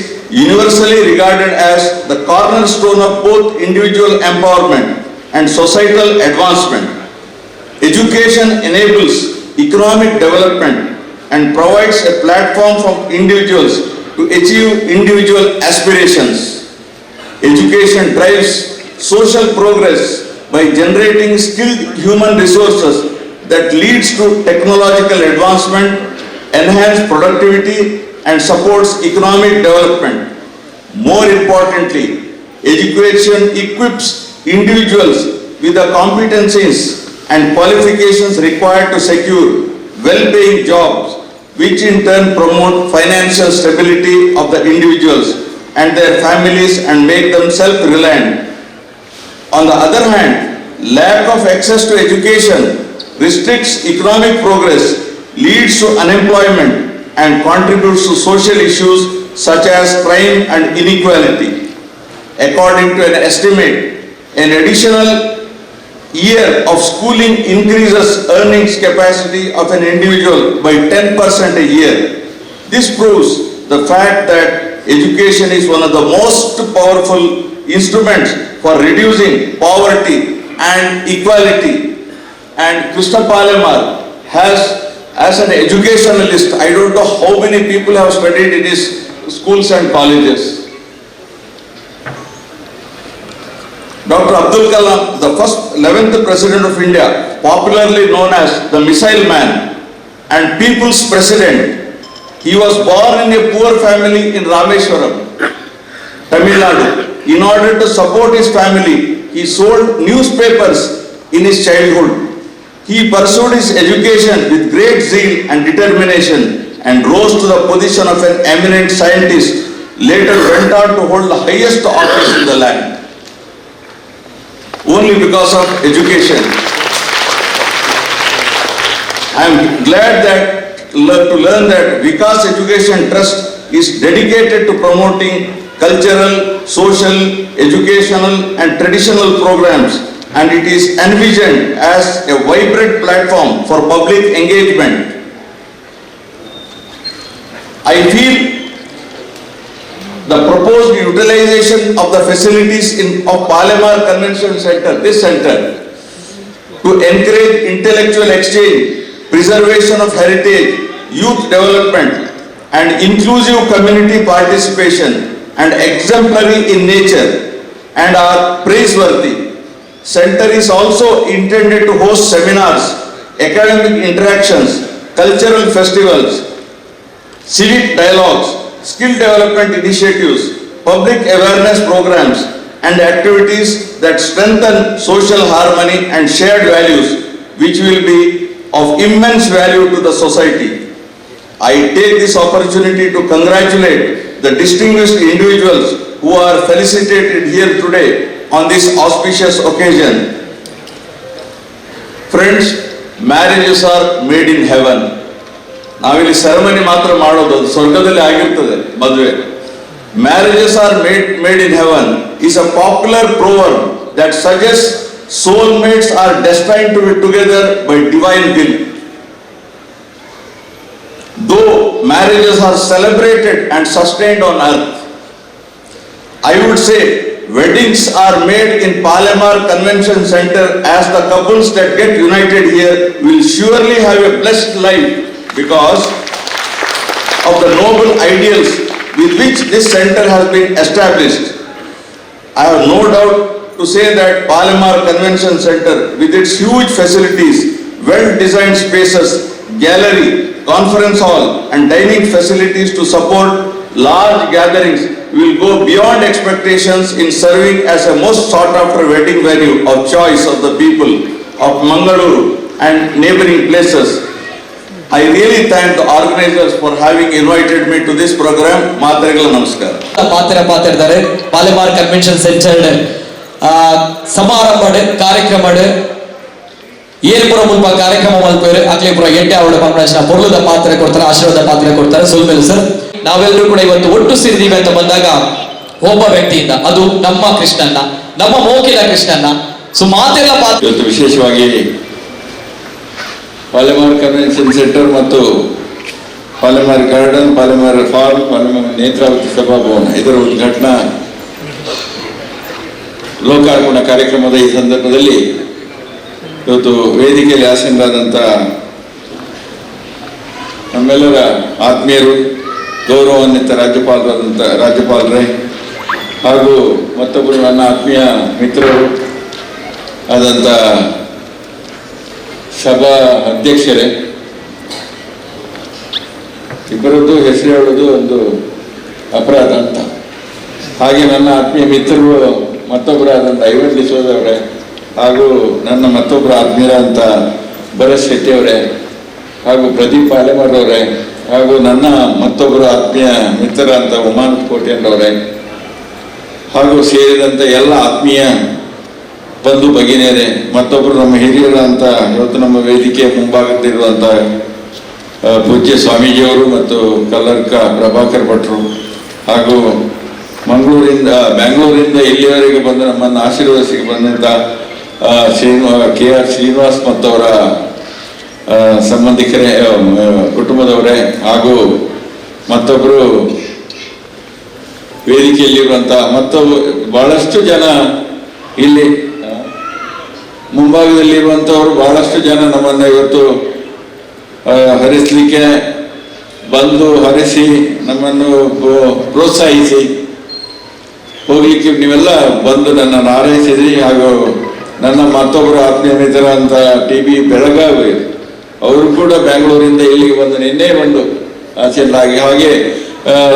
universally regarded as the cornerstone of both individual empowerment and societal advancement. Education enables economic development and provides a platform for individuals to achieve individual aspirations. Education drives social progress by generating skilled human resources that leads to technological advancement, enhanced productivity and supports economic development. More importantly, education equips individuals with the competencies and qualifications required to secure well-paying jobs, which in turn promote financial stability of the individuals and their families and make them self-reliant. On the other hand, lack of access to education restricts economic progress, leads to unemployment and contributes to social issues such as crime and inequality. according to an estimate, an additional year of schooling increases earnings capacity of an individual by 10% a year. This proves the fact that education is one of the most powerful instruments for reducing poverty and equality. And Krishna Palemar has, as an educationalist, I don't know how many people have studied in his schools and colleges. Dr. Abdul Kalam, the first 11th President of India, popularly known as the Missile Man and People's President, he was born in a poor family in Rameshwaram, Tamil Nadu. In order to support his family, he sold newspapers in his childhood. He pursued his education with great zeal and determination and rose to the position of an eminent scientist, later went on to hold the highest office in the land. Only because of education. I am glad to learn that Vikas Education Trust is dedicated to promoting cultural, social, educational and traditional programs, and it is envisioned as a vibrant platform for public engagement. I feel the proposed utilization of the facilities of Palemar Convention Center, this center, to encourage intellectual exchange, preservation of heritage, youth development, and inclusive community participation, and exemplary in nature, and are praiseworthy. Center is also intended to host seminars, academic interactions, cultural festivals, civic dialogues, skill development initiatives, public awareness programs, and activities that strengthen social harmony and shared values, which will be of immense value to the society. I take this opportunity to congratulate the distinguished individuals who are felicitated here today on this auspicious occasion. Friends, marriages are made in heaven. ನಾವಿಲ್ಲಿ ceremony ಮಾತ್ರ ಮಾಡೋದು, ಅದು ಸ್ವರ್ಗದಲ್ಲಿ ಆಗಿರ್ತದೆ ಮದುವೆ. Marriages are made in heaven is a popular proverb that suggests soulmates are destined to be together by divine will. Though marriages are celebrated and sustained on earth, I would say weddings are made in Palemar Convention Center, as the couples that get united here will surely have a blessed life because of the noble ideals with which this center has been established. I have no doubt to say that Palemar Convention Center, with its huge facilities, well-designed spaces, gallery, conference hall and dining facilities to support large gatherings, will go beyond expectations in serving as a most sought-after wedding venue of choice of the people of Mangaluru and neighboring places. I really thank the organizers for having invited me to this program. Matarigala namaskar.
ಪಾತ್ರ Palemar convention centre ಸಮಾರಂಭ ಕಾರ್ಯಕ್ರಮ ಏರ್ಪುರ ಮುಲ್ಪ ಕಾರ್ಯಕ್ರಮ ಮಲ್ಪೇರು ಅಕ್ಲೇಪುರ ಎಡ್ಡೆ ಅವಳ ಪಂಪಳನ ಪೊರ್ಲದ ಪಾತ್ರ ಕೊಡ್ತಾರೆ, ಆಶೀರ್ವಾದ ಪಾತ್ರ ಕೊಡ್ತಾರೆ. ಸುಲ್ಮೇಲೆ ಸರ್, ನಾವೆಲ್ಲರೂ ಕೂಡ ಇವತ್ತು ಒಟ್ಟು ಸೇರಿದೀವಿ ಅಂತ ಬಂದಾಗ ಒಬ್ಬ ವ್ಯಕ್ತಿಯಿಂದ, ಅದು ನಮ್ಮ ಕೃಷ್ಣಣ್ಣ, ನಮ್ಮ ಮೋಕಿಲ ಕೃಷ್ಣಣ್ಣ. ಸೊ ಮಾತೆಲ್ಲ ಪಾತ್ರ
ಇವತ್ತು ವಿಶೇಷವಾಗಿ ಪಾಲೆಮಾರ್ ಕನ್ವೆನ್ಷನ್ ಸೆಂಟರ್ ಮತ್ತು ಪಾಲೆಮಾರ್ ಗಾರ್ಡನ್, ಪಾಲೆಮಾರ್ ಫಾರ್ಮ್, ಪಾಲೆಮಾರ್ ನೇತ್ರಾವತಿ ಸಭಾಭವನ ಇದರ ಉದ್ಘಾಟನಾ ಲೋಕಾರ್ಪಣಾ ಕಾರ್ಯಕ್ರಮದ ಈ ಸಂದರ್ಭದಲ್ಲಿ ಇವತ್ತು ವೇದಿಕೆಯಲ್ಲಿ ಆಸೀನರಾದಂಥ ನಮ್ಮೆಲ್ಲರ ಆತ್ಮೀಯರು, ಗೌರವಾನ್ವಿತ ರಾಜ್ಯಪಾಲರೇ ಹಾಗೂ ಮತ್ತೊಬ್ಬರು ನನ್ನ ಆತ್ಮೀಯ ಮಿತ್ರರು ಆದಂಥ ಸಭಾ ಅಧ್ಯಕ್ಷರೇ, ಇಬ್ಬರದ್ದು ಹೆಸರು ಹೇಳೋದು ಒಂದು ಅಪರಾಧ ಅಂತ. ಹಾಗೆ ನನ್ನ ಆತ್ಮೀಯ ಮಿತ್ರರು ಮತ್ತೊಬ್ಬರಾದಂಥ ಐವನ್ ಡಿಸೋಜ್ ಅವರೇ ಹಾಗೂ ನನ್ನ ಮತ್ತೊಬ್ಬರ ಆತ್ಮೀಯರಾದಂಥ ಭರತ್ ಶೆಟ್ಟಿ ಅವರೇ ಹಾಗೂ ಪ್ರದೀಪ್ ಪಾಲೆಮಾರ್ ಅವರೇ ಹಾಗೂ ನನ್ನ ಮತ್ತೊಬ್ಬರು ಆತ್ಮೀಯ ಮಿತ್ರ ಅಂತ ಉಮಾನಂದ ಕೋಟ್ಯಾನ್ರವರೇ ಹಾಗೂ ಸೇರಿದಂಥ ಎಲ್ಲ ಆತ್ಮೀಯ ಬಂಧು ಭಗಿನಿಯರೇ, ಮತ್ತೊಬ್ಬರು ನಮ್ಮ ಹಿರಿಯರು ಅಂತ ಇವತ್ತು ನಮ್ಮ ವೇದಿಕೆಯ ಮುಂಭಾಗದಲ್ಲಿರುವಂಥ ಪೂಜ್ಯ ಸ್ವಾಮೀಜಿಯವರು ಮತ್ತು ಕಲ್ಲರ್ಕ ಪ್ರಭಾಕರ್ ಭಟ್ರು ಹಾಗೂ ಬ್ಯಾಂಗ್ಳೂರಿಂದ ಇಲ್ಲಿವರೆಗೆ ಬಂದು ನಮ್ಮನ್ನು ಆಶೀರ್ವದಿಸಿ ಬಂದಂಥ KR ಶ್ರೀನಿವಾಸ್ ಮತ್ತವರ ಸಂಬಂಧಿಕರೇ, ಕುಟುಂಬದವರೇ, ಹಾಗೂ ಮತ್ತೊಬ್ಬರು ವೇದಿಕೆಯಲ್ಲಿರುವಂಥ ಬಹಳಷ್ಟು ಜನ, ಇಲ್ಲಿ ಮುಂಭಾಗದಲ್ಲಿರುವಂಥವರು ಬಹಳಷ್ಟು ಜನ ನಮ್ಮನ್ನು ಇವತ್ತು ಹರಿಸಲಿಕ್ಕೆ ಬಂದು ಹರಿಸಿ ನಮ್ಮನ್ನು ಪ್ರೋತ್ಸಾಹಿಸಿ ಹೋಗ್ಲಿಕ್ಕೆ ನೀವೆಲ್ಲ ಬಂದು ನನ್ನನ್ನು ಹಾರೈಸಿದ್ರಿ. ಹಾಗೂ ನನ್ನ ಮತ್ತೊಬ್ಬರು ಆತ್ಮೀಯ ಮಿತ್ರರಂತ TB ಬೆಳಗಾವಿ, ಅವರು ಕೂಡ ಬ್ಯಾಂಗ್ಳೂರಿಂದ ಇಲ್ಲಿಗೆ ಬಂದು ನಿನ್ನೆ ಬಂದು ಆಚೆಲ್ಲಾಗಿ, ಹಾಗೆ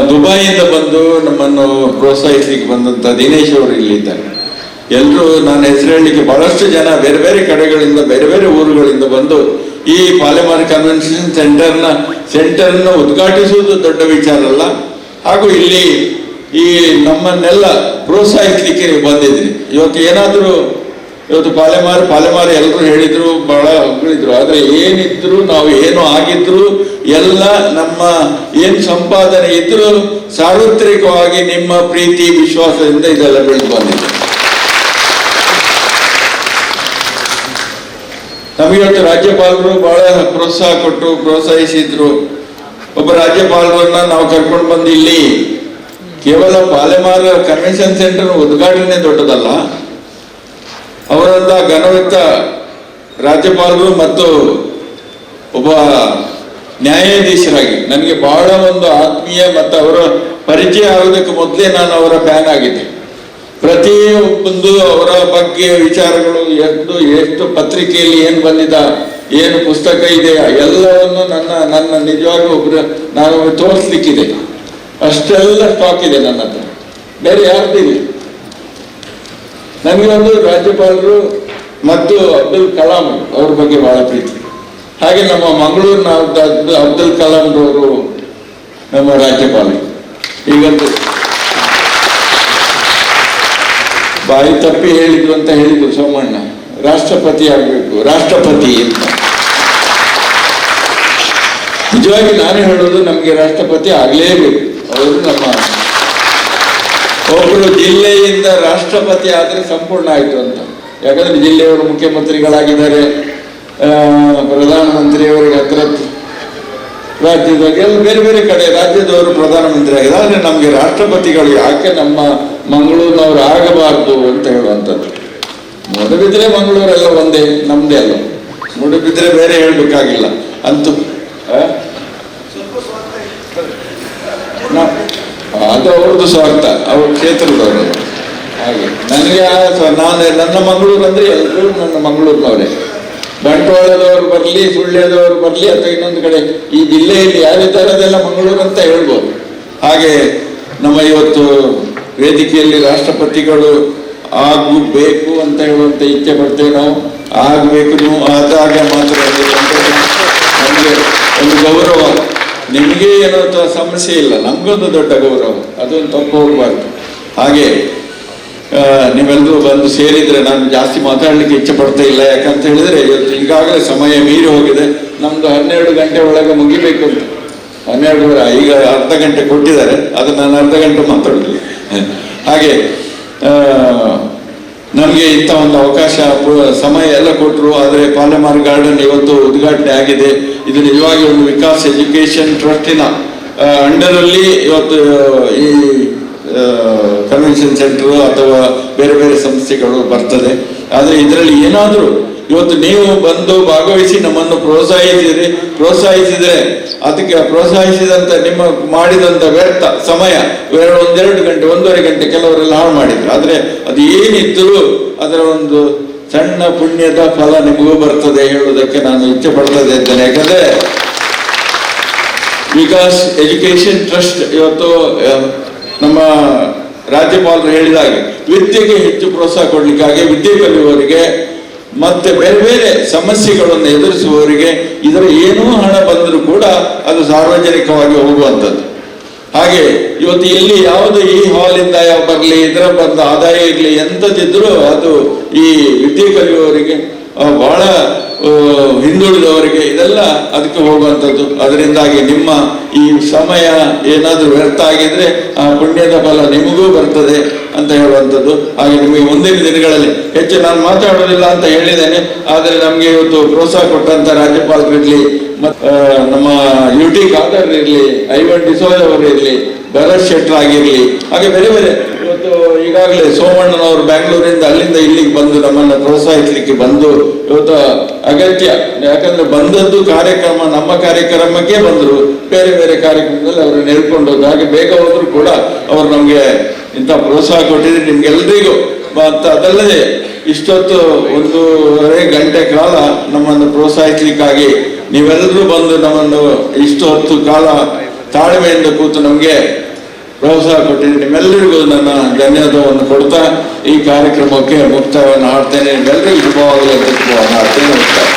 ದುಬೈಯಿಂದ ಬಂದು ನಮ್ಮನ್ನು ಪ್ರೋತ್ಸಾಹಿಸಲಿಕ್ಕೆ ಬಂದಂಥ ದಿನೇಶ್ ಅವರು ಇಲ್ಲಿದ್ದಾರೆ. ಎಲ್ಲರೂ ನಾನು ಹೆಸರು ಹೇಳಲಿಕ್ಕೆ ಬಹಳಷ್ಟು ಜನ ಬೇರೆ ಬೇರೆ ಕಡೆಗಳಿಂದ, ಬೇರೆ ಬೇರೆ ಊರುಗಳಿಂದ ಬಂದು ಈ ಪಾಲೆಮಾರ್ ಕನ್ವೆನ್ಷನ್ ಸೆಂಟರ್ನ ಉದ್ಘಾಟಿಸುವುದು ದೊಡ್ಡ ವಿಚಾರ ಅಲ್ಲ, ಹಾಗೂ ಇಲ್ಲಿ ಈ ನಮ್ಮನ್ನೆಲ್ಲ ಪ್ರೋತ್ಸಾಹಿಸಲಿಕ್ಕೆ ನೀವು ಬಂದಿದ್ರಿ. ಇವತ್ತು ಪಾಲೆಮಾರ್ ಎಲ್ಲರೂ ಹೇಳಿದ್ರು, ಬಹಳ ಹೊಗಳಿದ್ರು. ಆದರೆ ಏನಿದ್ರು, ನಾವು ಏನು ಆಗಿದ್ರು, ಎಲ್ಲ ನಮ್ಮ ಏನು ಸಂಪಾದನೆ ಇದ್ರು ಸಾರ್ವತ್ರಿಕವಾಗಿ ನಿಮ್ಮ ಪ್ರೀತಿ ವಿಶ್ವಾಸದಿಂದ ಇದೆಲ್ಲ ಬೆಳೆದು ಬಂದಿದೆ. ನಮಗಿವತ್ತು ರಾಜ್ಯಪಾಲರು ಬಹಳ ಪ್ರೋತ್ಸಾಹ ಕೊಟ್ಟು ಪ್ರೋತ್ಸಾಹಿಸಿದ್ರು. ಒಬ್ಬ ರಾಜ್ಯಪಾಲರನ್ನ ನಾವು ಕರ್ಕೊಂಡು ಬಂದು ಇಲ್ಲಿ ಕೇವಲ ಪಾಲೆಮಾರ್ ಕನ್ವೆನ್ಷನ್ ಸೆಂಟರ್ ಉದ್ಘಾಟನೆ ದೊಡ್ಡದಲ್ಲ, ಅವರಂತ ಘನವೆತ್ತ ರಾಜ್ಯಪಾಲರು ಮತ್ತು ಒಬ್ಬ ನ್ಯಾಯಾಧೀಶರಾಗಿ ನನಗೆ ಬಹಳ ಒಂದು ಆತ್ಮೀಯ ಮತ್ತು ಅವರ ಪರಿಚಯ ಆಗೋದಕ್ಕೆ ಮೊದಲೇ ನಾನು ಅವರ ಫ್ಯಾನ್ ಆಗಿದ್ದೆ. ಪ್ರತಿಯೊಂದು ಅವರ ಬಗ್ಗೆ ವಿಚಾರಗಳು ಎಷ್ಟು ಪತ್ರಿಕೆಯಲ್ಲಿ ಏನು ಬಂದಿದ, ಏನು ಪುಸ್ತಕ ಇದೆ, ಎಲ್ಲವನ್ನು ನನ್ನ ನಿಜವಾಗ್ಲೂ ನಾನು ತೋರಿಸ್ಲಿಕ್ಕಿದೆ. ಅಷ್ಟೆಲ್ಲ ಸ್ಟಾಕ್ ಇದೆ ನನ್ನ ಹತ್ರ, ಬೇರೆ ಯಾರ್ದು ಇಲ್ಲ. ನನಗೆ ಒಂದು ರಾಜ್ಯಪಾಲರು ಮತ್ತು ಅಬ್ದುಲ್ ಕಲಾಂ ಅವ್ರ ಬಗ್ಗೆ ಬಹಳ ಪ್ರೀತಿ. ಹಾಗೆ ನಮ್ಮ ಮಂಗಳೂರಿನ ಅಬ್ದುಲ್ ಕಲಾಂ ಅವರು ನಮ್ಮ ರಾಜ್ಯಪಾಲರು. ಈಗಂತೂ ಬಾಯಿ ತಪ್ಪಿ ಹೇಳಿದ್ರು ಅಂತ ಹೇಳಿದ್ರು ಸೋಮಣ್ಣ, ರಾಷ್ಟ್ರಪತಿ ಆಗಬೇಕು, ರಾಷ್ಟ್ರಪತಿ ಅಂತ. ನಿಜವಾಗಿ ನಾನು ಹೇಳೋದು, ನಮಗೆ ರಾಷ್ಟ್ರಪತಿ ಆಗಲೇಬೇಕು. ಅವರು ನಮ್ಮ ಒಬ್ಬರು ಜಿಲ್ಲೆಯಿಂದ ರಾಷ್ಟ್ರಪತಿ ಆದರೆ ಸಂಪೂರ್ಣ ಆಯಿತು ಅಂತ. ಯಾಕಂದ್ರೆ ಜಿಲ್ಲೆಯವರು ಮುಖ್ಯಮಂತ್ರಿಗಳಾಗಿದ್ದಾರೆ, ಪ್ರಧಾನಮಂತ್ರಿಯವರಿಗೆ ಹತ್ರ, ರಾಜ್ಯದಾಗ ಎಲ್ಲ ಬೇರೆ ಬೇರೆ ಕಡೆ ರಾಜ್ಯದವರು ಪ್ರಧಾನಮಂತ್ರಿ ಆಗಿದ್ದಾರೆ. ಆದರೆ ನಮಗೆ ರಾಷ್ಟ್ರಪತಿಗಳು ಯಾಕೆ ನಮ್ಮ ಮಂಗಳೂರಿನವರು ಆಗಬಾರ್ದು ಅಂತ ಹೇಳುವಂಥದ್ದು. ಮೂಡುಬಿದ್ರೆ ಮಂಗಳೂರೆಲ್ಲ ಒಂದೇ, ನಮ್ದೇ ಅಲ್ಲ. ಮೂಡುಬಿದ್ರೆ ಬೇರೆ ಹೇಳ್ಬೇಕಾಗಿಲ್ಲ ಅಂತೂ. ಅದು ಅವ್ರದ್ದು ಸ್ವಾರ್ಥ, ಅವ್ರ ಕ್ಷೇತ್ರದವರು. ಹಾಗೆ ನನಗೆ ನನ್ನ ಮಂಗಳೂರು ಅಂದ್ರೆ ಎಲ್ಲರೂ ನನ್ನ ಮಂಗಳೂರಿನವರೇ. ಬಂಟ್ವಾಳದವರು ಬರಲಿ, ಸುಳ್ಯದವರು ಬರಲಿ, ಅಥವಾ ಇನ್ನೊಂದು ಕಡೆ ಈ ಜಿಲ್ಲೆಯಲ್ಲಿ ಯಾರಿದ್ದಾರೆ ಅದೆಲ್ಲ ಮಂಗಳೂರು ಅಂತ ಹೇಳ್ಬೋದು. ಹಾಗೆ ನಮ್ಮ ಇವತ್ತು ವೇದಿಕೆಯಲ್ಲಿ ರಾಷ್ಟ್ರಪತಿಗಳು ಆಗಬೇಕು ಅಂತ ಹೇಳುವಂತ ಇಚ್ಛೆ ಪಡ್ತೇವೆ ನಾವು. ಆಗಬೇಕು, ನೀವು ಆದಾಗ ಮಾತ್ರ ನಮಗೆ ಒಂದು ಗೌರವ. ನಿಮಗೆ ಏನೋ ಸಮಸ್ಯೆ ಇಲ್ಲ, ನಮಗೊಂದು ದೊಡ್ಡ ಗೌರವ, ಅದೊಂದು ತಪ್ಪು ಹೋಗಬಾರ್ದು. ಹಾಗೆ ನೀವೆಲ್ಲರೂ ಬಂದು ಸೇರಿದ್ರೆ ನಾನು ಜಾಸ್ತಿ ಮಾತಾಡಲಿಕ್ಕೆ ಇಚ್ಛೆ ಪಡ್ತಾ ಇಲ್ಲ. ಯಾಕಂತ ಹೇಳಿದ್ರೆ ಇವತ್ತು ಈಗಾಗಲೇ ಸಮಯ ಮೀರಿ ಹೋಗಿದೆ. ನಮ್ದು 12 ಗಂಟೆ ಒಳಗೆ ಮುಗಿಬೇಕು ಅಂತ. 12 ಈಗ ಅರ್ಧ ಗಂಟೆ ಕೊಟ್ಟಿದ್ದಾರೆ, ಅದು ನಾನು ಅರ್ಧ ಗಂಟೆ ಮಾತಾಡುದಿಲ್ಲ. ಹಾಗೆ ನಮಗೆ ಇಂಥ ಒಂದು ಅವಕಾಶ, ಸಮಯ ಎಲ್ಲ ಕೊಟ್ಟರು. ಆದರೆ ಪಾಲೆಮಾರ್ ಗಾರ್ಡನ್ ಇವತ್ತು ಉದ್ಘಾಟನೆ ಆಗಿದೆ. ಇದು ನಿಜವಾಗಿ ಒಂದು ವಿಕಾಸ್ ಎಜುಕೇಶನ್ ಟ್ರಸ್ಟಿನ ಅಂಡರಲ್ಲಿ ಇವತ್ತು ಈ ಕನ್ವೆನ್ಷನ್ ಸೆಂಟರ್ ಅಥವಾ ಬೇರೆ ಬೇರೆ ಸಂಸ್ಥೆಗಳು ಬರ್ತದೆ. ಆದರೆ ಇದರಲ್ಲಿ ಏನಾದರೂ ಇವತ್ತು ನೀವು ಬಂದು ಭಾಗವಹಿಸಿ ನಮ್ಮನ್ನು ಪ್ರೋತ್ಸಾಹಿಸಿದರೆ ಅದಕ್ಕೆ ಪ್ರೋತ್ಸಾಹಿಸಿದಂತ ನಿಮ್ಮ ಮಾಡಿದಂತ ವ್ಯರ್ಥ ಸಮಯ 1-2 ಗಂಟೆ 1.5 ಗಂಟೆ ಕೆಲವರೆಲ್ಲ ಹಾಳು ಮಾಡಿದ್ರು. ಆದರೆ ಅದು ಏನಿದ್ದರೂ ಅದರ ಒಂದು ಸಣ್ಣ ಪುಣ್ಯದ ಫಲ ನಿಮಗೂ ಬರ್ತದೆ ಹೇಳುವುದಕ್ಕೆ ನಾನು ಇಚ್ಛೆ ಪಡ್ತಾ ಇದ್ದೇನೆ. ಯಾಕಂದ್ರೆ ವಿಕಾಸ್ ಎಜುಕೇಶನ್ ಟ್ರಸ್ಟ್ ಇವತ್ತು ನಮ್ಮ ರಾಜ್ಯಪಾಲರು ಹೇಳಿದಾಗೆ ವಿದ್ಯೆಗೆ ಹೆಚ್ಚು ಪ್ರೋತ್ಸಾಹ ಕೊಡ್ಲಿಕ್ಕಾಗಿ, ವಿದ್ಯೆ ಕಲಿಯುವವರಿಗೆ ಮತ್ತೆ ಬೇರೆ ಬೇರೆ ಸಮಸ್ಯೆಗಳನ್ನು ಎದುರಿಸುವವರಿಗೆ ಇದರ ಏನೂ ಹಣ ಬಂದರೂ ಕೂಡ ಅದು ಸಾರ್ವಜನಿಕವಾಗಿ ಹೋಗುವಂಥದ್ದು. ಹಾಗೆ ಇವತ್ತು ಇಲ್ಲಿ ಯಾವುದು ಈ ಹಾಲಿಂದ ಬರಲಿ, ಇದರ ಬಂದ ಆದಾಯ ಇರಲಿ, ಎಂಥದ್ದಿದ್ರೂ ಅದು ಈ ವಿದ್ಯೆ ಕಲಿಯುವವರಿಗೆ
ಬಹಳ ಹಿಂದುಳಿದವರಿಗೆ ಇದೆಲ್ಲ ಅದಕ್ಕೆ ಹೋಗುವಂಥದ್ದು. ಅದರಿಂದಾಗಿ ನಿಮ್ಮ ಈ ಸಮಯ ಏನಾದರೂ ವ್ಯರ್ಥ ಆಗಿದ್ರೆ ಆ ಪುಣ್ಯದ ಫಲ ನಿಮಗೂ ಬರ್ತದೆ ಅಂತ ಹೇಳುವಂಥದ್ದು. ಹಾಗೆ ನಿಮಗೆ ಮುಂದಿನ ದಿನಗಳಲ್ಲಿ ಹೆಚ್ಚು ನಾನು ಮಾತಾಡೋದಿಲ್ಲ ಅಂತ ಹೇಳಿದ್ದೇನೆ. ಆದರೆ ನಮಗೆ ಇವತ್ತು ಪ್ರೋತ್ಸಾಹ ಕೊಟ್ಟಂತ ರಾಜ್ಯಪಾಲರಿರ್ಲಿ, ನಮ್ಮ UT ಖಾದರ್ ಇರಲಿ, ಐವನ್ ಡಿಸೋಜ್ ಅವರು ಇರಲಿ, ಭರತ್ ಶೆಟ್ಟರ್ ಆಗಿರಲಿ, ಹಾಗೆ ಬೇರೆ ಬೇರೆ ಇವತ್ತು ಈಗಾಗಲೇ ಸೋಮಣ್ಣನವರು ಬ್ಯಾಂಗ್ಳೂರಿಂದ ಅಲ್ಲಿಂದ ಇಲ್ಲಿಗೆ ಬಂದು ನಮ್ಮನ್ನು ಪ್ರೋತ್ಸಾಹಿಸಲಿಕ್ಕೆ ಬಂದು ಇವತ್ತು ಅಗತ್ಯ, ಯಾಕಂದ್ರೆ ಬಂದದ್ದು ಕಾರ್ಯಕ್ರಮ ನಮ್ಮ ಕಾರ್ಯಕ್ರಮಕ್ಕೆ ಬಂದರು, ಬೇರೆ ಬೇರೆ ಕಾರ್ಯಕ್ರಮದಲ್ಲಿ ಅವರು ನೆಡ್ಕೊಂಡು ಹೋದ್ರು. ಹಾಗೆ ಬೇಗ ಹೋದ್ರು ಕೂಡ ಅವರು ನಮಗೆ ಇಂಥ ಪ್ರೋತ್ಸಾಹ ಕೊಟ್ಟಿದ್ರೆ ನಿಮ್ಗೆಲ್ರಿಗೂ. ಮತ್ತು ಅದಲ್ಲದೆ ಇಷ್ಟೊತ್ತು 1.5 ಗಂಟೆ ಕಾಲ ನಮ್ಮನ್ನು ಪ್ರೋತ್ಸಾಹಿಸಲಿಕ್ಕಾಗಿ ನೀವೆಲ್ಲರೂ ಬಂದು ನಮ್ಮನ್ನು ಇಷ್ಟು ಹೊತ್ತು ಕಾಲ ತಾಳ್ಮೆಯಿಂದ ಕೂತು ನಮಗೆ ಪ್ರೋತ್ಸಾಹ ಕೊಟ್ಟಿದ್ದೀನಿ. ನಿಮ್ಮೆಲ್ಲರಿಗೂ ನನ್ನ ಧನ್ಯವಾದವನ್ನು ಕೊಡ್ತಾ ಈ ಕಾರ್ಯಕ್ರಮಕ್ಕೆ ಮುಕ್ತಾಯವನ್ನು ಹಾಡ್ತೇನೆ. ನಿಮ್ಮೆಲ್ಲರಿಗೂ ಶುಭವಾಗಲಿ ಅಂತ ಹಾಡ್ತೇನೆ. ಮುಕ್ತಾಯ.